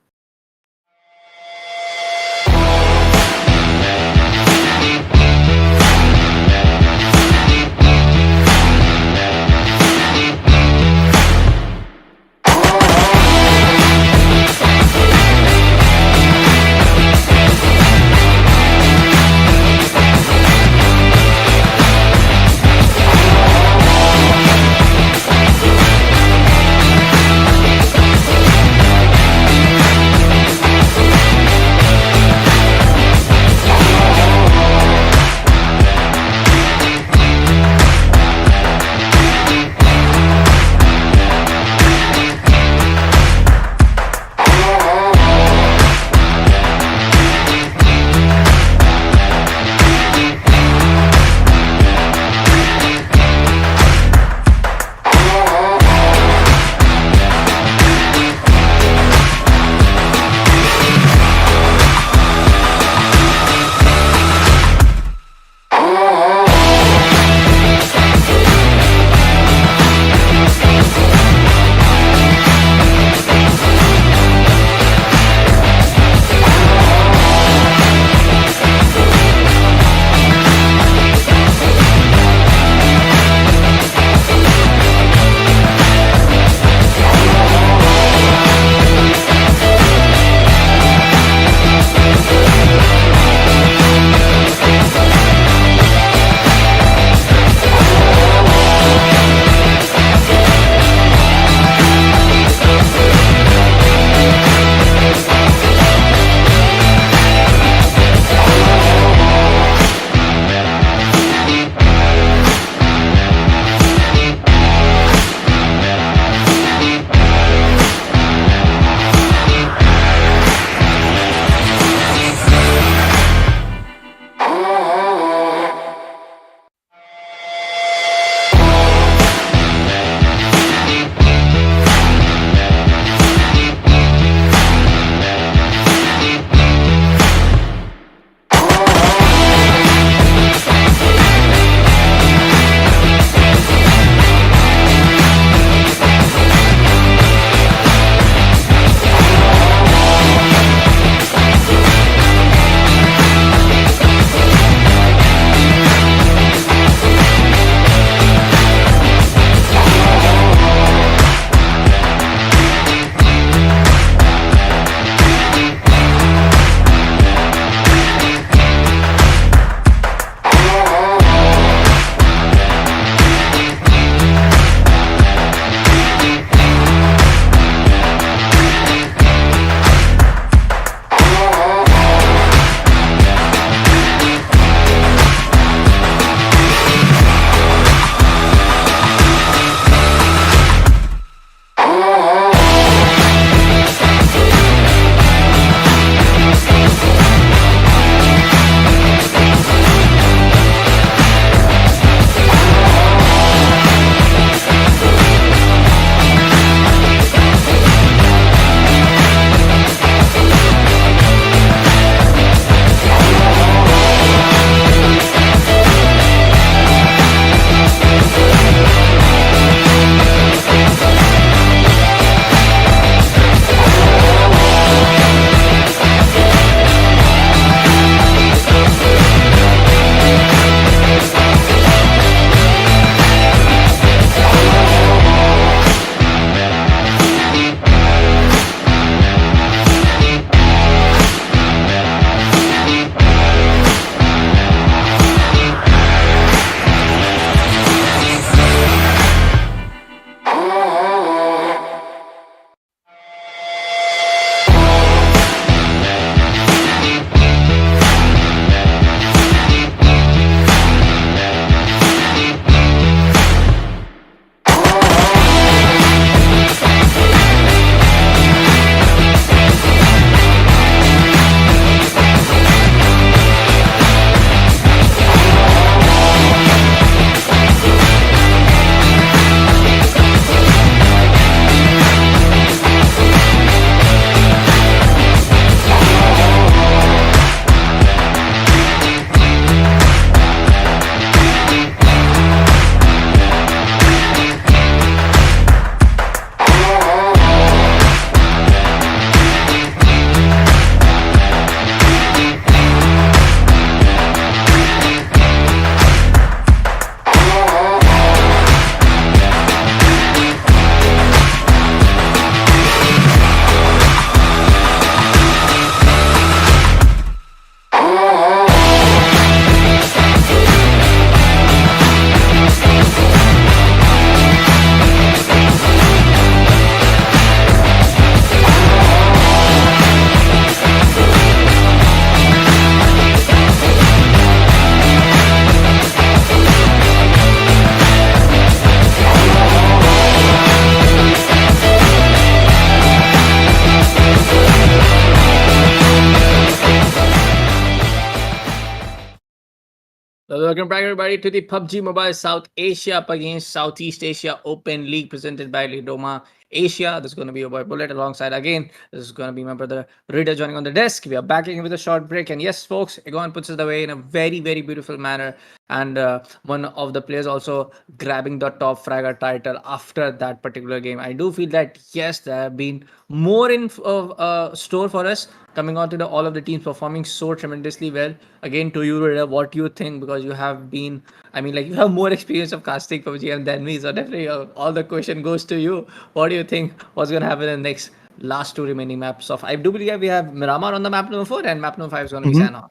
So welcome back everybody to the PUBG Mobile South Asia up against Southeast Asia Open League presented by LIDOMA Asia. This is going to be your boy Bullet alongside again. This is going to be my brother Rita joining on the desk. We are back again with a short break. And yes, folks, Egon puts it away in a very, very beautiful manner. And one of the players also grabbing the top fragger title after that particular game. I do feel that, yes, there have been more in store for us coming on to all of the teams performing so tremendously well. Again, to you, Rita, what do you think? Because you have been, I mean, like you have more experience of casting PUBG than me. So definitely all the question goes to you. What do you think? What's going to happen in the next last two remaining maps of? I do believe we have Miramar on the map number 4 and map number 5 is going to be Sanhok.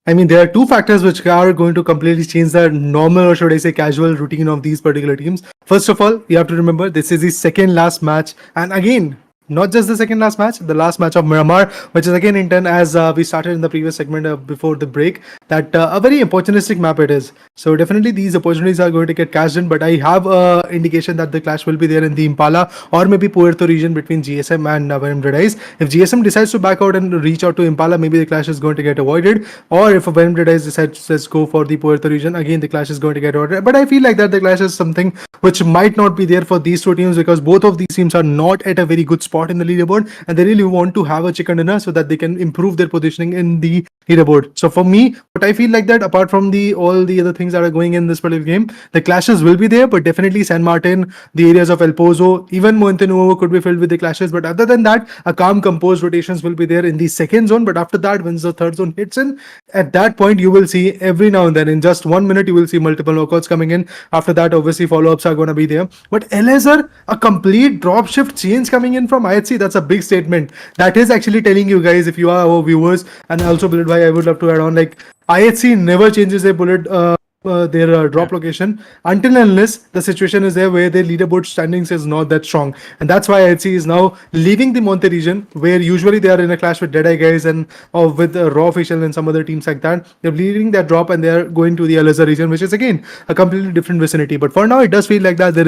I mean, there are two factors which are going to completely change the normal, or should I say casual routine of these particular teams. First of all, you have to remember this is the second last match. And again, not just the second last match, the last match of Miramar, which is again in turn, as we started in the previous segment before the break, that a very opportunistic map it is. So definitely these opportunities are going to get cashed in, but I have a indication that the clash will be there in the Impala or maybe Puerto region between GSM and VENOM DEADEYES. If GSM decides to back out and reach out to Impala, maybe the clash is going to get avoided. Or if VENOM DEADEYES decides to go for the Puerto region, again the clash is going to get avoided. But I feel like that the clash is something which might not be there for these two teams because both of these teams are not at a very good spot in the leaderboard and they really want to have a chicken dinner so that they can improve their positioning in the leaderboard. So for me, what I feel like that apart from all the other things that are going in this particular game, the clashes will be there, but definitely San Martin, the areas of El Pozo, even Montenuovo could be filled with the clashes. But other than that, a calm composed rotations will be there in the second zone. But after that, once the third zone hits in, at that point you will see every now and then in just 1 minute you will see multiple knockouts coming in. After that, obviously follow-ups are going to be there. But Elazar, a complete drop shift change coming in from IHC, that's a big statement. That is actually telling you guys, if you are our viewers, and also Bullet Bhai, I would love to add on, like IHC never changes their their drop location until and unless the situation is there where their leaderboard standings is not that strong, and that's why IHC is now leaving the Monte region where usually they are in a clash with Deadeye guys and or with Raw Official and some other teams like that. They're leaving that drop and they're going to the Elazar region, which is again a completely different vicinity. But for now, it does feel like that there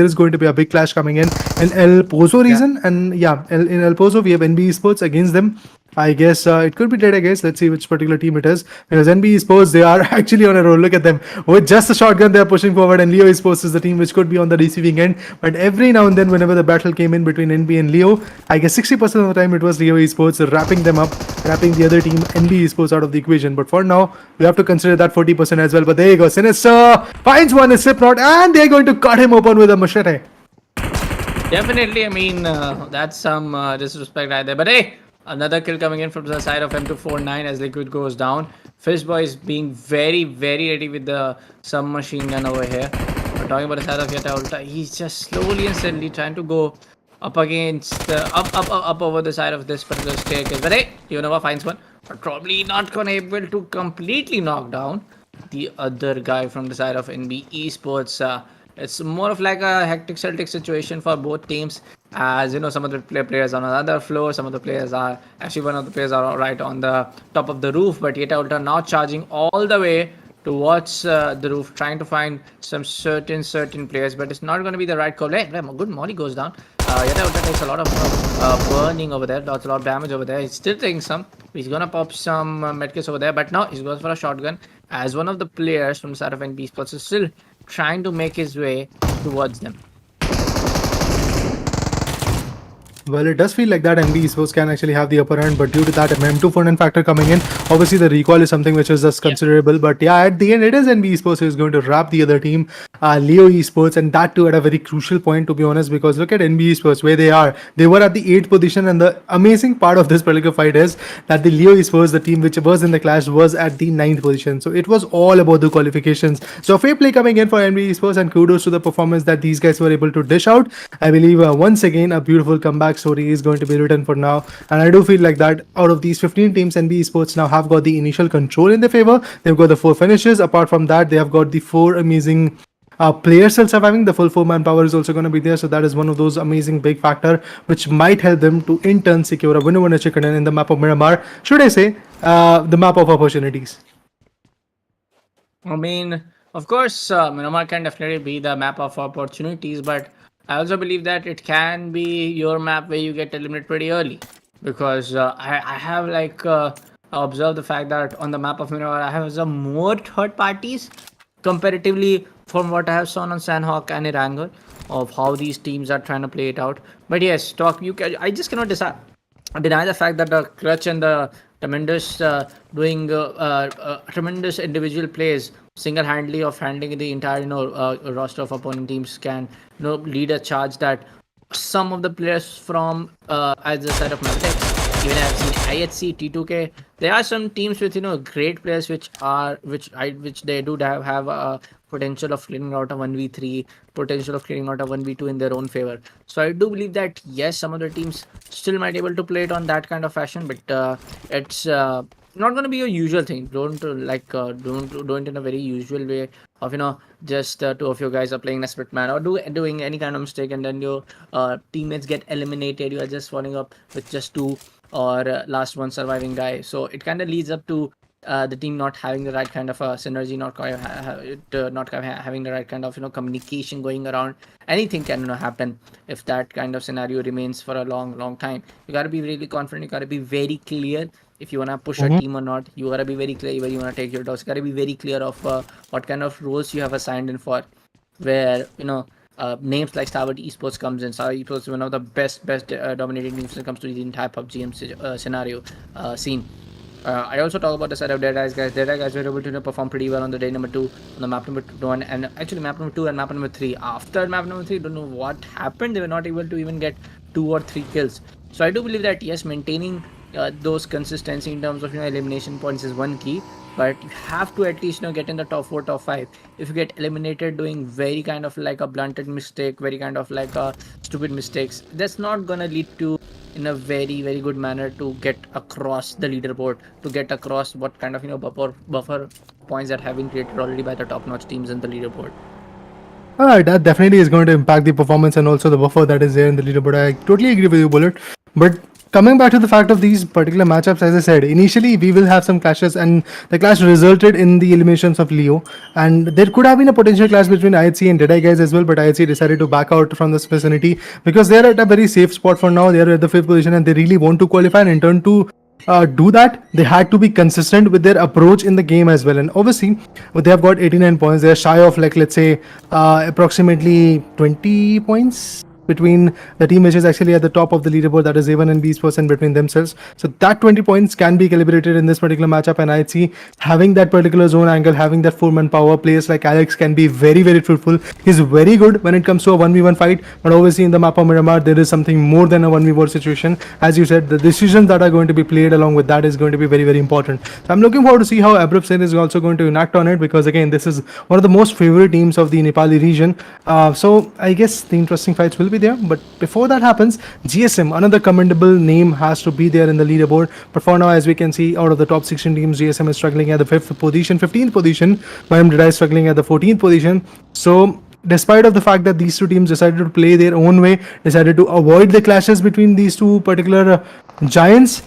is going to be a big clash coming in El Pozo region, and in El Pozo we have NB Esports against them. I guess it could be dead, I guess. Let's see which particular team it is. Because NB Esports, they are actually on a roll. Look at them. With just a shotgun, they are pushing forward. And Leo Esports is the team which could be on the receiving end. But every now and then, whenever the battle came in between NB and Leo, I guess 60% of the time it was Leo Esports wrapping them up, wrapping the other team, NB Esports, out of the equation. But for now, we have to consider that 40% as well. But there you go. Sinister finds one, is Slipknot, and they're going to cut him open with a machete. Definitely, I mean, that's some disrespect right there. But hey, another kill coming in from the side of M249 as Liquid goes down. Fishboy is being very, very ready with the submachine gun over here. We're talking about the side of Yeta Ulta. He's just slowly and steadily trying to go up against, up over the side of this particular staircase. But hey, Yonova finds one. But probably not gonna able to completely knock down the other guy from the side of NB Esports. It's more of like a hectic Celtic situation for both teams, as you know, some of the players on another floor, some of the players are actually, one of the players are right on the top of the roof, but Yeta Ultra now charging all the way towards the roof, trying to find some certain players, but it's not going to be the right call. Hey, good molly goes down. Yeta Ultra takes a lot of burning over there, does a lot of damage over there. He's still taking some. He's gonna pop some medkits over there, but now he goes for a shotgun, as one of the players from the side of NB Sports is still trying to make his way towards them. Well, it does feel like that NB Esports can actually have the upper hand, but due to that M249 factor coming in, obviously the recoil is something which is just considerable. But yeah, at the end, it is NB Esports who is going to wrap the other team, Leo Esports, and that too at a very crucial point, to be honest, because look at NB Esports, where they are. They were at the 8th position, and the amazing part of this particular fight is that the Leo Esports, the team which was in the clash, was at the 9th position. So it was all about the qualifications. So fair play coming in for NB Esports, and kudos to the performance that these guys were able to dish out. I believe once again a beautiful comeback story is going to be written for now, and I do feel like that out of these 15 teams, NB Esports now have got the initial control in their favor. They've got the 4 finishes. Apart from that, they have got the 4 amazing players still surviving. The full 4 manpower is also going to be there, so that is one of those amazing big factor which might help them to in turn secure a winner chicken in the map of Miramar, should I say the map of opportunities. I mean, of course, Miramar can definitely be the map of opportunities, but I also believe that it can be your map where you get eliminated pretty early, because I have like observe the fact that on the map of Miramar, I have some more third parties comparatively from what I have seen on Sanhok and Erangel of how these teams are trying to play it out. But yes, I just cannot deny the fact that the clutch and the tremendous doing tremendous individual plays single-handedly of handling the entire roster of opponent teams can lead a charge that some of the players from as the side of MABETEX, even I've seen IHC, T2K. There are some teams with great players which they do have a potential of clearing out a 1v3, potential of clearing out a 1v2 in their own favor. So I do believe that yes, some of the teams still might be able to play it on that kind of fashion, but it's not going to be a usual thing. Don't don't in a very usual way of just two of you guys are playing a split man or doing any kind of mistake, and then your teammates get eliminated. You are just falling up with just two or last one surviving guy. So it kind of leads up to the team not having the right kind of synergy, not having the right kind of communication going around. Anything can happen if that kind of scenario remains for a long time. You got to be really confident. You got to be very clear if you want to push a team or not. You got to be very clear where you want to take your toss. You got to be very clear of what kind of roles you have assigned in for, where names like STALWART esports comes in. STALWART esports is one of the best dominating teams when it comes to the entire PUBG scenario scene. I also talk about the side of DEADEYES guys. DEADEYES guys were able to perform pretty well on the day number 2, on the map number 1, and actually map number 2 and map number 3. After map number 3, don't know what happened. They were not able to even get 2 or 3 kills. So I do believe that yes, maintaining those consistency in terms of elimination points is one key. But you have to at least get in the top 4, top 5. If you get eliminated doing very kind of like a blunted mistake, very kind of like a stupid mistakes, that's not gonna lead to in a very good manner to get across the leaderboard, to get across what kind of buffer points that have been created already by the top-notch teams in the leaderboard. That definitely is going to impact the performance and also the buffer that is there in the leaderboard. I totally agree with you, Bullet. But coming back to the fact of these particular matchups, as I said, initially we will have some clashes, and the clash resulted in the eliminations of Leo. And there could have been a potential clash between IHC and DEADEYES guys as well, but IHC decided to back out from this vicinity because they are at a very safe spot for now. They are at the 5th position and they really want to qualify, and in turn to do that, they had to be consistent with their approach in the game as well. And obviously, they have got 89 points. They are shy of, like, let's say, approximately 20 points between the team which is actually at the top of the leaderboard, that is A1 and B Sports, and between themselves. So that 20 points can be calibrated in this particular matchup, and I'd see having that particular zone angle, having that 4-man power, players like Alex can be very fruitful. He's very good when it comes to a 1v1 fight, but obviously in the map of Miramar, there is something more than a 1v1 situation. As you said, the decisions that are going to be played along with that is going to be very important. So I'm looking forward to see how Abrupt Sen is also going to enact on it, because again, this is one of the most favorite teams of the Nepali region. So I guess the interesting fights will be there. But before that happens, GSM, another commendable name, has to be there in the leaderboard. But for now, as we can see, out of the top 16 teams, GSM is struggling at the 5th position, 15th position. MABETEX is struggling at the 14th position. So despite of the fact that these two teams decided to play their own way, decided to avoid the clashes between these two particular giants,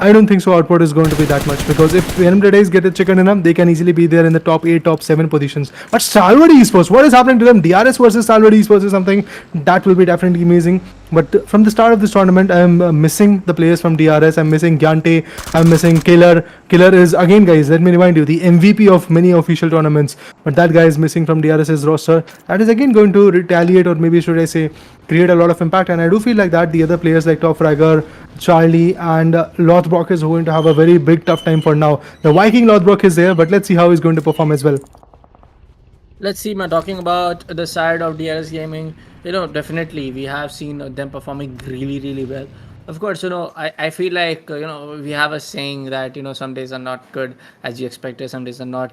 I don't think so output is going to be that much, because if VENOM get a chicken enough, they can easily be there in the top 8, top 7 positions. But STALWART Esports, what is happening to them? DRS versus STALWART Esports is something that will be definitely amazing. But from the start of this tournament, I am missing the players from DRS. I'm missing Gyante. I'm missing Killer. Killer is, again guys, let me remind you, the MVP of many official tournaments. But that guy is missing from DRS's roster. That is again going to retaliate, or maybe should I say, create a lot of impact. And I do feel like that the other players like Top Fragger, Charlie, and Lothbrok is going to have a very big tough time for now. The Viking Lothbrok is there, but let's see how he's going to perform as well. Let's see, man, talking about the side of DRS Gaming, definitely we have seen them performing really well. Of course, I feel like, we have a saying that, some days are not good as you expected, some days are not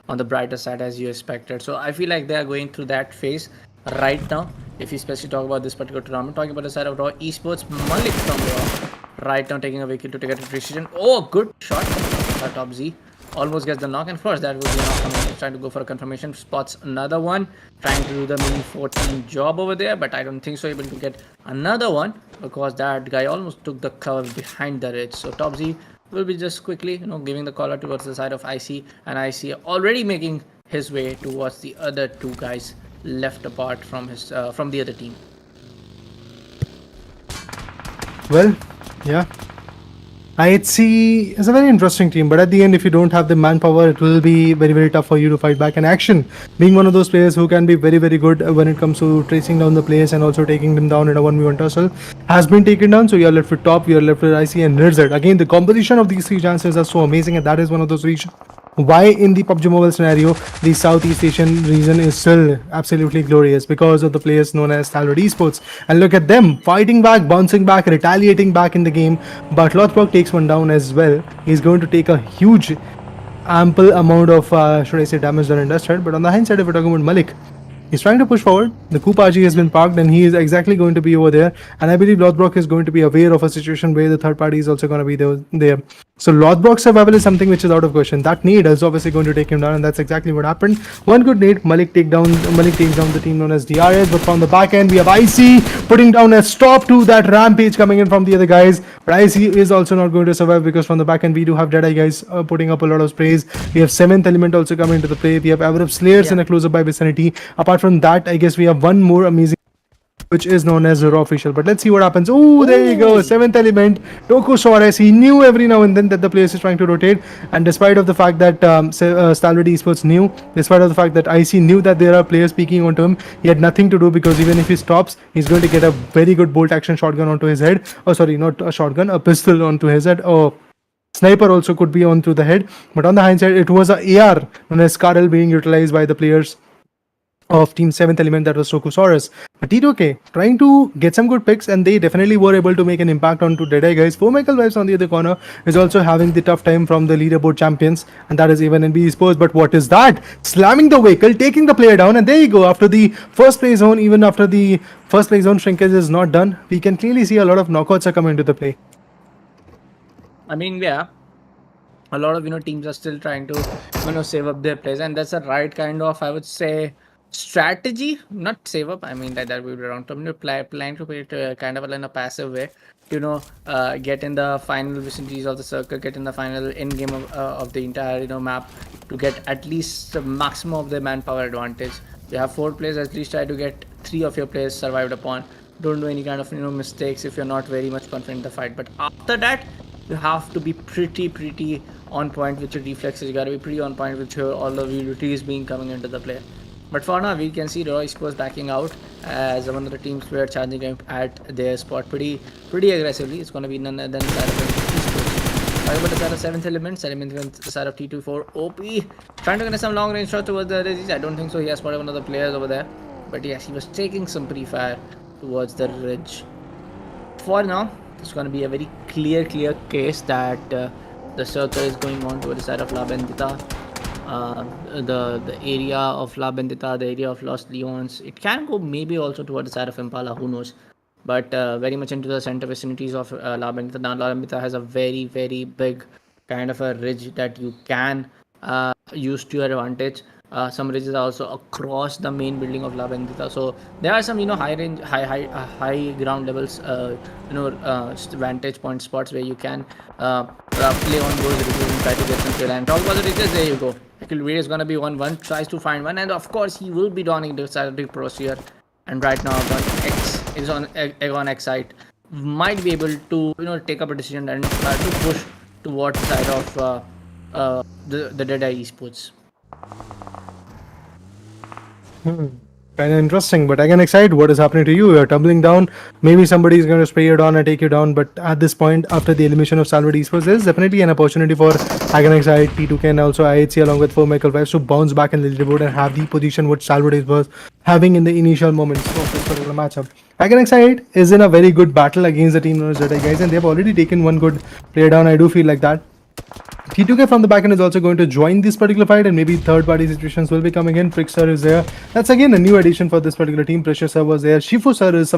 on the brighter side as you expected. So I feel like they are going through that phase right now. If you especially talk about this particular tournament, talking about the side of Raw Esports, Malik from Raw, right now taking a vehicle to get a precision. Oh, good shot. Top Z. Almost gets the knock, and of course that would be enough. Coming, trying to go for a confirmation, spots another one, trying to do the mini 14 job over there, but I don't think so able to get another one, because that guy almost took the cover behind the ridge. So Top Z will be just quickly giving the caller towards the side of IC, and IC already making his way towards the other two guys left apart from his from the other team. Well, yeah, IHC is a very interesting team, but at the end, if you don't have the manpower, it will be very, very tough for you to fight back. And Action, being one of those players who can be very, very good when it comes to tracing down the players and also taking them down in a 1v1 tussle, has been taken down. So you're left with Top, you're left with IC and NIRZ. Again, the composition of these three chances are so amazing, and that is one of those reasons why in the PUBG Mobile scenario, the Southeast Asian region is still absolutely glorious because of the players known as STALWART Esports. And look at them fighting back, bouncing back, retaliating back in the game. But Lothbrok takes one down as well. He's going to take a huge, ample amount of, should I say, damage done and dusted. But on the hindsight, if we're talking about Malik, he's trying to push forward. The Coup RG has been parked and he is exactly going to be over there. And I believe Lothbrok is going to be aware of a situation where the third party is also going to be there. So Lothbrok's survival is something which is out of question. That nade is obviously going to take him down, and that's exactly what happened. One good nade, Malik takes down the team known as DRS, but from the back end we have IC putting down a stop to that rampage coming in from the other guys. But IC is also not going to survive because from the back end we do have Deadeye guys putting up a lot of sprays. We have 7th Element also coming into the play. We have Averab Slayers in a close-up by vicinity. Apart from that, I guess we have one more amazing, which is known as Raw Official. But let's see what happens. Oh, there you go. 7th Element. Toku Suarez. He knew every now and then that the place is trying to rotate. And despite of the fact that STALWART Esports knew, despite of the fact that IC knew that there are players peeking onto him, he had nothing to do because even if he stops, he's going to get a very good bolt action shotgun onto his head. Oh, sorry, not a shotgun, a pistol onto his head. Oh, sniper also could be onto the head. But on the hindsight, it was a AR known as Scarl being utilized by the players of Team 7th Element, that was Tokusaurus. But T2K trying to get some good picks, and they definitely were able to make an impact onto Deadeye guys. 4MichaelVibes on the other corner is also having the tough time from the leaderboard champions, and that is even NB Esports. But what is that? Slamming the vehicle, taking the player down, and there you go. After the first play zone, even after the first play zone shrinkage is not done, we can clearly see a lot of knockouts are coming into the play. I mean, yeah, a lot of teams are still trying to save up their plays, and that's the right kind of, I would say, strategy. Not save up, I mean that would be wrong term. Planning to play it kind of in a passive way, get in the final vicinities of the circle, get in the final end game of the entire map, to get at least the maximum of the manpower advantage. You have 4 players, at least try to get 3 of your players survived upon. Don't do any kind of mistakes if you're not very much confident in the fight. But after that, you have to be pretty on point with your reflexes. You gotta be pretty on point with your all the utilities being coming into the play. But for now, we can see Raw Esports backing out as one of the teams were charging at their spot pretty aggressively. It's going to be none other than side of Esports. Talking about the side of 7th Element, the side of T24 OP, trying to get some long range shot towards the ridge. I don't think so. He has spotted one of the players over there. But yes, he was taking some pre-fire towards the ridge. For now, it's going to be a very clear case that the circle is going on towards the side of La Bendita. The area of La Bendita, the area of Los Leons. It can go maybe also towards the side of Impala, who knows. But very much into the center vicinities of La Bendita. Now La Bendita has a very big kind of a ridge that you can use to your advantage. Some ridges are also across the main building of La Bendita. So there are some high range, high ground levels, vantage point spots where you can play on those ridges and try to get some kill. And talk about the ridges, there you go. Kill is gonna be 1-1, tries to find one, and of course he will be donning the side of the pros here. And right now X is on Egon X side, might be able to take up a decision and try to push towards the side of the Deadeye Esports. Kind of interesting, but again, excited. What is happening to you? You're tumbling down. Maybe somebody is going to spray you down and take you down. But at this point, after the elimination of STALWART Esports, there's definitely an opportunity for Agonexite, T2K, and also IHC along with 4MichaelVibes to bounce back in the leaderboard and have the position which STALWART was having in the initial moments of this particular matchup. Agonexite is in a very good battle against the team known as Deadeye guys, and they've already taken one good player down. I do feel like that. T2K from the backend is also going to join this particular fight, and maybe third party situations will be coming in. Frickster is there. That's again a new addition for this particular team. Pressure Sir was there. Shifu Sir is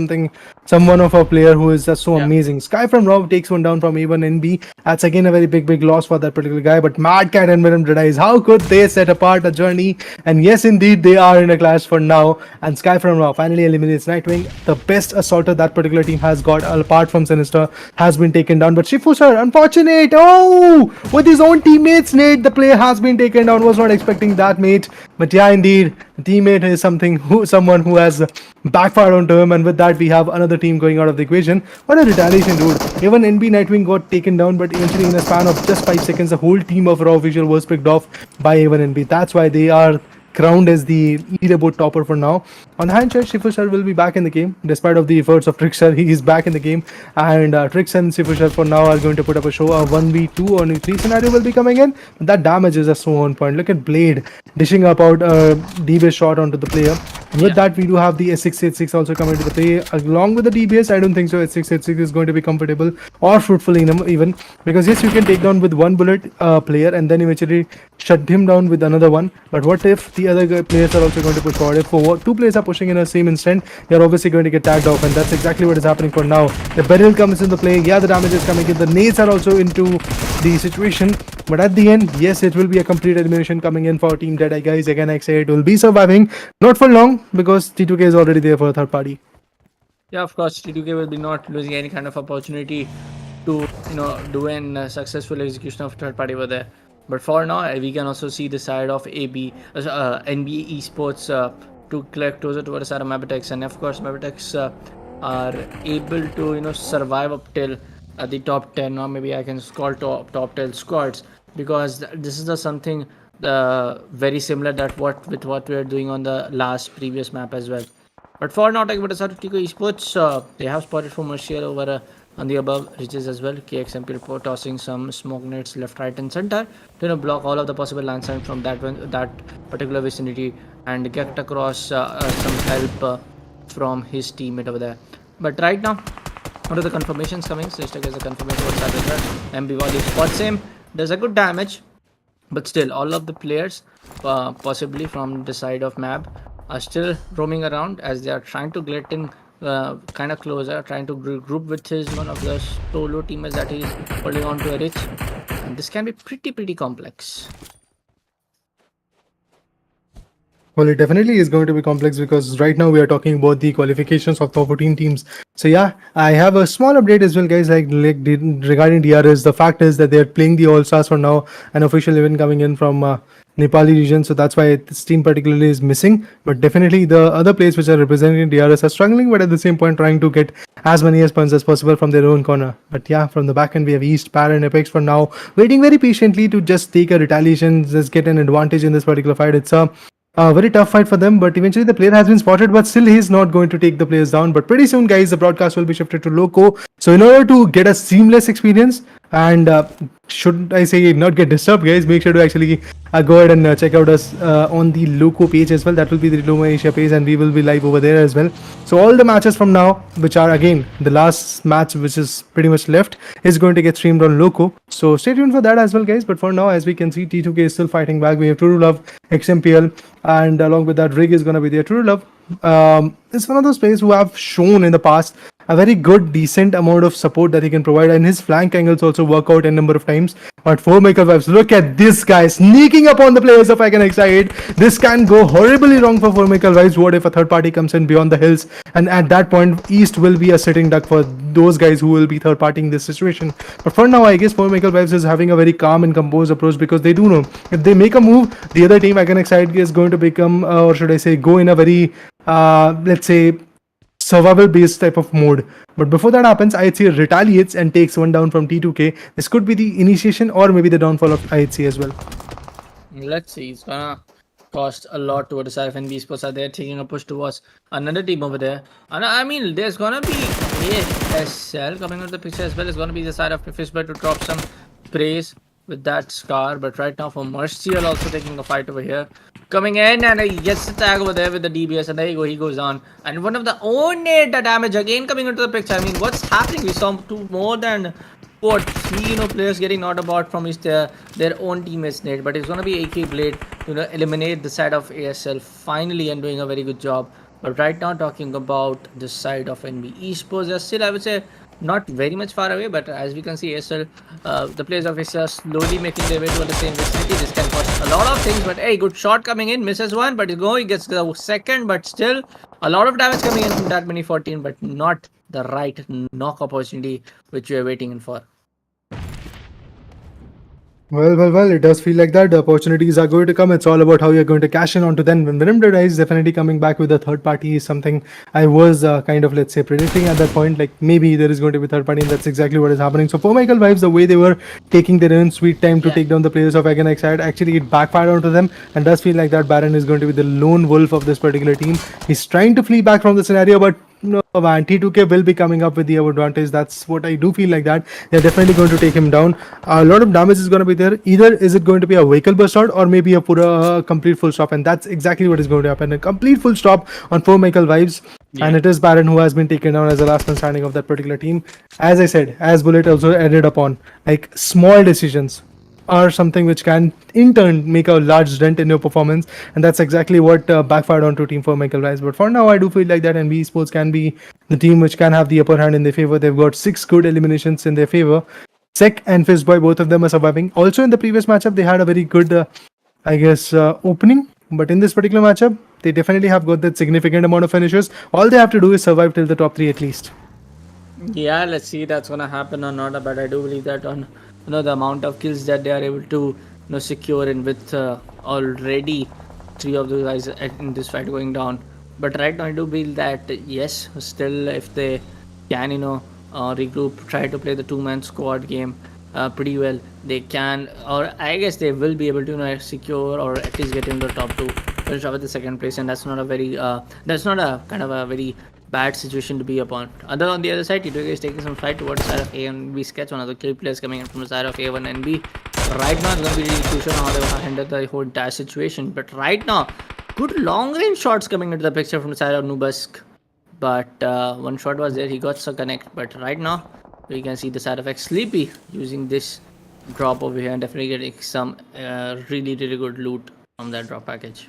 someone of a player who is just so amazing. Sky from Rob takes one down from A1 NB. That's again a very big loss for that particular guy. But Mad Cat and Miram Deadeyes, how could they set apart a journey? And yes, indeed, they are in a clash for now. And Sky from Rob finally eliminates Nightwing. The best assaulter that particular team has got, apart from Sinister, has been taken down. But Shifu Sir, unfortunate. Oh, with his own teammates, Nate, the player has been taken down. Was not expecting that, mate. But yeah, indeed, the teammate is someone who has backfired onto him, and with that, we have another team going out of the equation. What a retaliation, dude! Even NB Nightwing got taken down, but eventually, in a span of just 5 seconds, the whole team of Raw Official was picked off by even NB. That's why they are crowned as the leaderboard topper for now. On the hand side, Shifusher will be back in the game, despite of the efforts of Trickster. He is back in the game, and Trix and Shifusher for now are going to put up a show. A 1v2 or 3 scenario will be coming in. That damage is just so on point. Look at Blade dishing up out a DBS shot onto the player. With that, we do have the S686 also coming to the play along with the DBS. I don't think so. S686 is going to be comfortable or fruitful even, because yes, you can take down with one bullet player and then eventually shut him down with another one. But what if the other players are also going to push forward? If two players are pushing in the same instant, you're obviously going to get tagged off, and that's exactly what is happening for now. The barrel comes into play. Yeah, the damage is coming in. The nades are also into the situation. But at the end, yes, it will be a complete elimination coming in for Team Deadeye, guys. Again, I say it will be surviving. Not for long, because T2K is already there for a third party. Yeah, of course, T2K will be not losing any kind of opportunity to, do a successful execution of third party over there. But for now, we can also see the side of NB Esports to collect closer towards the side of MABETEX, and of course, MABETEX are able to, survive up till the top 10, or maybe I can call top 10 squads, because this is something very similar that what we are doing on the previous map as well. But for now, talking about the side of Tico Esports, they have spotted for Mercier over on the above ridges as well. KXMP report tossing some smoke nets left, right, and center to block all of the possible landslide from that particular vicinity and get across some help from his teammate over there. But right now, what are the confirmations coming? So let's take as a confirmation outside the threat. MB volley spots him. Does a good damage, but still, all of the players, possibly from the side of MAB, are still roaming around as they are trying to get in kind of closer, trying to group with one of the solo teammates that he is holding on to a ridge. And this can be pretty complex. Well, it definitely is going to be complex, because right now we are talking about the qualifications of top 14 teams. So yeah, I have a small update as well, guys, regarding DRS. The fact is that they are playing the All-Stars for now, an official event coming in from Nepali region, so that's why this team particularly is missing. But definitely the other players which are representing DRS are struggling, but at the same point trying to get as many points as possible from their own corner. But yeah, from the back end we have East, Par and Apex for now, waiting very patiently to just take a retaliation, just get an advantage in this particular fight. It's a very tough fight for them, but eventually the player has been spotted, but still he's not going to take the players down. But pretty soon, guys, the broadcast will be shifted to Loco. So in order to get a seamless experience, and should I say not get disturbed, guys, make sure to actually go ahead and check out us on the Loco page as well. That will be the LIDOMA Asia page, and we will be live over there as well. So all the matches from now, which are again the last match which is pretty much left, is going to get streamed on Loco. So stay tuned for that as well, guys. But for now, as we can see, T2K is still fighting back. We have True Love, XMPL, and along with that, Rig is going to be there. True Love is one of those players who have shown in the past a very good, decent amount of support that he can provide, and his flank angles also work out a number of times. But for Michael Vibes, look at this guy sneaking upon the players of Iconic side. This can go horribly wrong for Michael Vibes. What if a third party comes in beyond the hills? And at that point, East will be a sitting duck for those guys who will be third partying this situation. But for now, I guess Michael Vibes is having a very calm and composed approach, because they do know if they make a move, the other team, Iconic side, is going to become, or should I say, go in a very, let's say, survival based type of mode. But before that happens, IHC retaliates and takes one down from T2K. This could be the initiation or maybe the downfall of IHC as well. Let's see. It's gonna cost a lot towards the side of NB Sports. Are there taking a push towards another team over there? And I mean, there's gonna be ASL coming out the picture as well. It's gonna be the side of Fishbird to drop some praise with that scar. But right now for Mercier also taking a fight over here, coming in, and he gets the tag over there with the DBS, and there you go, he goes on, and one of the own nade damage again coming into the picture. I mean, what's happening? We saw more than three players getting knocked about from their own teammates nade, but it's gonna be AK Blade eliminate the side of ASL finally, and doing a very good job. But right now, talking about the side of NB Esports, they're still, I would say, not very much far away, but as we can see, ASL, the players of ASL are slowly making their way to the same vicinity. This can cost a lot of things, but hey, good shot coming in, misses one, but he gets the second, but still a lot of damage coming in from that mini 14, but not the right knock opportunity which we are waiting in for. Well, it does feel like that. The opportunities are going to come. It's all about how you're going to cash in onto them. When Venom is definitely coming back with a third party is something I was kind of, let's say, predicting at that point. Like maybe there is going to be third party, and that's exactly what is happening. So for Michael Vibes, the way they were taking their own sweet time to Yeah. take down the players of Agonix side, actually it backfired onto them, and does feel like that Baron is going to be the lone wolf of this particular team. He's trying to flee back from the scenario, but no, man, T2K will be coming up with the advantage. That's what I do feel like that. They're definitely going to take him down. A lot of damage is going to be there. Either is it going to be a vehicle burst out or maybe a pura complete full stop. And that's exactly what is going to happen. A complete full stop on 4 Michael Vibes. Yeah. And it is Baron who has been taken down as the last man standing of that particular team. As I said, as Bullet also ended upon, like small decisions are something which can in turn make a large dent in your performance, and that's exactly what backfired onto Team for Michael Rice. But for now, I do feel like that NB Esports can be the team which can have the upper hand in their favor. They've got 6 good eliminations in their favor. Sek and Fistboy, both of them are surviving. Also in the previous matchup, they had a very good, opening. But in this particular matchup, they definitely have got that significant amount of finishes. All they have to do is survive till the top 3 at least. Yeah, let's see that's gonna happen or not. But I do believe that on the amount of kills that they are able to secure in with already 3 of those guys in this fight going down. But right now I do believe that yes, still if they can regroup, try to play the 2-man squad game pretty well, they can, or I guess they will be able to secure or at least get into the top 2. Finish off with the second place, and that's not a very that's not a kind of a very bad situation to be upon. On the other side, T2K is taking some fight towards the side of A and B sketch. One of the kill players coming in from the side of A1 and B. Right now, it's going to be really crucial how they handle the whole entire situation. But right now, good long range shots coming into the picture from the side of Nubask. But one shot was there, he got some connect. But right now, we can see the side of X Sleepy using this drop over here and definitely getting some really good loot from that drop package.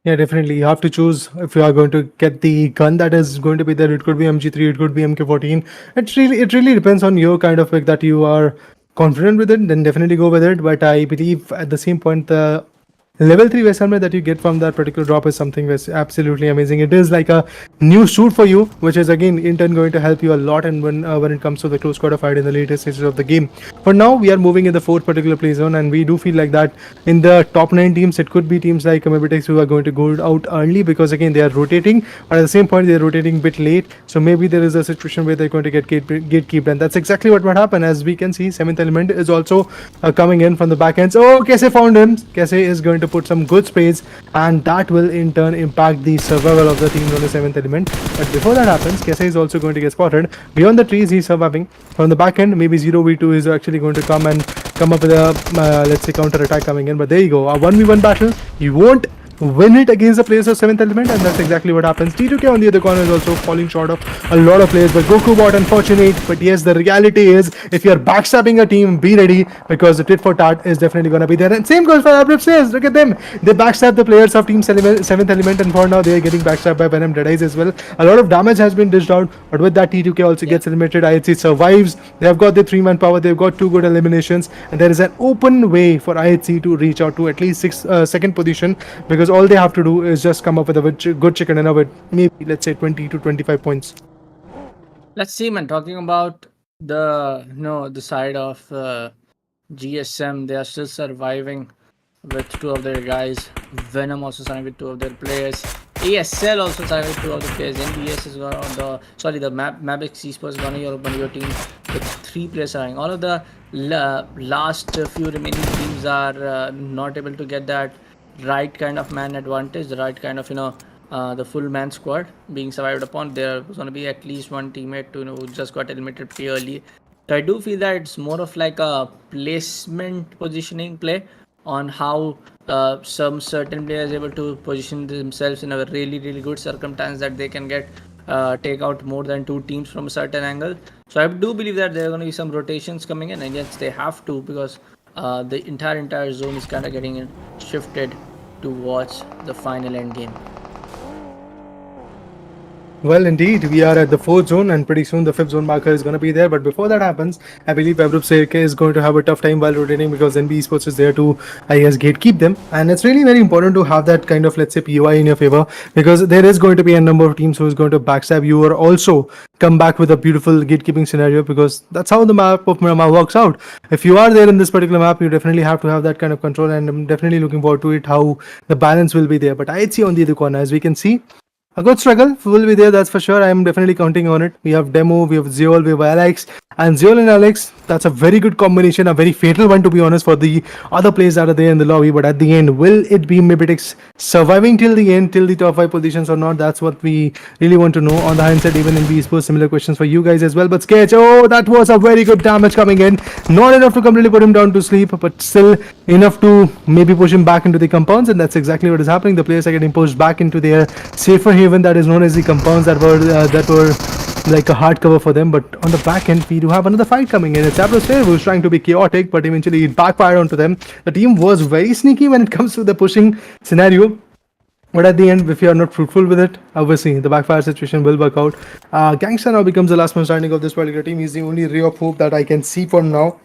Yeah, definitely. You have to choose if you are going to get the gun that is going to be there. It could be MG3, it could be MK14. It really depends on your kind of pick that you are confident with it. Then definitely go with it. But I believe at the same point, the level 3 vest helmet that you get from that particular drop is something that's absolutely amazing. It is like a new suit for you, which is again in turn going to help you a lot. And when it comes to the close quarter fight in the later stages of the game. For now, we are moving in the 4th particular play zone, and we do feel like that in the top 9 teams, it could be teams like MABETEX who are going to go out early because again they are rotating, but at the same point they are rotating a bit late. So maybe there is a situation where they're going to get gatekeeped, and that's exactly what might happen. As we can see, 7th element is also coming in from the back ends. Oh, Kese found him. Kese is going to put some good sprays, and that will in turn impact the survival of the team on the 7th element. But before that happens, Kese is also going to get spotted beyond the trees. He's surviving from the back end. Maybe 0v2 is actually going to come up with a let's say counter attack coming in. But there you go, a 1v1 battle. You won't win it against the players of 7th element, and that's exactly what happens. T2K on the other corner is also falling short of a lot of players, but Goku bot unfortunate. But yes, the reality is if you're backstabbing a team, be ready, because the tit for tat is definitely going to be there. And same goes for Abrip says, look at them, they backstab the players of team 7th element, and for now they are getting backstabbed by Venom Deadeyes as well. A lot of damage has been dished out, but with that T2K also gets eliminated. IHC survives. They have got the 3-man power, they've got 2 good eliminations, and there is an open way for IHC to reach out to at least 2nd position, because all they have to do is just come up with a good chicken dinner with maybe, let's say, 20 to 25 points. Let's see, man. Talking about the the side of GSM, they are still surviving with 2 of their guys. Venom also signed with 2 of their players. ASL also signed with 2 of the players. NBS is on the MABETEX Esports gonna your team with 3 players signing. All of the last few remaining teams are not able to get that right kind of man advantage, the right kind of the full man squad being survived upon. There's going to be at least one teammate who just got eliminated pretty early. So I do feel that it's more of like a placement positioning play on how some certain players able to position themselves in a really good circumstance that they can get take out more than 2 teams from a certain angle. So I do believe that there are going to be some rotations coming in, and yes, they have to, because the entire zone is kind of getting shifted towards the final end game. Well, indeed, we are at the 4th zone, and pretty soon the 5th zone marker is going to be there. But before that happens, I believe Evrup Serke is going to have a tough time while rotating because NB Esports is there to, I guess, gatekeep them. And it's really very important to have that kind of, let's say, POI in your favor, because there is going to be a number of teams who is going to backstab you or also come back with a beautiful gatekeeping scenario, because that's how the map of Miramar works out. If you are there in this particular map, you definitely have to have that kind of control, and I'm definitely looking forward to it, how the balance will be there. But IHC on the other corner, as we can see, a good struggle will be there, that's for sure. I am definitely counting on it. We have Demo, we have Zeol, we have Alex. And Zeol and Alex, that's a very good combination, a very fatal one to be honest for the other players that are there in the lobby. But at the end, will it be MABETEX surviving till the end, till the top 5 positions or not? That's what we really want to know. On the hindsight, even in esports, similar questions for you guys as well. But Sketch, oh, that was a very good damage coming in. Not enough to completely put him down to sleep, but still enough to maybe push him back into the compounds. And that's exactly what is happening. The players are getting pushed back into their safer haven, that is known as the compounds, that were like a hard cover for them. But on the back end, we do have another fight coming in. It's Abros player who's trying to be chaotic, but eventually it backfired onto them. The team was very sneaky when it comes to the pushing scenario. But at the end, if you are not fruitful with it, obviously the backfire situation will work out. Gangster now becomes the last man standing of this particular team. He's the only ray of hope that I can see for now,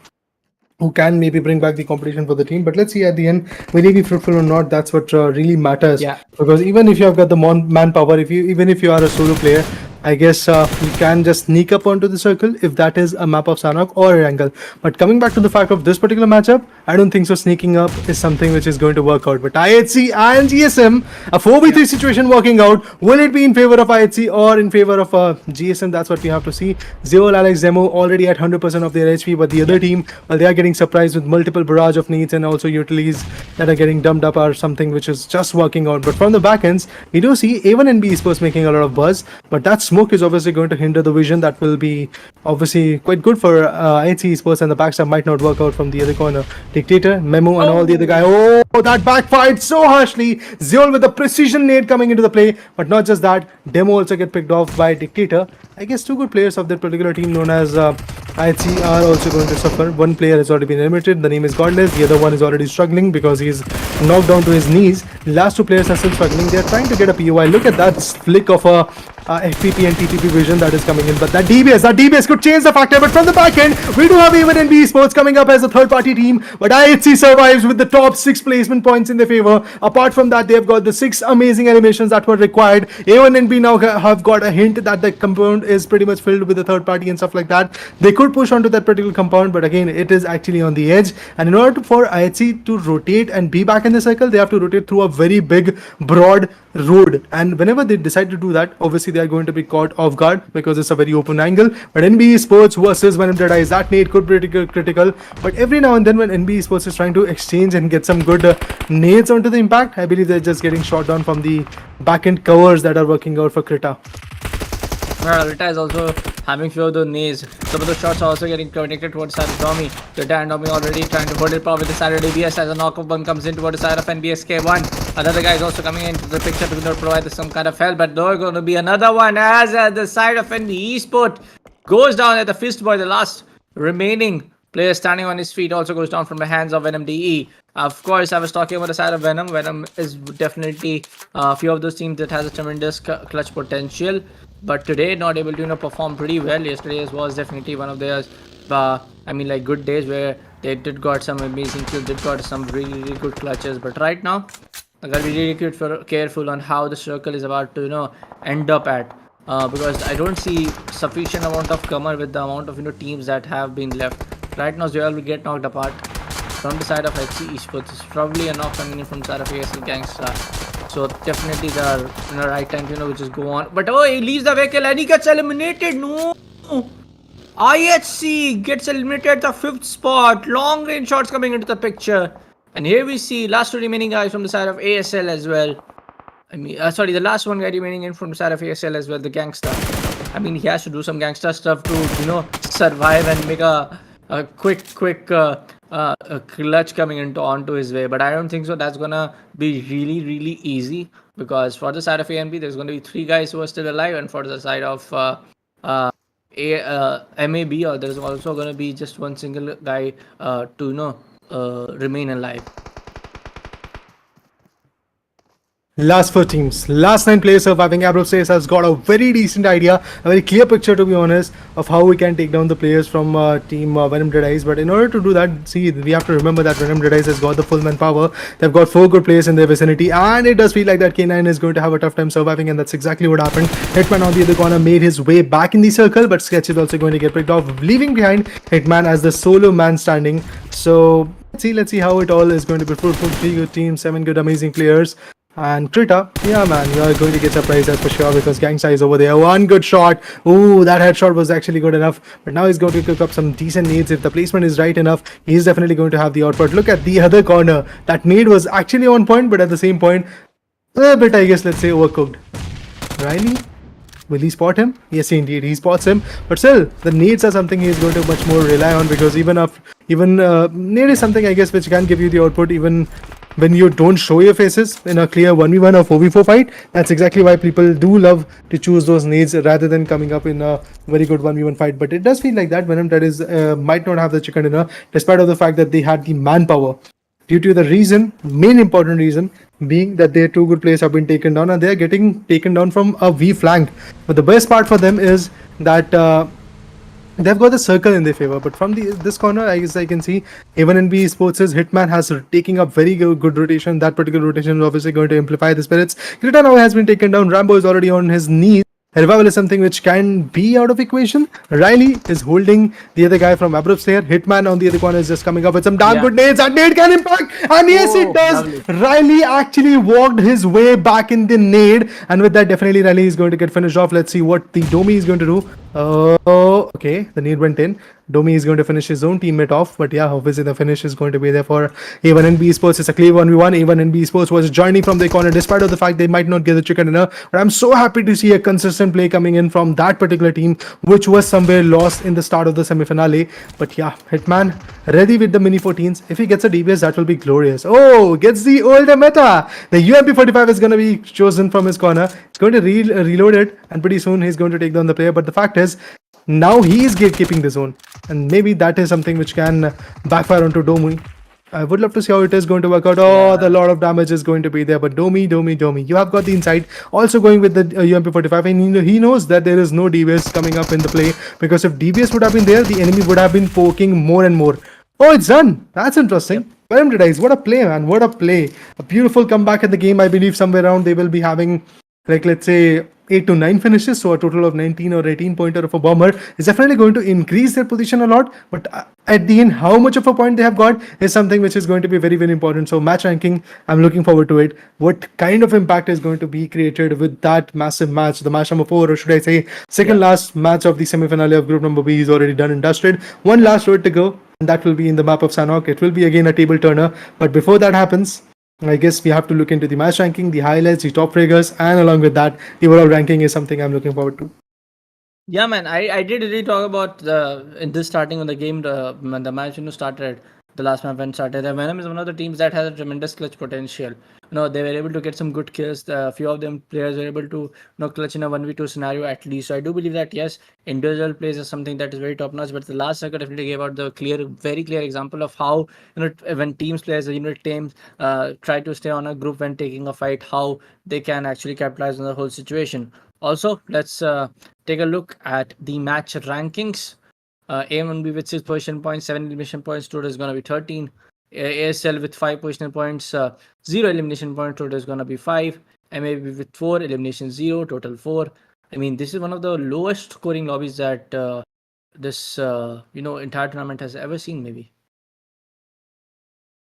who can maybe bring back the competition for the team. But let's see at the end, will he be fruitful or not? That's what really matters. Yeah. Because even if you have got the manpower, even if you are a solo player, I guess you can just sneak up onto the circle if that is a map of Sanhok or Erangel. But coming back to the fact of this particular matchup, I don't think so sneaking up is something which is going to work out. But IHC and GSM, a 4v3 situation working out. Will it be in favor of IHC or in favor of GSM? That's what we have to see. Zeol, Alex, Demo already at 100% of their HP, but the other team, well, they are getting surprised with multiple barrage of needs and also utilities that are getting dumped up are something which is just working out. But from the back ends, we do see even NB Esports making a lot of buzz, but that's smoke is obviously going to hinder the vision. That will be obviously quite good for IHC Esports, and the backstab might not work out from the other corner. Dictator, Memo, and all the other guy. Oh, that backfired so harshly. Zeol with a precision nade coming into the play, but not just that, Demo also get picked off by Dictator. I guess two good players of that particular team known as IHC are also going to suffer. One player has already been eliminated. The name is Godless. The other one is already struggling because he's knocked down to his knees. The last two players are still struggling. They're trying to get a POI. Look at that flick of a FPP and TTP vision that is coming in. But that DBS could change the factor. But from the back end, we do have even NB Esports coming up as a third party team. But IHC survives with the top 6 placement points in their favor. Apart from that, they've got the 6 amazing animations that were required. A1 and B now have got a hint that the compound is pretty much filled with the third party and stuff like that. They could push onto that particular compound, but again, it is actually on the edge. And in order for IHC to rotate and be back in the circle, they have to rotate through a very big, broad road. And whenever they decide to do that, obviously they are going to be caught off guard because it's a very open angle. But NB Esports versus VENOM DEADEYES, that nade could be critical. But every now and then when NB Esports is trying to exchange and get some good nades onto the impact, I believe they're just getting shot down from the back end covers that are working out for Krita. Rita is also having few of the nades. Some of the shots are also getting connected towards the side of Domi. Rita and Domi already trying to hold it power with the side of DBS as a knockup one comes in towards the side of NBSK1. Another guy is also coming into the picture to provide some kind of help, but there's going to be another one as the side of NB Esport goes down at the fist boy. The last remaining player standing on his feet also goes down from the hands of Venom DE. Of course, I was talking about the side of Venom. Venom is definitely a few of those teams that has a tremendous clutch potential, but today not able to perform pretty well. Yesterday was definitely one of their good days where they did got some amazing kills, did got some really good clutches. But right now I gotta be really careful on how the circle is about to end up at, because I don't see sufficient amount of cover with the amount of teams that have been left. Right now Zoel will get knocked apart from the side of HC Esports. It's probably a knock coming in from the side of ASL Gangsta. So definitely the right time to just go on. But oh, he leaves the vehicle and he gets eliminated. No, IHC gets eliminated at the 5th spot. Long range shots coming into the picture. And here we see last two remaining guys from the side of ASL as well. The last one guy remaining in from the side of ASL as well, the Gangsta. He has to do some gangster stuff to survive and make a quick clutch coming onto his way. But I don't think so that's gonna be really easy, because for the side of ANB there's gonna be 3 guys who are still alive, and for the side of MAB there's also gonna be just one single guy to remain alive. Last 4 teams, last 9 players surviving. Abroad has got a very decent idea, a very clear picture to be honest, of how we can take down the players from team Venom Deadies. But in order to do that, see, we have to remember that Venom Deadies has got the full manpower. They've got 4 good players in their vicinity, and it does feel like that K9 is going to have a tough time surviving, and that's exactly what happened. Hitman on the other corner made his way back in the circle, but Sketch is also going to get picked off, leaving behind Hitman as the solo man standing. So let's see how it all is going to be fruitful. 3 good teams, 7 good amazing players. And Krita, yeah man, you are going to get surprised, that's for sure, because Gangsta is over there. One good shot. Ooh, that headshot was actually good enough. But now he's going to cook up some decent nades. If the placement is right enough, he's definitely going to have the output. Look at the other corner. That nade was actually on point, but at the same point, a bit, I guess, let's say, overcooked. Riley? Will he spot him? Yes, indeed, he spots him. But still, the nades are something he's going to much more rely on, because even nade is something, I guess, which can give you the output even when you don't show your faces in a clear 1v1 or 4v4 fight. That's exactly why people do love to choose those nades rather than coming up in a very good 1v1 fight. But it does feel like that Venom Deadies might not have the chicken dinner, despite of the fact that they had the manpower. Due to the main important reason being that their 2 good players have been taken down, and they are getting taken down from a V flank. But the best part for them is that they've got the circle in their favor. But from this corner, I guess I can see even in ESPORTS, Hitman has taking up very good rotation. That particular rotation is obviously going to amplify the spirits. Krita now has been taken down. Rambo is already on his knees. Revival is something which can be out of equation. Riley is holding the other guy from Abrupt here. Hitman on the other corner is just coming up with some damn good nades. That nade can impact. And yes, it does. Lovely. Riley actually walked his way back in the nade. And with that, definitely Riley is going to get finished off. Let's see what the Domi is going to do. Oh, okay. The nade went in. Domi is going to finish his own teammate off. But yeah, obviously the finish is going to be there for A1 NB Sports. It's a clear 1v1. A1 NB Sports was joining from the corner despite of the fact they might not get the chicken dinner. But I'm so happy to see a consistent play coming in from that particular team, which was somewhere lost in the start of the semi-finale. But yeah, Hitman ready with the mini 14s. If he gets a DBS, that will be glorious. Oh, gets the older meta. The UMP45 is going to be chosen from his corner. It's going to reload it, and pretty soon he's going to take down the player. But the fact is, now he is gatekeeping the zone, and maybe that is something which can backfire onto Domi. I would love to see how it is going to work out. Oh, the lot of damage is going to be there. But Domi, you have got the insight. Also going with the UMP45, and he knows that there is no DBS coming up in the play, because if DBS would have been there, the enemy would have been poking more and more. Oh, it's done. That's interesting. Venom Deadies, what a play, man. What a play. A beautiful comeback in the game. I believe somewhere around they will be having, like, let's say 8 to 9 finishes, so a total of 19 or 18 pointer of a bomber is definitely going to increase their position a lot. But at the end, how much of a point they have got is something which is going to be very, very important. So match ranking, I'm looking forward to it. What kind of impact is going to be created with that massive match? The match number 4, or should I say second last match of the semi-finale of group number B is already done and dusted. One last road to go, and that will be in the map of Sanhok. It will be again a table turner. But before that happens, I guess we have to look into the match ranking, the highlights, the top figures, and along with that, the overall ranking is something I'm looking forward to. Yeah, man, I did really talk about in this starting of the game, when the match started, the last match when started. Venom is one of the teams that has a tremendous clutch potential. They were able to get some good kills. A few of them players were able to clutch in a 1v2 scenario at least. So I do believe that yes, individual plays is something that is very top notch. But the last circle definitely gave out the very clear example of how when teams players, teams try to stay on a group when taking a fight, how they can actually capitalize on the whole situation. Also, let's take a look at the match rankings. A1B with 6 position points, 7 elimination points, total is going to be 13. ASL with 5 position points, 0 elimination points, total is going to be 5. MAB with 4, elimination 0, total 4. I mean, this is one of the lowest scoring lobbies that this entire tournament has ever seen, maybe.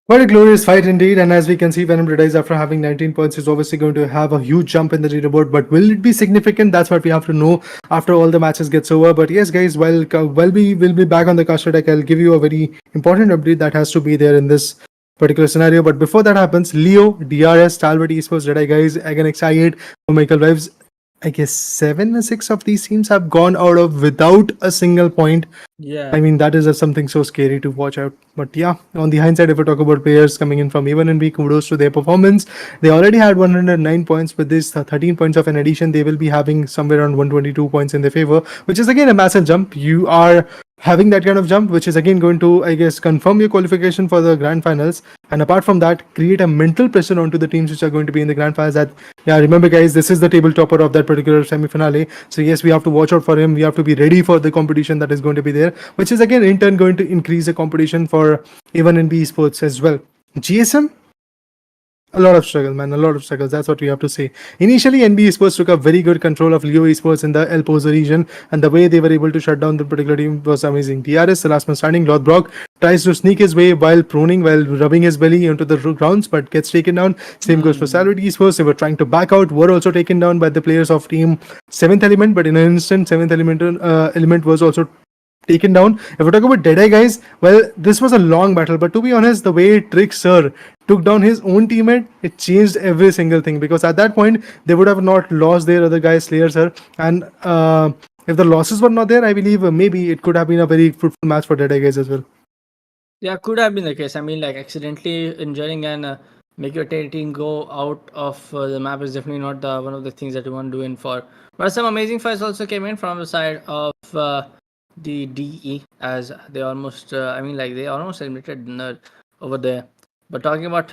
Quite a glorious fight indeed, and as we can see, Venom Deadies, after having 19 points, is obviously going to have a huge jump in the leaderboard. But will it be significant? That's what we have to know after all the matches gets over. But yes, guys, we'll be back on the caster deck. I'll give you a very important update that has to be there in this particular scenario. But before that happens, Leo, DRS, STALWART, ESPORTS, Deadeye guys, again excited for Michael Wives. I guess 7 or 6 of these teams have gone out of without a single point. Yeah. I mean, that is something so scary to watch out. But yeah, on the hindsight, if we talk about players coming in from A1 and B, kudos to their performance. They already had 109 points. With this 13 points of an addition, they will be having somewhere around 122 points in their favor, which is again a massive jump. You are having that kind of jump, which is again going to, I guess, confirm your qualification for the grand finals. And apart from that, create a mental pressure onto the teams which are going to be in the grand finals that, yeah, remember guys, this is the table topper of that particular semi-finale. So yes, we have to watch out for him. We have to be ready for the competition that is going to be there, which is again in turn going to increase the competition for even in esports as well. GSM, a lot of struggle, man. A lot of struggles. That's what we have to say. Initially, NB Esports took a very good control of Leo Esports in the El Pozo region, and the way they were able to shut down the particular team was amazing. DRS, the last man standing, Lord Brock, tries to sneak his way while proning, while rubbing his belly into the grounds, but gets taken down. Same goes for Salad Esports. They were trying to back out, were also taken down by the players of team 7th Element, but in an instant, 7th Element was also taken down. If we talk about Deadeye, guys, well, this was a long battle, but to be honest, the way Trick Sir took down his own teammate, it changed every single thing, because at that point they would have not lost their other guy, Slayer Sir, and if the losses were not there, I believe maybe it could have been a very fruitful match for Deadeye, guys, as well. Yeah, could have been the case. I mean, like accidentally injuring and make your team go out of the map is definitely not one of the things that you want to do in for. But some amazing fights also came in from the side of the DE, as they almost, they almost eliminated Nerd over there. But talking about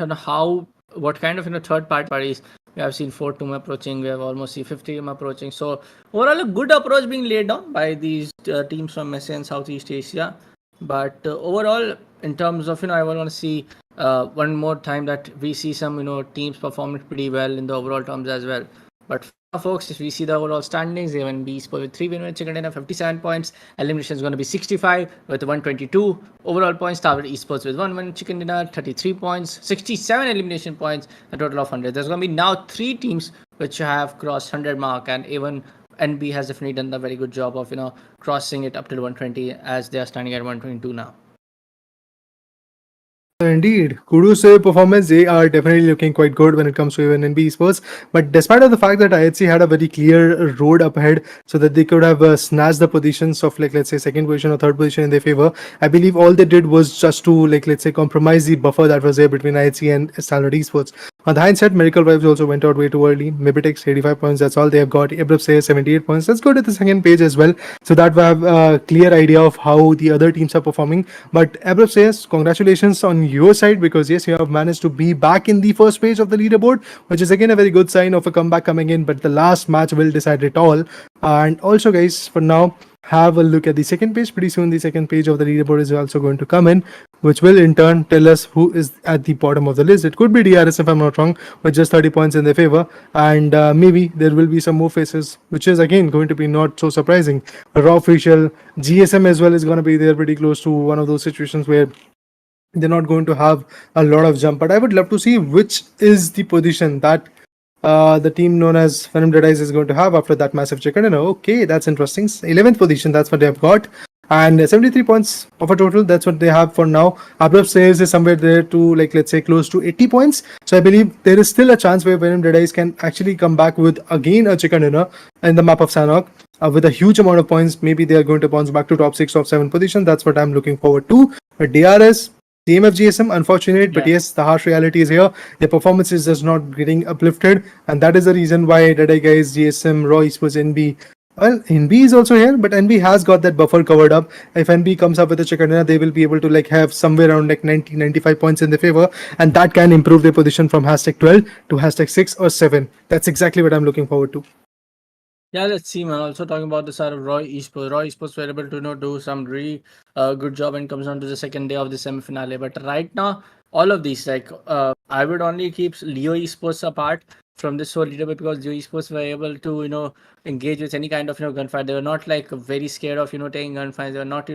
what kind of third parties, we have seen 4 team approaching, we have almost seen 50 team approaching. So overall, a good approach being laid down by these teams from SA and Southeast Asia. But overall, in terms of I want to see one more time that we see some teams performing pretty well in the overall terms as well. But folks, if we see the overall standings, even B Esports with 3 win chicken dinner, 57 points. Elimination is going to be 65 with 122 overall points. STALWART Esports with 1 win chicken dinner, 33 points, 67 elimination points, a total of 100. There's going to be now 3 teams which have crossed 100 mark, and even NB has definitely done a very good job of crossing it up to 120, as they are standing at 122 now. Indeed, kudos to their performance. They are definitely looking quite good when it comes to even NB Esports. But despite of the fact that IHC had a very clear road up ahead, so that they could have snatched the positions of let's say 2nd position or 3rd position in their favor, I believe all they did was just to let's say compromise the buffer that was there between IHC and STALWART Esports. On the hindsight, Miracle Vibes also went out way too early. MABETEX 85 points, that's all they have got. Abrupt says 78 points. Let's go to the second page as well, so that we have a clear idea of how the other teams are performing. But Abrupt says, congratulations on your side, because yes, you have managed to be back in the first page of the leaderboard, which is again a very good sign of a comeback coming in. But the last match will decide it all. And also, guys, for now, have a look at the second page. Pretty soon the second page of the leaderboard is also going to come in, which will in turn tell us who is at the bottom of the list. It could be DRS, if I'm not wrong, with just 30 points in their favor, and maybe there will be some more faces, which is again going to be not so surprising. Raw Official, GSM as well is going to be there, pretty close to one of those situations where they're not going to have a lot of jump. But I would love to see which is the position that the team known as VENOM DEADEYES is going to have after that massive chicken dinner. Okay, that's interesting. 11th position, that's what they have got. And 73 points of a total, that's what they have for now. Abrupt says is somewhere there to let's say close to 80 points. So I believe there is still a chance where VENOM DEADEYES can actually come back with again a chicken dinner in the map of Sanhok. With a huge amount of points, maybe they are going to bounce back to top 6 or 7 position. That's what I'm looking forward to. But DRS, CMFxGSM, unfortunate, but yes, the harsh reality is here. Their performance is just not getting uplifted, and that is the reason why Deadeye guys, GSM, Raw Esports, NB. Well, NB is also here, but NB has got that buffer covered up. If NB comes up with a chicken dinner, they will be able to have somewhere around 90, 95 points in their favor, and that can improve their position from hashtag 12 to hashtag 6 or 7. That's exactly what I'm looking forward to. Yeah, let's see, man. Also talking about the side of Raw Esports were able to do some really good job when it comes down to the second day of the semi-finale. But right now, all of these, I would only keep Leo Esports apart from this whole leaderboard, because Leo Esports were able to engage with any kind of gunfight. They were not very scared of taking gunfights. They were not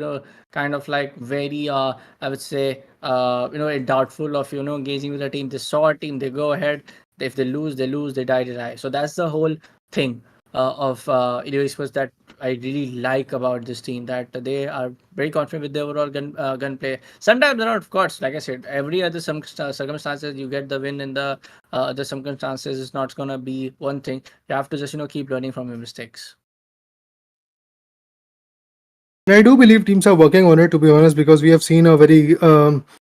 kind of very I would say doubtful of engaging with a team. They saw a team, they go ahead. If they lose, they die. So that's the whole thing of Leo Esports that I really like about this team, that they are very confident with their overall gunplay. Sometimes they're not, of course, like I said, every other circumstances you get the win in the other circumstances is not gonna be one thing. You have to just keep learning from your mistakes. I do believe teams are working on it, to be honest, because we have seen a very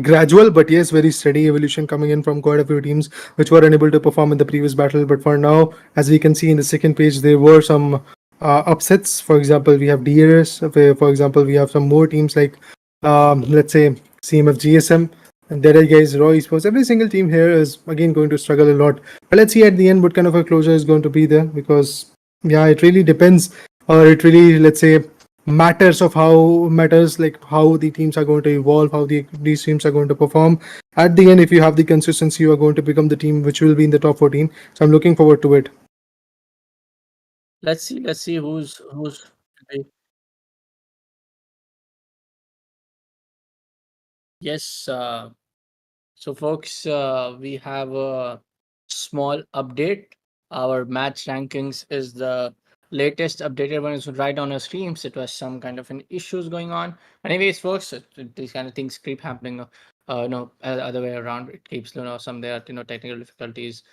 gradual but yes very steady evolution coming in from quite a few teams which were unable to perform in the previous battle. But for now, as we can see in the second page, there were some upsets. For example, we have DEADEYES. For example, we have some more teams like, let's say, CMFgSM, and DEADEYES, Raw Esports. Every single team here is again going to struggle a lot. But let's see at the end what kind of a closure is going to be there, because yeah, it really depends, or it really, let's say, matters like how the teams are going to evolve, how these teams are going to perform. At the end, if you have the consistency, you are going to become the team which will be in the top 14. So I'm looking forward to it. Let's see who's yes. So folks, we have a small update. Our match rankings is the latest updated one. Is right on our streams. It was some kind of an issues going on. Anyways, folks, these kind of things keep happening. No, other way around. It keeps some there technical difficulties.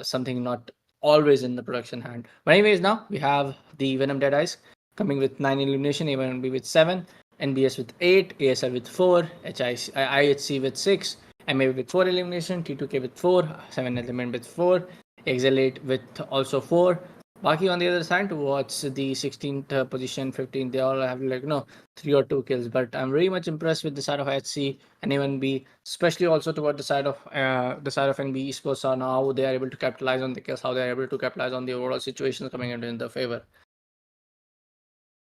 Something not always in the production hand. But anyways, now we have the Venom Deadeyes coming with 9 elimination. Even will be with 7. NBS with 8. ASL with 4. IHC with 6. MAB with 4 elimination, T2K with 4, 7 element with 4, Exelate with also 4. Baki on the other side towards the 16th position, 15th, they all have 3 or 2 kills. But I'm very much impressed with the side of HC and even B, especially also toward the side of NB Esports on how they are able to capitalize on the kills, how they are able to capitalize on the overall situations coming into in their favor.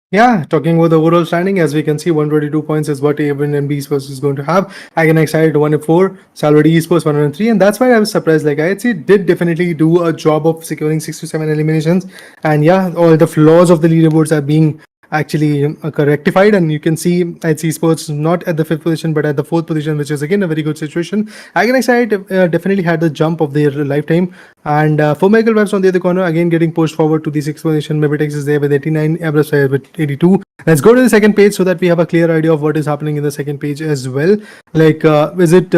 Yeah, talking about the overall standing, as we can see, 122 points is what even NB Esports is going to have. Again, excited 104, STALWART Esports 103, and that's why I was surprised. Like IHC did definitely do a job of securing 6 to 7 eliminations, and yeah, all the flaws of the leaderboards are being actually rectified, and you can see IHC Esports not at the 5th position but at the 4th position, which is again a very good situation. Again, excited definitely had the jump of their lifetime, and for Michael Webs on the other corner, again getting pushed forward to the 6th position. MABETEX is there with 89, Abras with 82. Let's go to the second page so that we have a clear idea of what is happening in the second page as well. Like, is it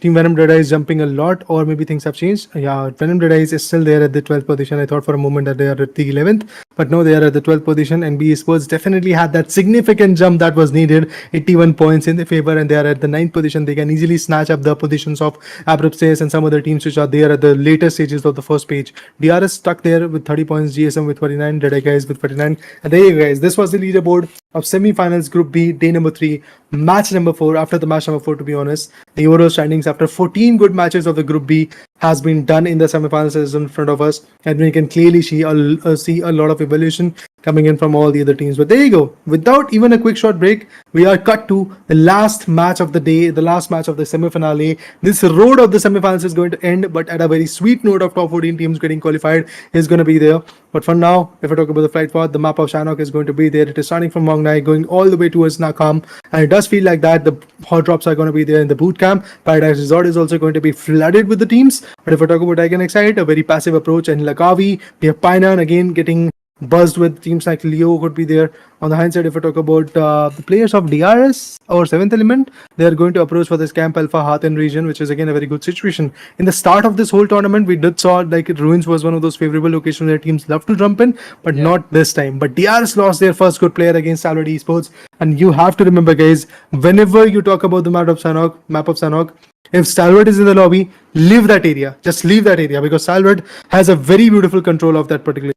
Team Venom Deadeyes jumping a lot, or maybe things have changed? Yeah, Venom Deadeyes is still there at the 12th position. I thought for a moment that they are at the 11th, but no, they are at the 12th position. And NB Esports definitely had that significant jump that was needed, 81 points in their favor, and they are at the 9th position. They can easily snatch up the positions of Abrupstes and some other teams which are there at the later stages of the first page. DRS stuck there with 30 points, GSM with 49, Deadeyes with 49. And there you guys, this was the leaderboard of semi-finals Group B, day number 3, match number 4. After the match number 4, to be honest, the overall standings after 14 good matches of the Group B has been done in the semi-finals is in front of us, and we can clearly see a lot of evolution coming in from all the other teams. But there you go, without even a quick short break, we are cut to the last match of the day, the last match of the semi-finale. This road of the semi-finals is going to end, but at a very sweet note of top 14 teams getting qualified is going to be there. But for now, if I talk about the flight path, the map of Sanhok is going to be there. It is starting from Mong Nai, going all the way towards Nakam, and it does feel like that the hot drops are going to be there in the boot camp. Paradise Resort is also going to be flooded with the teams. But if I talk about Icon Excite, a very passive approach, and Lakavi, we have Painan again getting buzzed with teams like Leo could be there. On the hindsight, if I talk about the players of DRS or 7th Element, they are going to approach for this Camp Alpha Hathen region, which is again a very good situation. In the start of this whole tournament, we did saw like Ruins was one of those favorable locations where teams love to jump in, but not this time. But DRS lost their first good player against STALWART Esports, and you have to remember, guys, whenever you talk about the map of Sanhok, if STALWART is in the lobby, leave that area. Just leave that area, because STALWART has a very beautiful control of that particular.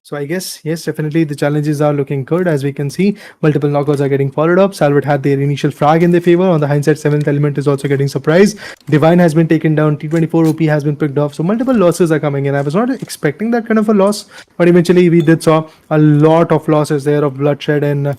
So I guess, yes, definitely the challenges are looking good. As we can see, multiple knockouts are getting followed up. STALWART had their initial frag in their favor. On the hindsight, 7th Element is also getting surprised. Divine has been taken down. T24 OP has been picked off. So multiple losses are coming in. I was not expecting that kind of a loss, but eventually we did saw a lot of losses there of bloodshed, and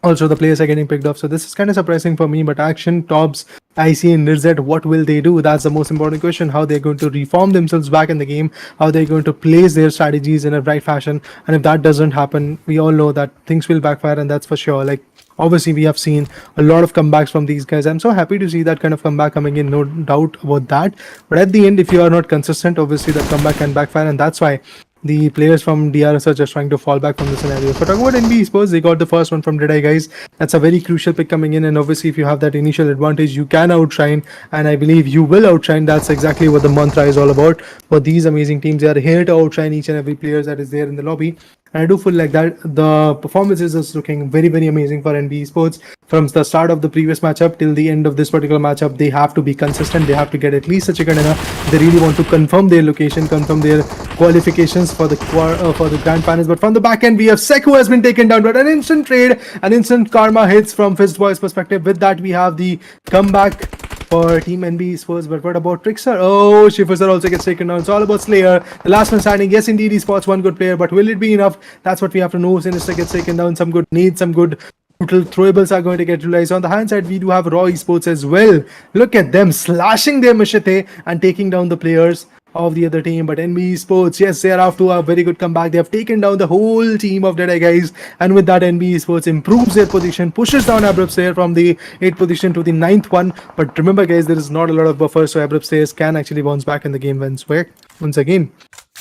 also the players are getting picked up. So this is kind of surprising for me. But Action, Tobbs, IC and Nirzet, what will they do? That's the most important question. How they're going to reform themselves back in the game, how they're going to place their strategies in a right fashion. And if that doesn't happen, we all know that things will backfire, and that's for sure. Like, obviously we have seen a lot of comebacks from these guys. I'm so happy to see that kind of comeback coming in, no doubt about that. But at the end, if you are not consistent, obviously that comeback can backfire, and that's why the players from DRS are just trying to fall back from the scenario. If I talk about NB Esports, they got the first one from Deadeye, guys. That's a very crucial pick coming in, and obviously if you have that initial advantage, you can outshine, and I believe you will outshine. That's exactly what the mantra is all about. For these amazing teams, they are here to outshine each and every player that is there in the lobby. And I do feel like that the performances is looking very, very amazing for NB Esports. From the start of the previous matchup till the end of this particular matchup, they have to be consistent. They have to get at least a chicken dinner. They really want to confirm their location, confirm their qualifications for the grand finals. But from the back end, we have Sek, who has been taken down. But an instant trade, an instant karma hits from Fist Boy's perspective. With that, we have the comeback for Team NB Esports. But what about Trickster? Oh, Shifuser also gets taken down. It's all about Slayer. The last man standing. Yes, indeed, he spots one good player, but will it be enough? That's what we have to know. Sinister gets taken down. Some good needs, some good brutal throwables are going to get utilized. On the hand side, we do have Raw Esports as well. Look at them slashing their machete and taking down the players of the other team. But NB Esports, yes, they are off to a very good comeback. They have taken down the whole team of Deadeye guys, and with that, NB Esports improves their position, pushes down Abrupt Slayer from the 8th position to the 9th one. But remember guys, there is not a lot of buffer, so Abrupt Slayers can actually bounce back in the game once again.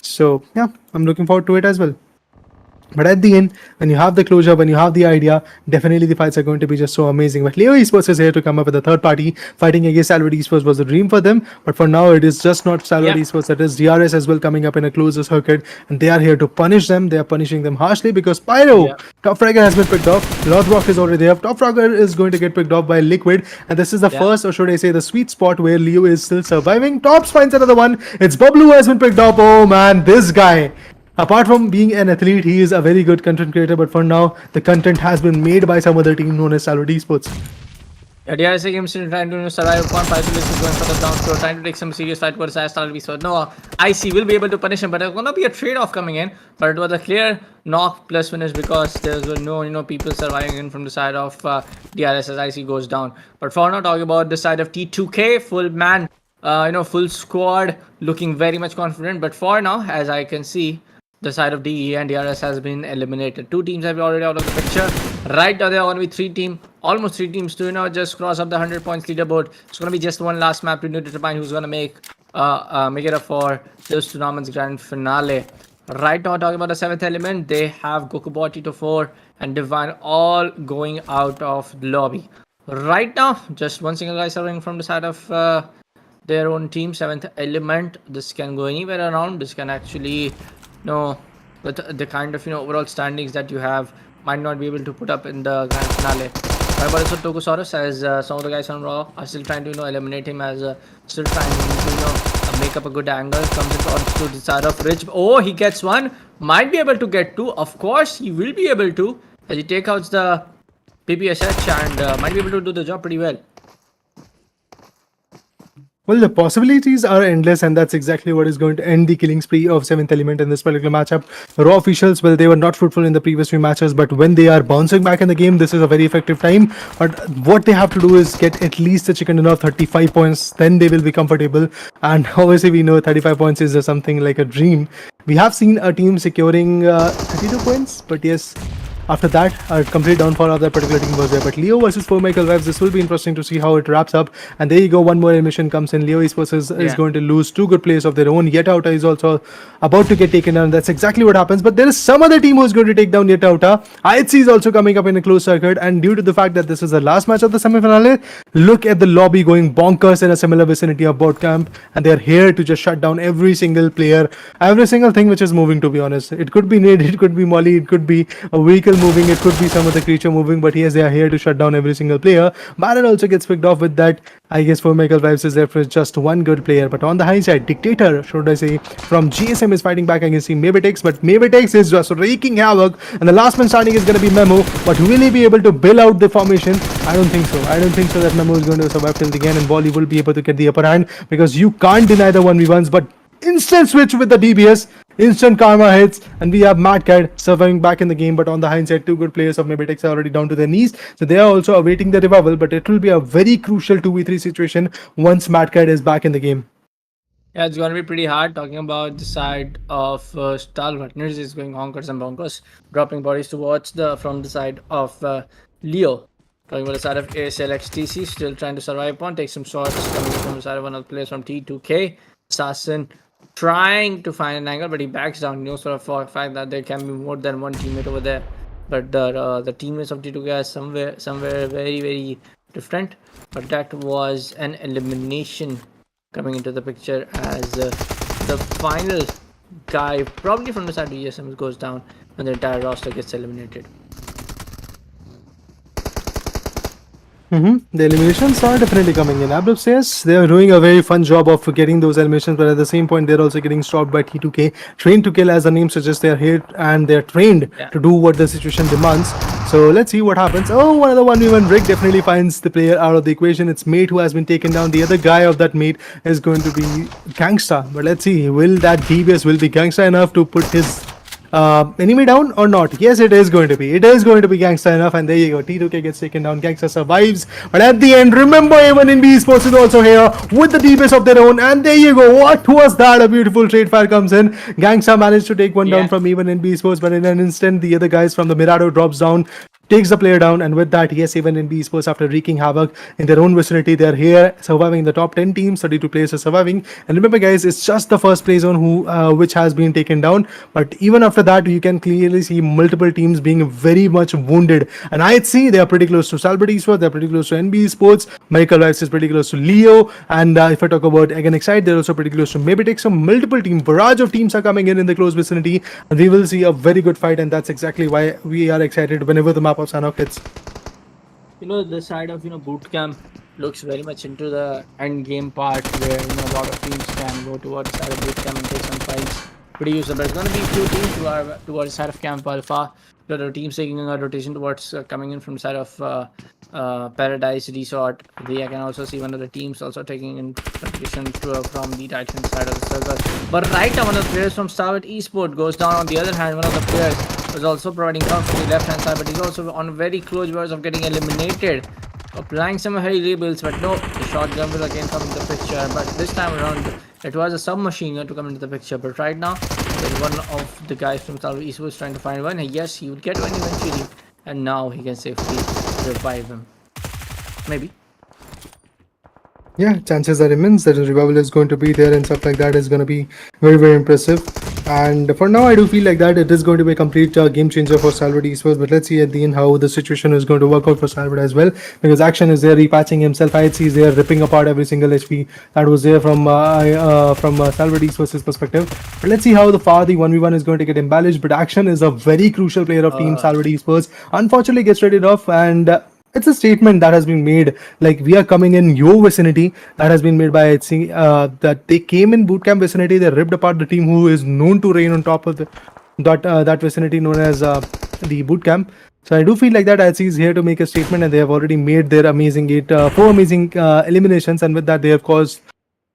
So yeah, I'm looking forward to it as well. But at the end, when you have the closure, when you have the idea, definitely the fights are going to be just so amazing. But Leo Esports is here to come up with a third party. Fighting against STALWART Esports was a dream for them. But for now, it is just not STALWART Esports. It is DRS as well coming up in a closer circuit. And they are here to punish them. They are punishing them harshly because Pyro, Top Fragger has been picked off. Lothrock is already there. Top Fragger is going to get picked off by Liquid. And this is the first, or should I say, the sweet spot where Leo is still surviving. Tops finds another one. It's Bublu who has been picked off. Oh man, this guy. Apart from being an athlete, he is a very good content creator, but for now, the content has been made by some other team known as STALWART Esports. Yeah, DRS games trying to survive upon 5 is going for the down throw, trying to take some serious fight towards STALWART Esports. No, IC will be able to punish him, but there's going to be a trade-off coming in. But it was a clear knock plus finish because there's no people surviving in from the side of DRS as IC goes down. But for now, talking about the side of T2K, full man, full squad, looking very much confident. But for now, as I can see, the side of DE and DRS has been eliminated. 2 teams have been already out of the picture. Right now, there are going to be almost 3 teams to just cross up the 100 points leaderboard. It's going to be just one last map to determine who's going to make it up for this tournament's grand finale. Right now, talking about the 7th element, they have Gokubot, Tito4, and Divine all going out of the lobby. Right now, just one single guy serving from the side of their own team, 7th element. This can go anywhere around. This can actually, but the kind of overall standings that you have might not be able to put up in the grand finale. What about also Tokusaurus, as some of the guys on Raw are still trying to eliminate him, as still trying to make up a good angle. Comes into the side of Rich. Oh, he gets one. Might be able to get 2. Of course, he will be able to, as he takes out the PPSH and might be able to do the job pretty well. Well, the possibilities are endless, and that's exactly what is going to end the killing spree of 7th element in this particular matchup. Raw officials, well, they were not fruitful in the previous few matches, but when they are bouncing back in the game, this is a very effective time. But what they have to do is get at least a chicken dinner of 35 points, then they will be comfortable. And obviously, we know 35 points is something like a dream. We have seen a team securing 32 points, but yes, after that, a complete downfall of that particular team was there. But Leo versus 4 Michael Vibes, this will be interesting to see how it wraps up. And there you go, one more emission comes in. Leo Esports is going to lose 2 good players of their own. Yetauta is also about to get taken down. That's exactly what happens. But there is some other team who is going to take down Yetauta. IHC is also coming up in a close circuit. And due to the fact that this is the last match of the semi-finale, look at the lobby going bonkers in a similar vicinity of boat camp. And they're here to just shut down every single player, every single thing which is moving, to be honest. It could be Nid, it could be Molly, it could be a vehicle moving, it could be some other creature moving, but yes, they are here to shut down every single player. Baron also gets picked off with that. I guess for Michael Vibes is there for just one good player. But on the high side, Dictator, should I say, from GSM is fighting back against Team MABETEX, but MABETEX is just wreaking havoc, and the last man starting is going to be Memo. But will he be able to bail out the formation? I don't think so. I don't think so that Memo is going to survive till the end, and Wally will be able to get the upper hand, because you can't deny the 1v1s, but instant switch with the DBS, instant karma hits, and we have Mad Cat surviving back in the game. But on the hindsight, 2 good players of MABETEX are already down to their knees, so they are also awaiting the revival. But it will be a very crucial 2v3 situation once Mad Cat is back in the game. Yeah, it's going to be pretty hard. Talking about the side of STALWART, Nirz is going honkers and bonkers, dropping bodies towards from the side of Leo. Talking about the side of ASLXTC, still trying to survive upon, take some shots coming from the side of one of the players from T2K. Assassin trying to find an angle, but he backs down. He knows for a fact that there can be more than one teammate over there. But the teammates of T2K are somewhere very, very different. But that was an elimination coming into the picture, as the final guy, probably from the side of ESM, goes down. and the entire roster gets eliminated. The eliminations are definitely coming in. Abdul says they are doing a very fun job of getting those eliminations, but at the same point, they're also getting stopped by T2K. Trained to kill, as the name suggests, they're here and they're trained to do what the situation demands. So let's see what happens. Oh, another 1v1 rig definitely finds the player out of the equation. It's Mate who has been taken down. The other guy of that Mate is going to be Gangsta. But let's see, will that DBS will be Gangsta enough to put his enemy down or not? Yes, it is going to be. It is going to be Gangsta enough, and there you go. T2K gets taken down. Gangsta survives, but at the end, remember, even in eSports is also here with the DBS of their own, and there you go. What was that? A beautiful trade fire comes in. Gangsta managed to take one down from even in eSports, but in an instant, the other guys from the Mirado drops down, takes the player down, and with that, yes, even in eSports, after wreaking havoc in their own vicinity, they're here surviving in the top 10 teams. 32 players are surviving, and remember, guys, it's just the first play zone who which has been taken down, but even after that, you can clearly see multiple teams being very much wounded, and I'd see they are pretty close to STALWART Esports, they're pretty close to NB Esports, LIDOMA is pretty close to Leo, and if I talk about SKYLIGHTZ, they're also pretty close to MABETEX. So multiple team, barrage of teams are coming in the close vicinity, and we will see a very good fight, and that's exactly why we are excited whenever the map of Sanhok hits. The side of boot camp looks very much into the end game part, where a lot of teams can go towards the side of boot camp and take some fights. Pretty useful. There's going to be a few teams who are towards the side of Camp Alpha. There are teams taking a rotation towards coming in from side of Paradise Resort. We can also see one of the teams also taking in rotation from the right hand side of the circle. But right now, one of the players from STALWART Esports goes down. On the other hand, one of the players was also providing cover from the left hand side, but he's also on very close verge of getting eliminated. Applying some heavy rebuilds, but no, the shotgun will again come into the picture. But this time around, it was a submachine gun to come into the picture. But right now, there's one of the guys from STALWART Esports trying to find one. And yes, he would get one eventually, and now he can safely revive him. Maybe. Yeah, chances are immense that the revival is going to be there and stuff like that is going to be very, very impressive. And for now, I do feel like that it is going to be a complete game changer for STALWART Esports. But let's see at the end how the situation is going to work out for STALWART as well. Because Action is there repatching himself. IHC is there ripping apart every single HP that was there from STALWART Esports' perspective. But let's see how the 1v1 is going to get embellished. But Action is a very crucial player of Team STALWART Esports. Unfortunately, gets traded off, and it's a statement that has been made, like, we are coming in your vicinity. That has been made by IHC, that they came in bootcamp vicinity, they ripped apart the team who is known to reign on top of that vicinity known as the bootcamp. So I do feel like that IHC is here to make a statement, and they have already made their amazing 4 amazing eliminations, and with that they have caused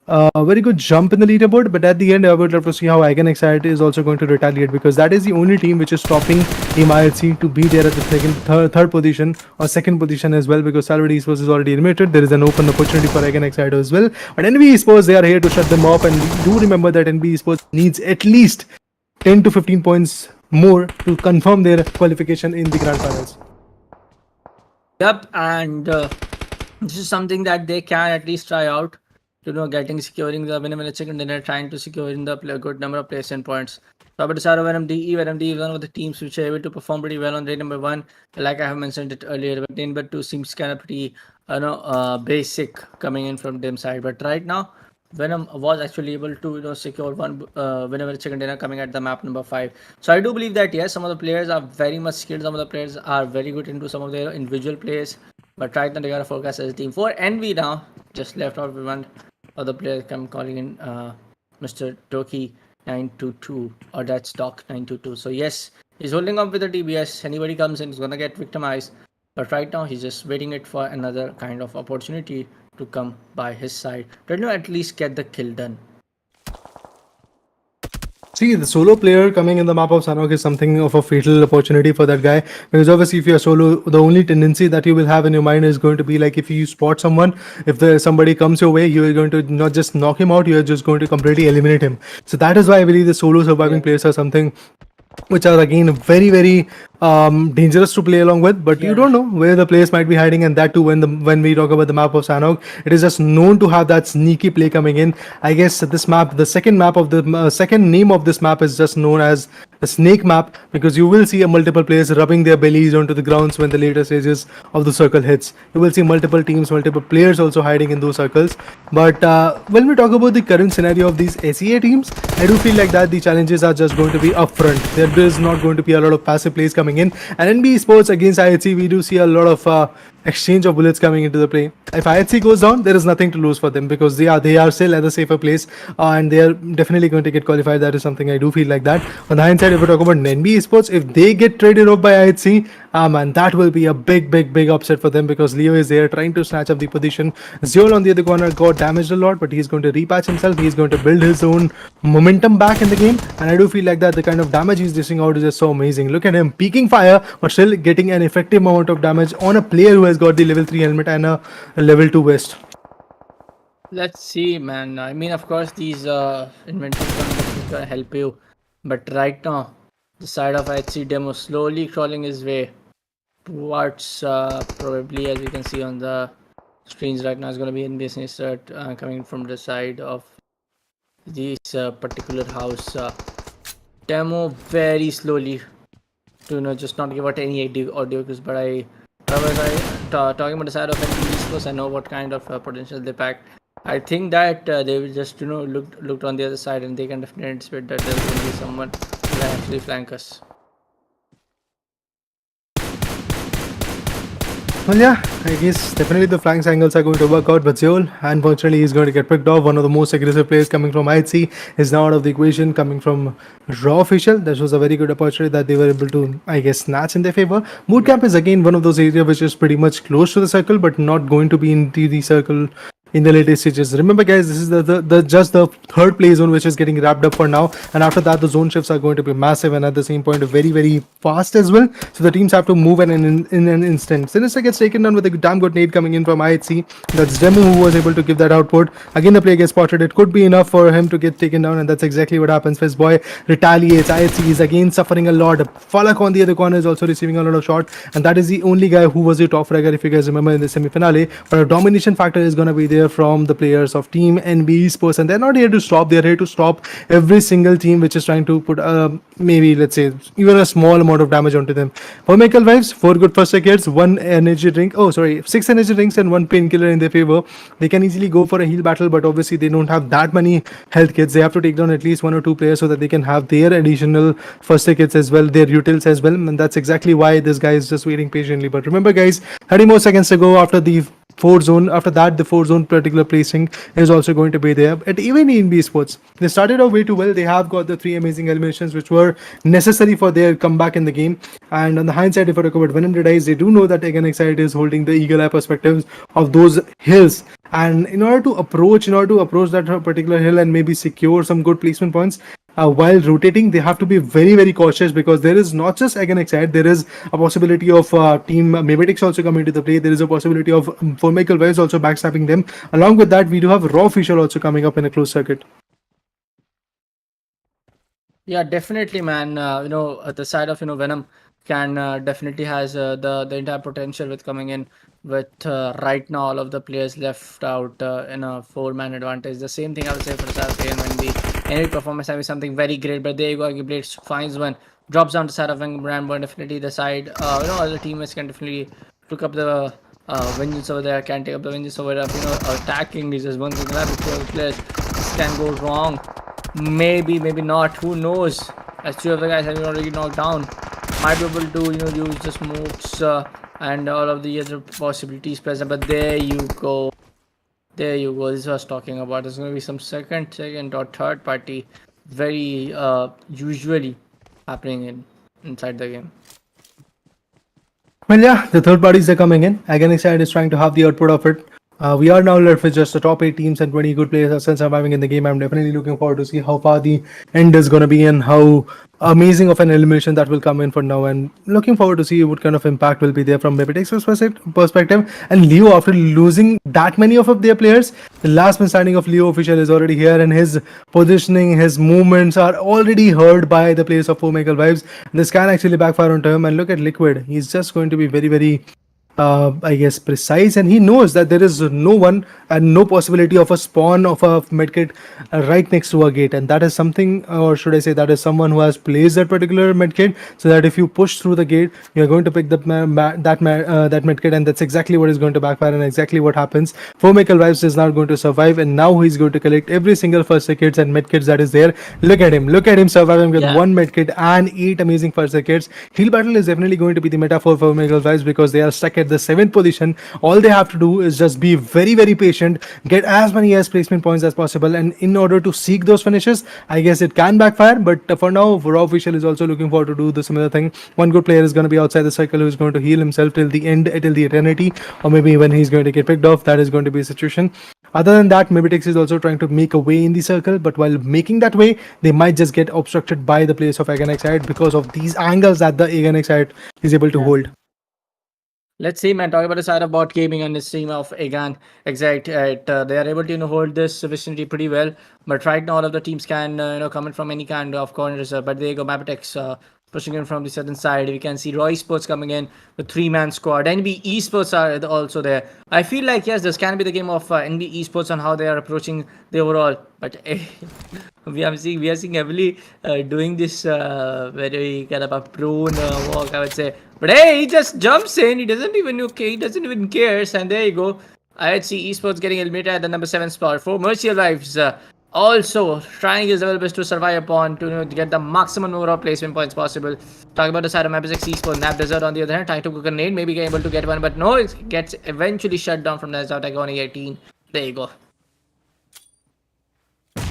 a very good jump in the leaderboard. But at the end, I would love to see how SKYLIGHTZ is also going to retaliate, because that is the only team which is stopping Team IHC to be there at the third position or second position as well, because STALWART Esports is already eliminated. There is an open opportunity for SKYLIGHTZ as well. But NB Esports, they are here to shut them off, and we do remember that NB Esports needs at least 10 to 15 points more to confirm their qualification in the grand finals. Yep, and this is something that they can at least try out. Securing the VENOM in the second dinner, trying to secure in the good number of placement points. So about the side of VENOM-DE is one of the teams which are able to perform pretty well on raid number 1. Like I have mentioned it earlier, but raid number 2 seems kind of pretty basic coming in from them side. But right now, VENOM was actually able to secure one VENOM in the second dinner coming at the map number 5. So I do believe that yes, some of the players are very much skilled, some of the players are very good into some of their individual plays. But right now they got a forecast as a team. For NV now, just left out with one other player come calling in Mr. Doki 922, or that's Doc 922. So yes, he's holding up with the DBS. Anybody comes in is gonna get victimized. But right now he's just waiting it for another kind of opportunity to come by his side to at least get the kill done. See, the solo player coming in the map of Sanhok is something of a fatal opportunity for that guy, because obviously if you're solo, the only tendency that you will have in your mind is going to be like, if you spot someone, if somebody comes your way, you're going to not just knock him out, you're just going to completely eliminate him. So that is why I believe the solo surviving players are something which are again very, very dangerous to play along with, but you don't know where the players might be hiding, and that too when we talk about the map of Sanhok, it is just known to have that sneaky play coming in. I guess this map, the second map of the second name of this map is just known as the snake map, because you will see multiple players rubbing their bellies onto the grounds when the later stages of the circle hits. You will see multiple teams, multiple players also hiding in those circles. But when we talk about the current scenario of these SEA teams, I do feel like that the challenges are just going to be upfront. There is not going to be a lot of passive plays coming in. And NB Sports against IHC, we do see a lot of exchange of bullets coming into the play. If IHC goes down, there is nothing to lose for them, because they are still at the safer place, and they are definitely going to get qualified. That is something I do feel like that. On the hindsight, if we talk about NB Sports, if they get traded off by IHC, man, that will be a big upset for them, because Leo is there trying to snatch up the position. Zeol on the other corner got damaged a lot, but he's going to repatch himself. He's going to build his own momentum back in the game, and I do feel like that the kind of damage he's dishing out is just so amazing. Look at him peaking fire, but still getting an effective amount of damage on a player who has got the level 3 helmet and a level 2 vest. Let's see, man. I mean, of course, these inventories gonna help you, but right now, the side of HC demo slowly crawling his way towards probably, as you can see on the screens right now, is gonna be in business coming from the side of this particular house. Demo very slowly to just not give out any audio cues, but talking about the side of esports, I know what kind of potential they pack. I think that they will just looked on the other side, and they can definitely anticipate that there's going to be someone who will actually flank us. Well, yeah, I guess definitely the flanks angles are going to work out, but Zeol, unfortunately, is going to get picked off. One of the most aggressive players coming from IHC is now out of the equation, coming from Raw Official. This was a very good opportunity that they were able to, I guess, snatch in their favor. Bootcamp is again one of those areas which is pretty much close to the circle, but not going to be into the circle in the latest stages. Remember, guys, this is just the third play zone which is getting wrapped up for now, and after that the zone shifts are going to be massive, and at the same point very fast as well, so the teams have to move in an instant. Sinister gets taken down with a damn good nade coming in from IHC. That's Demo who was able to give that output. Again, the player gets spotted. It could be enough for him to get taken down, and that's exactly what happens. Fizzboy retaliates. IHC is again suffering a lot. Falak on the other corner is also receiving a lot of shot, and that is the only guy who was the top fragger, if you guys remember, in the semi-finale. But a domination factor is going to be there from the players of Team NB Esports, and they're not here to stop. They're here to stop every single team which is trying to put maybe, let's say, even a small amount of damage onto them. For Michael Vibes, 4 good first aid kits, 1 energy drink, 6 energy drinks and 1 painkiller in their favor. They can easily go for a heal battle, but obviously they don't have that many health kits. They have to take down at least 1 or 2 players so that they can have their additional first aid kits as well, their utils as well, and that's exactly why this guy is just waiting patiently. But remember, guys, 30 more seconds to go after the 4 zone. After that, the 4 zone particular placing is also going to be there. And even in esports, they started off way too well. They have got the 3 amazing eliminations which were necessary for their comeback in the game. And on the hindsight, if I talk about Venom DEADEYES, they do know that ESPORTS is holding the eagle eye perspectives of those hills. And in order to approach that particular hill and maybe secure some good placement points, while rotating, they have to be very cautious, because there is not just ESPORTS, there is a possibility of Team MABETEX also coming into the play. There is a possibility of for Michael Waves also backstabbing them. Along with that, we do have Raw Official also coming up in a closed circuit. Yeah, definitely, man. The side of Venom can definitely has the entire potential with coming in with right now all of the players left out in a 4-man advantage. The same thing I would say for the side of P.M NST. Any performance having something very great, but there you go. Blades finds one, drops down to side of Miramar. Definitely the side. Other teammates can definitely pick up the vengeance over there. Can take up the vengeance over there. Attacking is just one thing that before the players. This can go wrong. Maybe not. Who knows? As 2 of the guys have been already knocked down, might be able to use the smokes and all of the other possibilities present. But there you go. This was I was talking about. There's going to be some second or third party, very usually happening inside the game. Well, yeah, the third parties are coming in. ESPORTS is trying to have the output of it. We are now left with just the top 8 teams and 20 good players are still surviving in the game. I'm definitely looking forward to see how far the end is going to be and how amazing of an elimination that will come in for now. And looking forward to see what kind of impact will be there from MABETEX's perspective. And Leo, after losing that many of their players, the last man standing of Leo official is already here, and his positioning, his movements are already heard by the players of Fomekel Vibes. This can actually backfire on him. And look at Liquid. He's just going to be very, very I guess precise, and he knows that there is no one and no possibility of a spawn of a medkit right next to a gate, and that is something, or should I say, that is someone who has placed that particular medkit, so that if you push through the gate, you are going to pick that medkit, and that's exactly what is going to backfire and exactly what happens. Fomekel Vibes is not going to survive, and now he's going to collect every single first aid kits and medkits that is there. Look at him surviving with one medkit and 8 amazing first aid kits. Heal battle is definitely going to be the metaphor for Fomekel Vibes because they are stuck at the 7th position. All they have to do is just be very, very patient, get as many as placement points as possible, and in order to seek those finishes, I guess it can backfire. But for now, Raw Official is also looking forward to do the similar thing. One good player is going to be outside the circle who is going to heal himself till the end, till the eternity, or maybe when he's going to get picked off. That is going to be a situation. Other than that, MABETEX is also trying to make a way in the circle, but while making that way, they might just get obstructed by the players of ESPORTS because of these angles that the ESPORTS is able to hold. Let's see, man. Talking about the side of bot gaming and this team of ESPORTS, they are able to hold this vicinity pretty well. But right now, all of the teams can come in from any kind of corners. But there you go, MABETEX pushing in from the southern side. We can see Roy Sports coming in with 3-man squad. NB Esports are also there. I feel like yes, this can be the game of NB Esports on how they are approaching the overall. But we are seeing heavily doing this very kind of a prone walk, I would say. But hey, he just jumps in. He doesn't even cares. And there you go. I would see Esports getting eliminated at the number 7 spot. For Mercial Lives, also trying his level best to survive upon to get the maximum number of placement points possible. Talking about the side of MABETEX Esports, Nap Desert on the other hand, trying to cook a nade, maybe able to get one, but no, it gets eventually shut down from the Zautek on 18. There you go.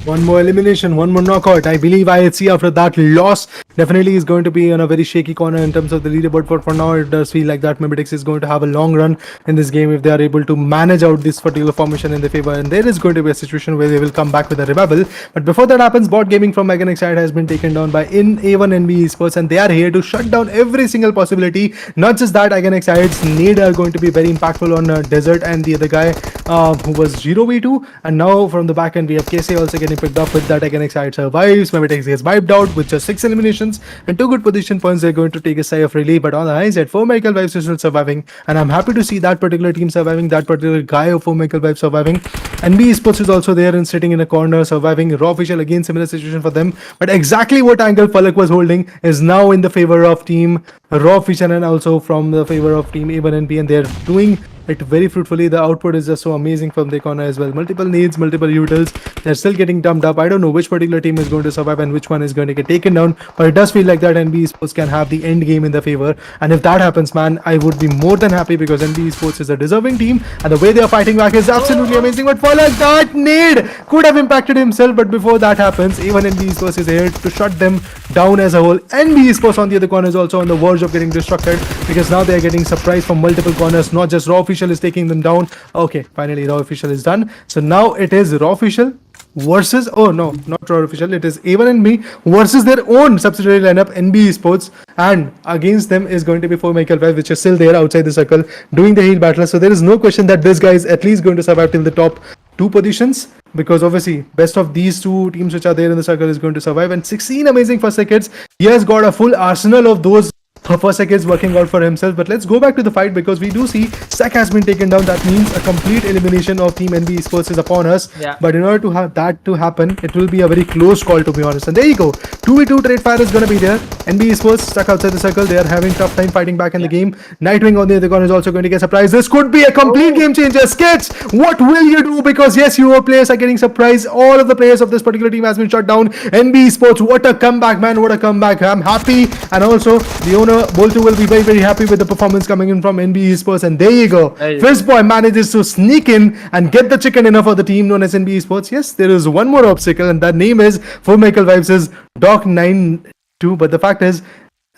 One more elimination, one more knockout. I believe IHC after that loss definitely is going to be in a very shaky corner in terms of the leaderboard. But for now, it does feel like that MABETEX is going to have a long run in this game if they are able to manage out this particular formation in their favor. And there is going to be a situation where they will come back with a revival. But before that happens, bot gaming from ESPORTS has been taken down by A1 NB Esports, and they are here to shut down every single possibility. Not just that, ESPORTS need are going to be very impactful on Desert and the other guy who was 0v2. And now from the back end, we have KC also getting picked up with that. ESPORTS survives. MABETEX gets wiped out with just 6 eliminations and 2 good position points. They're going to take a sigh of relief, but on the high side, Fomekel Vibes is still surviving, and I'm happy to see that particular team surviving, that particular guy of Fomekel Vibes surviving. NB Esports is also there and sitting in a corner surviving. Raw Official, again similar situation for them, but exactly what angle Falak was holding is now in the favor of team Raw Official and also from the favor of team A1NB, and they're doing it very fruitfully. The output is just so amazing from the corner as well. Multiple needs, multiple utils. They're still getting dumped up. I don't know which particular team is going to survive and which one is going to get taken down, but it does feel like that NB Esports can have the end game in their favor. And if that happens, man, I would be more than happy because NB Esports is a deserving team and the way they are fighting back is absolutely amazing. But for like that nade could have impacted himself, but before that happens, even NB Esports is here to shut them down as a whole. NB Esports on the other corner is also on the verge of getting destructed because now they are getting surprised from multiple corners. Not just Raw Official is taking them down. Okay, finally Raw Official is done. So now it is Raw Official versus, oh no, not Raw Official, it is A1NB versus their own subsidiary lineup, NB Esports, and against them is going to be Fomekel Vibes, which is still there outside the circle doing the heal battle. So there is no question that this guy is at least going to survive till the top 2 positions, because obviously best of these 2 teams which are there in the circle is going to survive. And 16 amazing first seconds. He has got a full arsenal of those first seconds working out for himself. But let's go back to the fight because we do see Sek has been taken down. That means a complete elimination of team NB Esports is upon us. But in order to have that to happen, it will be a very close call, to be honest. And there you go, 2v2 trade fire is going to be there. NB Esports stuck outside the circle. They are having tough time fighting back in the game. Nightwing on the other corner is also going to get surprised. This could be a complete game changer. Skits, what will you do? Because yes, your players are getting surprised. All of the players of this particular team has been shut down. NB Esports, what a comeback, man, what a comeback. I'm happy, and also the owner Boltu will be very, very happy with the performance coming in from NB Esports. And there you go, Fizzboy manages to sneak in and get the chicken dinner for the team known as NB Esports. Yes, there is one more obstacle, and that name is Fomekel Vibes' Doc92. But the fact is,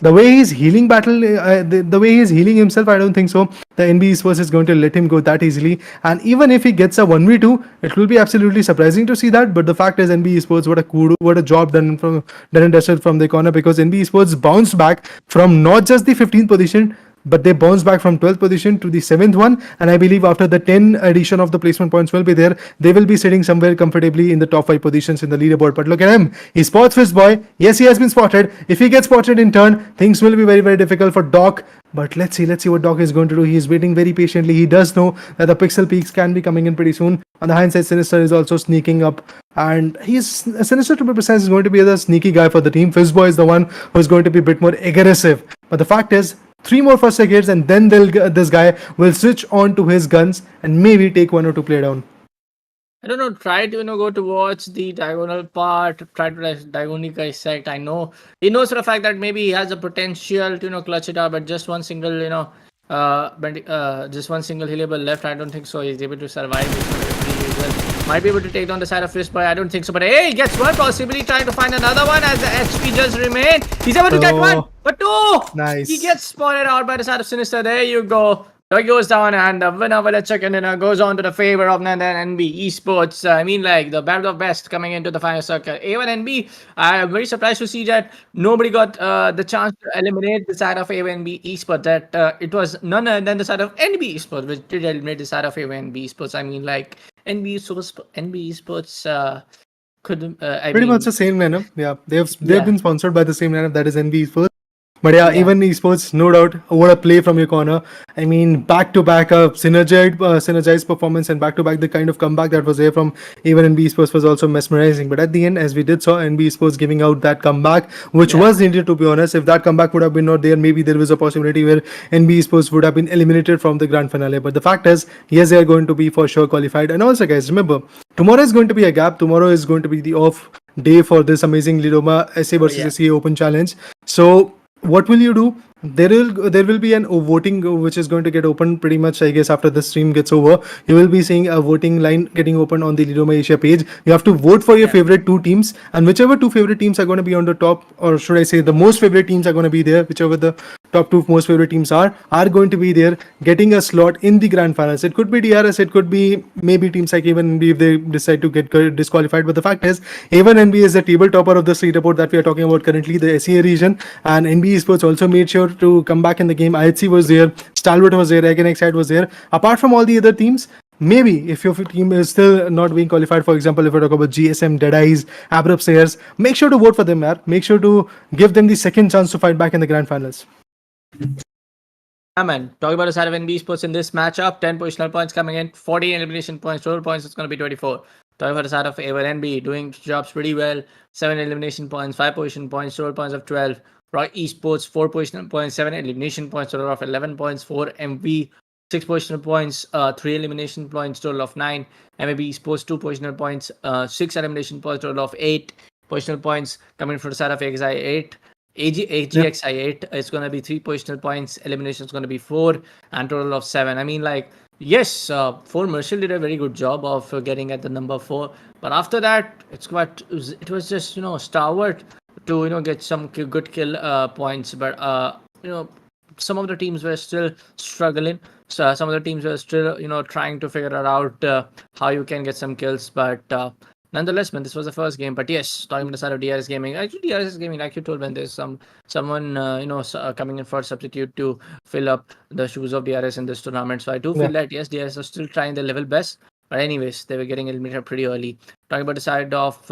the way he's healing the way he's healing himself, I don't think so the NB Esports is going to let him go that easily. And even if he gets a 1v2, it will be absolutely surprising to see that. But the fact is, NB Esports, what a job done and dusted from the corner, because NB Esports bounced back from not just the 15th position, but they bounced back from 12th position to the 7th one. And I believe after the 10 addition of the placement points will be there, they will be sitting somewhere comfortably in the top 5 positions in the leaderboard. But look at him, he spots Fist Boy. Yes, he has been spotted. If he gets spotted in turn, things will be very, very difficult for Doc. But let's see what Doc is going to do. He is waiting very patiently. He does know that the pixel peaks can be coming in pretty soon. On the hindsight, Sinister is also sneaking up, and Sinister, to be precise, is going to be the sneaky guy for the team. Fist Boy is the one who is going to be a bit more aggressive. But the fact is, 3 more first aid kits, and then this guy will switch on to his guns and maybe take 1 or 2 play down. I don't know, try to, go towards the diagonal part, try to diagonally dissect. I know, he knows for the fact that maybe he has a potential to, clutch it out, but just one single, just one single healable left. I don't think so. He's able to survive. Might be able to take down the side of Fist Boy. I don't think so. But hey, he gets one, possibly trying to find another one as the HP just remain. He's able to get one, but 2! Nice. He gets spotted out by the side of Sinister. There you go. Dog goes down, and the winner of the chicken dinner goes on to the favor of NB Esports. I mean, like, the battle of best coming into the final circle. A1NB, I'm very surprised to see that nobody got the chance to eliminate the side of A1NB Esports. That it was none other than the side of NB Esports, which did eliminate the side of A1NB Esports. I mean, like, NB Esports could... Pretty much the same lineup. Yeah, they've been sponsored by the same lineup, that is NB Esports. But yeah, even esports, no doubt, what a play from your corner. I mean, back-to-back synergized performance, and back-to-back the kind of comeback that was there from even NB Esports was also mesmerizing. But at the end, as we did saw, NB Esports giving out that comeback, which was needed, to be honest. If that comeback would have been not there, maybe there was a possibility where NB Esports would have been eliminated from the grand finale. But the fact is, yes, they are going to be for sure qualified. And also, guys, remember, tomorrow is going to be a gap. Tomorrow is going to be the off day for this amazing LIDOMA SA versus SCA Open Challenge. So what will you do? There will be an voting which is going to get open pretty much, I guess, after the stream gets over. You will be seeing a voting line getting open on the LIDOMA Asia page. You have to vote for your favorite 2 teams, and whichever 2 favorite teams are going to be on the top, or should I say the most favorite teams are going to be there, whichever the top 2 most favorite teams are going to be there getting a slot in the grand finals. It could be DRS, it could be maybe teams like A1NB if they decide to get disqualified. But the fact is, A1NB is the table topper of the leaderboard that we are talking about currently, the SEA region, and NB Esports also made sure to come back in the game. IHC was there, STALWART was there, ERANGEL was there. Apart from all the other teams, maybe if your team is still not being qualified, for example, if we talk about GSM, Deadeyes, Abrupt Sayers, make sure to vote for them, make sure to give them the second chance to fight back in the grand finals. Yeah, man. Talking about the side of NB Esports in this matchup, 10 positional points coming in, 40 elimination points, total points it's going to be 24. Talking about the side of A1NB, doing jobs pretty well, 7 elimination points, 5 position points, total points of 12. Rock Esports, 4 positional points, 7 elimination points, total of 11 points, 4 MV, 6 positional points, 3 elimination points, total of 9. MAB Esports, 2 positional points, 6 elimination points, total of 8 positional points coming from the side of AGXI 8. It's going to be 3 positional points, elimination is going to be 4, and total of 7. I mean, like, yes, 4 Marshall did a very good job of getting at the number 4, but after that, it was just, STALWART to get some good kill points. But some of the teams were still struggling, so some of the teams were still trying to figure out how you can get some kills. But nonetheless, man, this was the first game. But yes, talking about the side of DRS Gaming, actually DRS Gaming, like you told, when there's someone coming in for a substitute to fill up the shoes of DRS in this tournament. So I do feel that yes, DRS are still trying their level best, but anyways, they were getting eliminated pretty early. Talking about the side of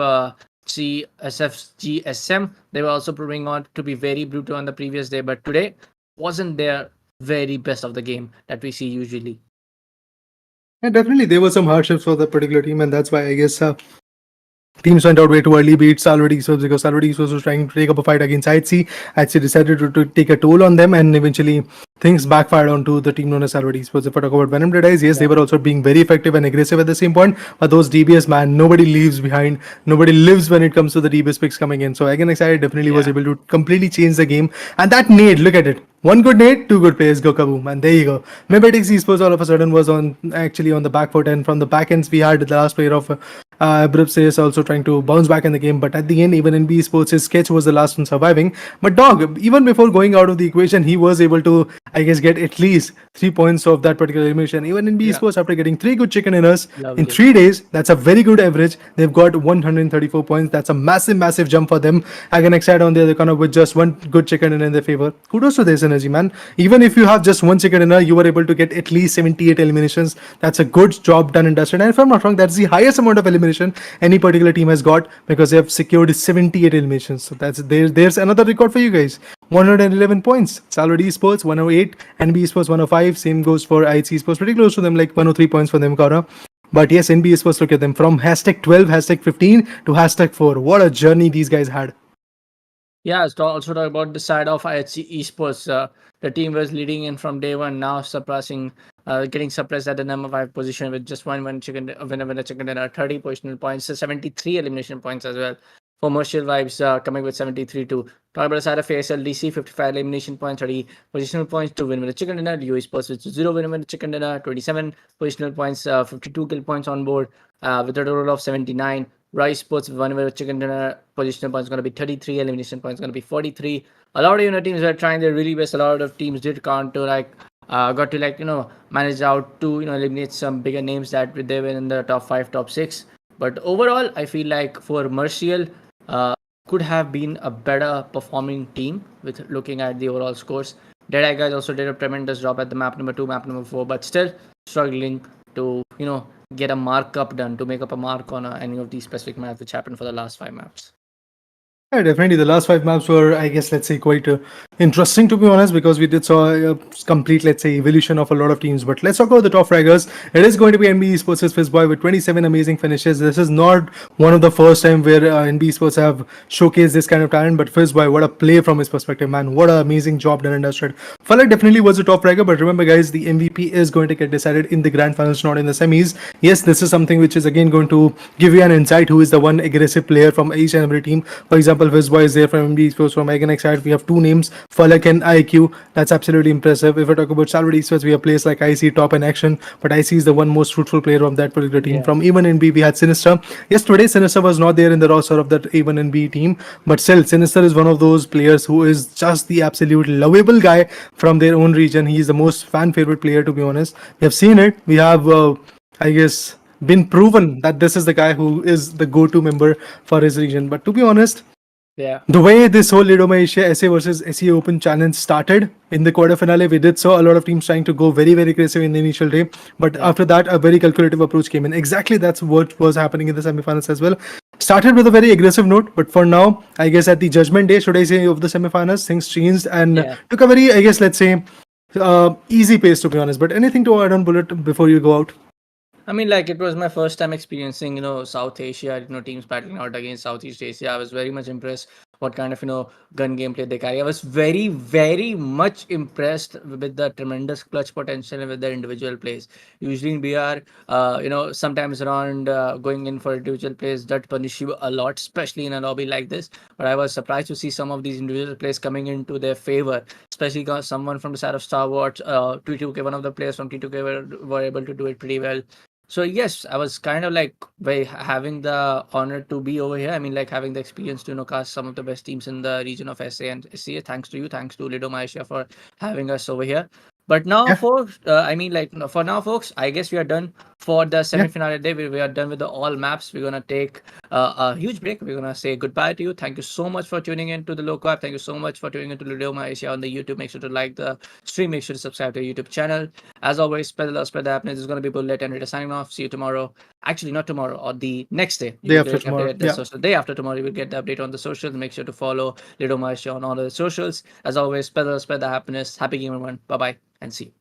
CMFxGSM, they were also proving on to be very brutal on the previous day, but today wasn't their very best of the game that we see usually. Yeah, definitely there were some hardships for the particular team, and that's why I guess teams went out way too early, beat STALWART Esports, because STALWART Esports was trying to take up a fight against IHC. IHC decided to take a toll on them, and eventually things backfired onto the team known as STALWART Esports. If I talk about Venom Deadeyes, yes, they were also being very effective and aggressive at the same point, but those DBS, man, nobody leaves behind. Nobody lives when it comes to the DBS picks coming in. So again, XI definitely was able to completely change the game. And that nade, look at it. One good nade, two good players, go kaboom, and there you go. MABETEX Esports all of a sudden was on the back foot, and from the back ends we had the last player of Bripsays also trying to bounce back in the game, but at the end, even in B Sports, his sketch was the last one surviving. But dog, even before going out of the equation, he was able to, I guess, get at least 3 points of that particular elimination. Even in B Sports, after getting 3 good chicken dinners in 3 days, that's a very good average. They've got 134 points. That's a massive jump for them. Again, side on the other corner with just 1 good chicken dinner in their favor. Kudos to this energy, man. Even if you have just 1 chicken dinner, you were able to get at least 78 eliminations. That's a good job done and dusted. And if I'm not wrong, that's the highest amount of elimination any particular team has got, because they have secured 78 eliminations. So there's another record for you guys. 111 points. STALWART Esports 108, NB Esports 105. Same goes for IHC Esports, pretty close to them, like 103 points for them, Kara. But yes, NB Esports, look at them, from #12, #15 to #4. What a journey these guys had. Yeah, let's also talk about the side of IHC Esports. The team was leading in from day one, now getting suppressed at the number 5 position with just one chicken winner chicken dinner, 30 positional points, 73 elimination points as well. Commercial Vibes coming with 73 too. Talk about the side of ASL DC, 55 elimination points, 30 positional points to win with a chicken dinner. UA Esports with 0 win with a chicken dinner, 27 positional points, 52 kill points on board with a total of 79. Rise Sports with 1 with chicken dinner, positional points going to be 33, elimination points going to be 43. A lot of teams were trying their really best. A lot of teams did got to manage out to eliminate some bigger names that they were in the top 5, top 6. But overall, I feel like for Mercial, could have been a better performing team with looking at the overall scores. Deadeye guys also did a tremendous job at the map number 2, map number 4, but still struggling to get a markup done, to make up a mark on any of these specific maps which happened for the last 5 maps. Yeah, definitely. The last 5 maps were, I guess, let's say, quite interesting, to be honest, because we did saw a complete, let's say, evolution of a lot of teams. But let's talk about the top fraggers. It is going to be NB Esports' Fizzboy with 27 amazing finishes. This is not one of the first time where NB Esports have showcased this kind of talent, but Fizzboy, what a play from his perspective, man. What an amazing job done and dusted. Falak definitely was a top fragger, but remember, guys, the MVP is going to get decided in the grand finals, not in the semis. Yes, this is something which is again going to give you an insight who is the one aggressive player from each and every team. For example, Fizzboy is there from MD Esports. From Aganex side, we have 2 names, Falak and IQ. That's absolutely impressive. If I talk about STALWART Esports, we have players like IC top in action, but IC is the one most fruitful player of that particular team. From even NB, we had Sinister. Yes, today Sinister was not there in the roster of that even NB team, but still, Sinister is one of those players who is just the absolute lovable guy from their own region. He is the most fan favorite player, to be honest. We have seen it. We have, I guess, been proven that this is the guy who is the go-to member for his region. But to be honest, the way this whole LIDOMA Asia SA versus SEA Open challenge started in the quarter finale, we did saw a lot of teams trying to go very aggressive in the initial day. But after that, a very calculative approach came in. Exactly that's what was happening in the semifinals as well. Started with a very aggressive note, but for now, I guess at the judgment day, should I say, of the semifinals, things changed and took a very, I guess, let's say, easy pace, to be honest. But anything to add on, Bullet, before you go out? I mean, like, it was my first time experiencing, South Asia, teams battling out against Southeast Asia. I was very much impressed what kind of, gun gameplay they carry. I was very much impressed with the tremendous clutch potential and with their individual plays. Usually in BR, sometimes around going in for individual plays, that punish you a lot, especially in a lobby like this. But I was surprised to see some of these individual plays coming into their favor, especially because someone from the side of STALWART, T2K, one of the players from T2K were able to do it pretty well. So yes, I was kind of like having the honor to be over here. I mean, like, having the experience to cast some of the best teams in the region of SA and SCA. Thanks to you, thanks to LIDOMA Asia for having us over here. But now, folks, for now, folks, I guess we are done for the semi-finale day. We are done with all maps. We're gonna take a huge break. We're gonna say goodbye to you. Thank you so much for tuning in to the Loco app. Thank you so much for tuning into LIDOMA Asia on the YouTube. Make sure to like the stream. Make sure to subscribe to our YouTube channel. As always, spread the love, spread the happiness. It's gonna be Bullet and Rita signing off. See you tomorrow. Actually, not tomorrow, or the next day. Day after tomorrow. Day after tomorrow, you will get the update on the socials. Make sure to follow LIDOMA Asia on all the socials. As always, spread the happiness. Happy game, everyone. Bye bye, and see you.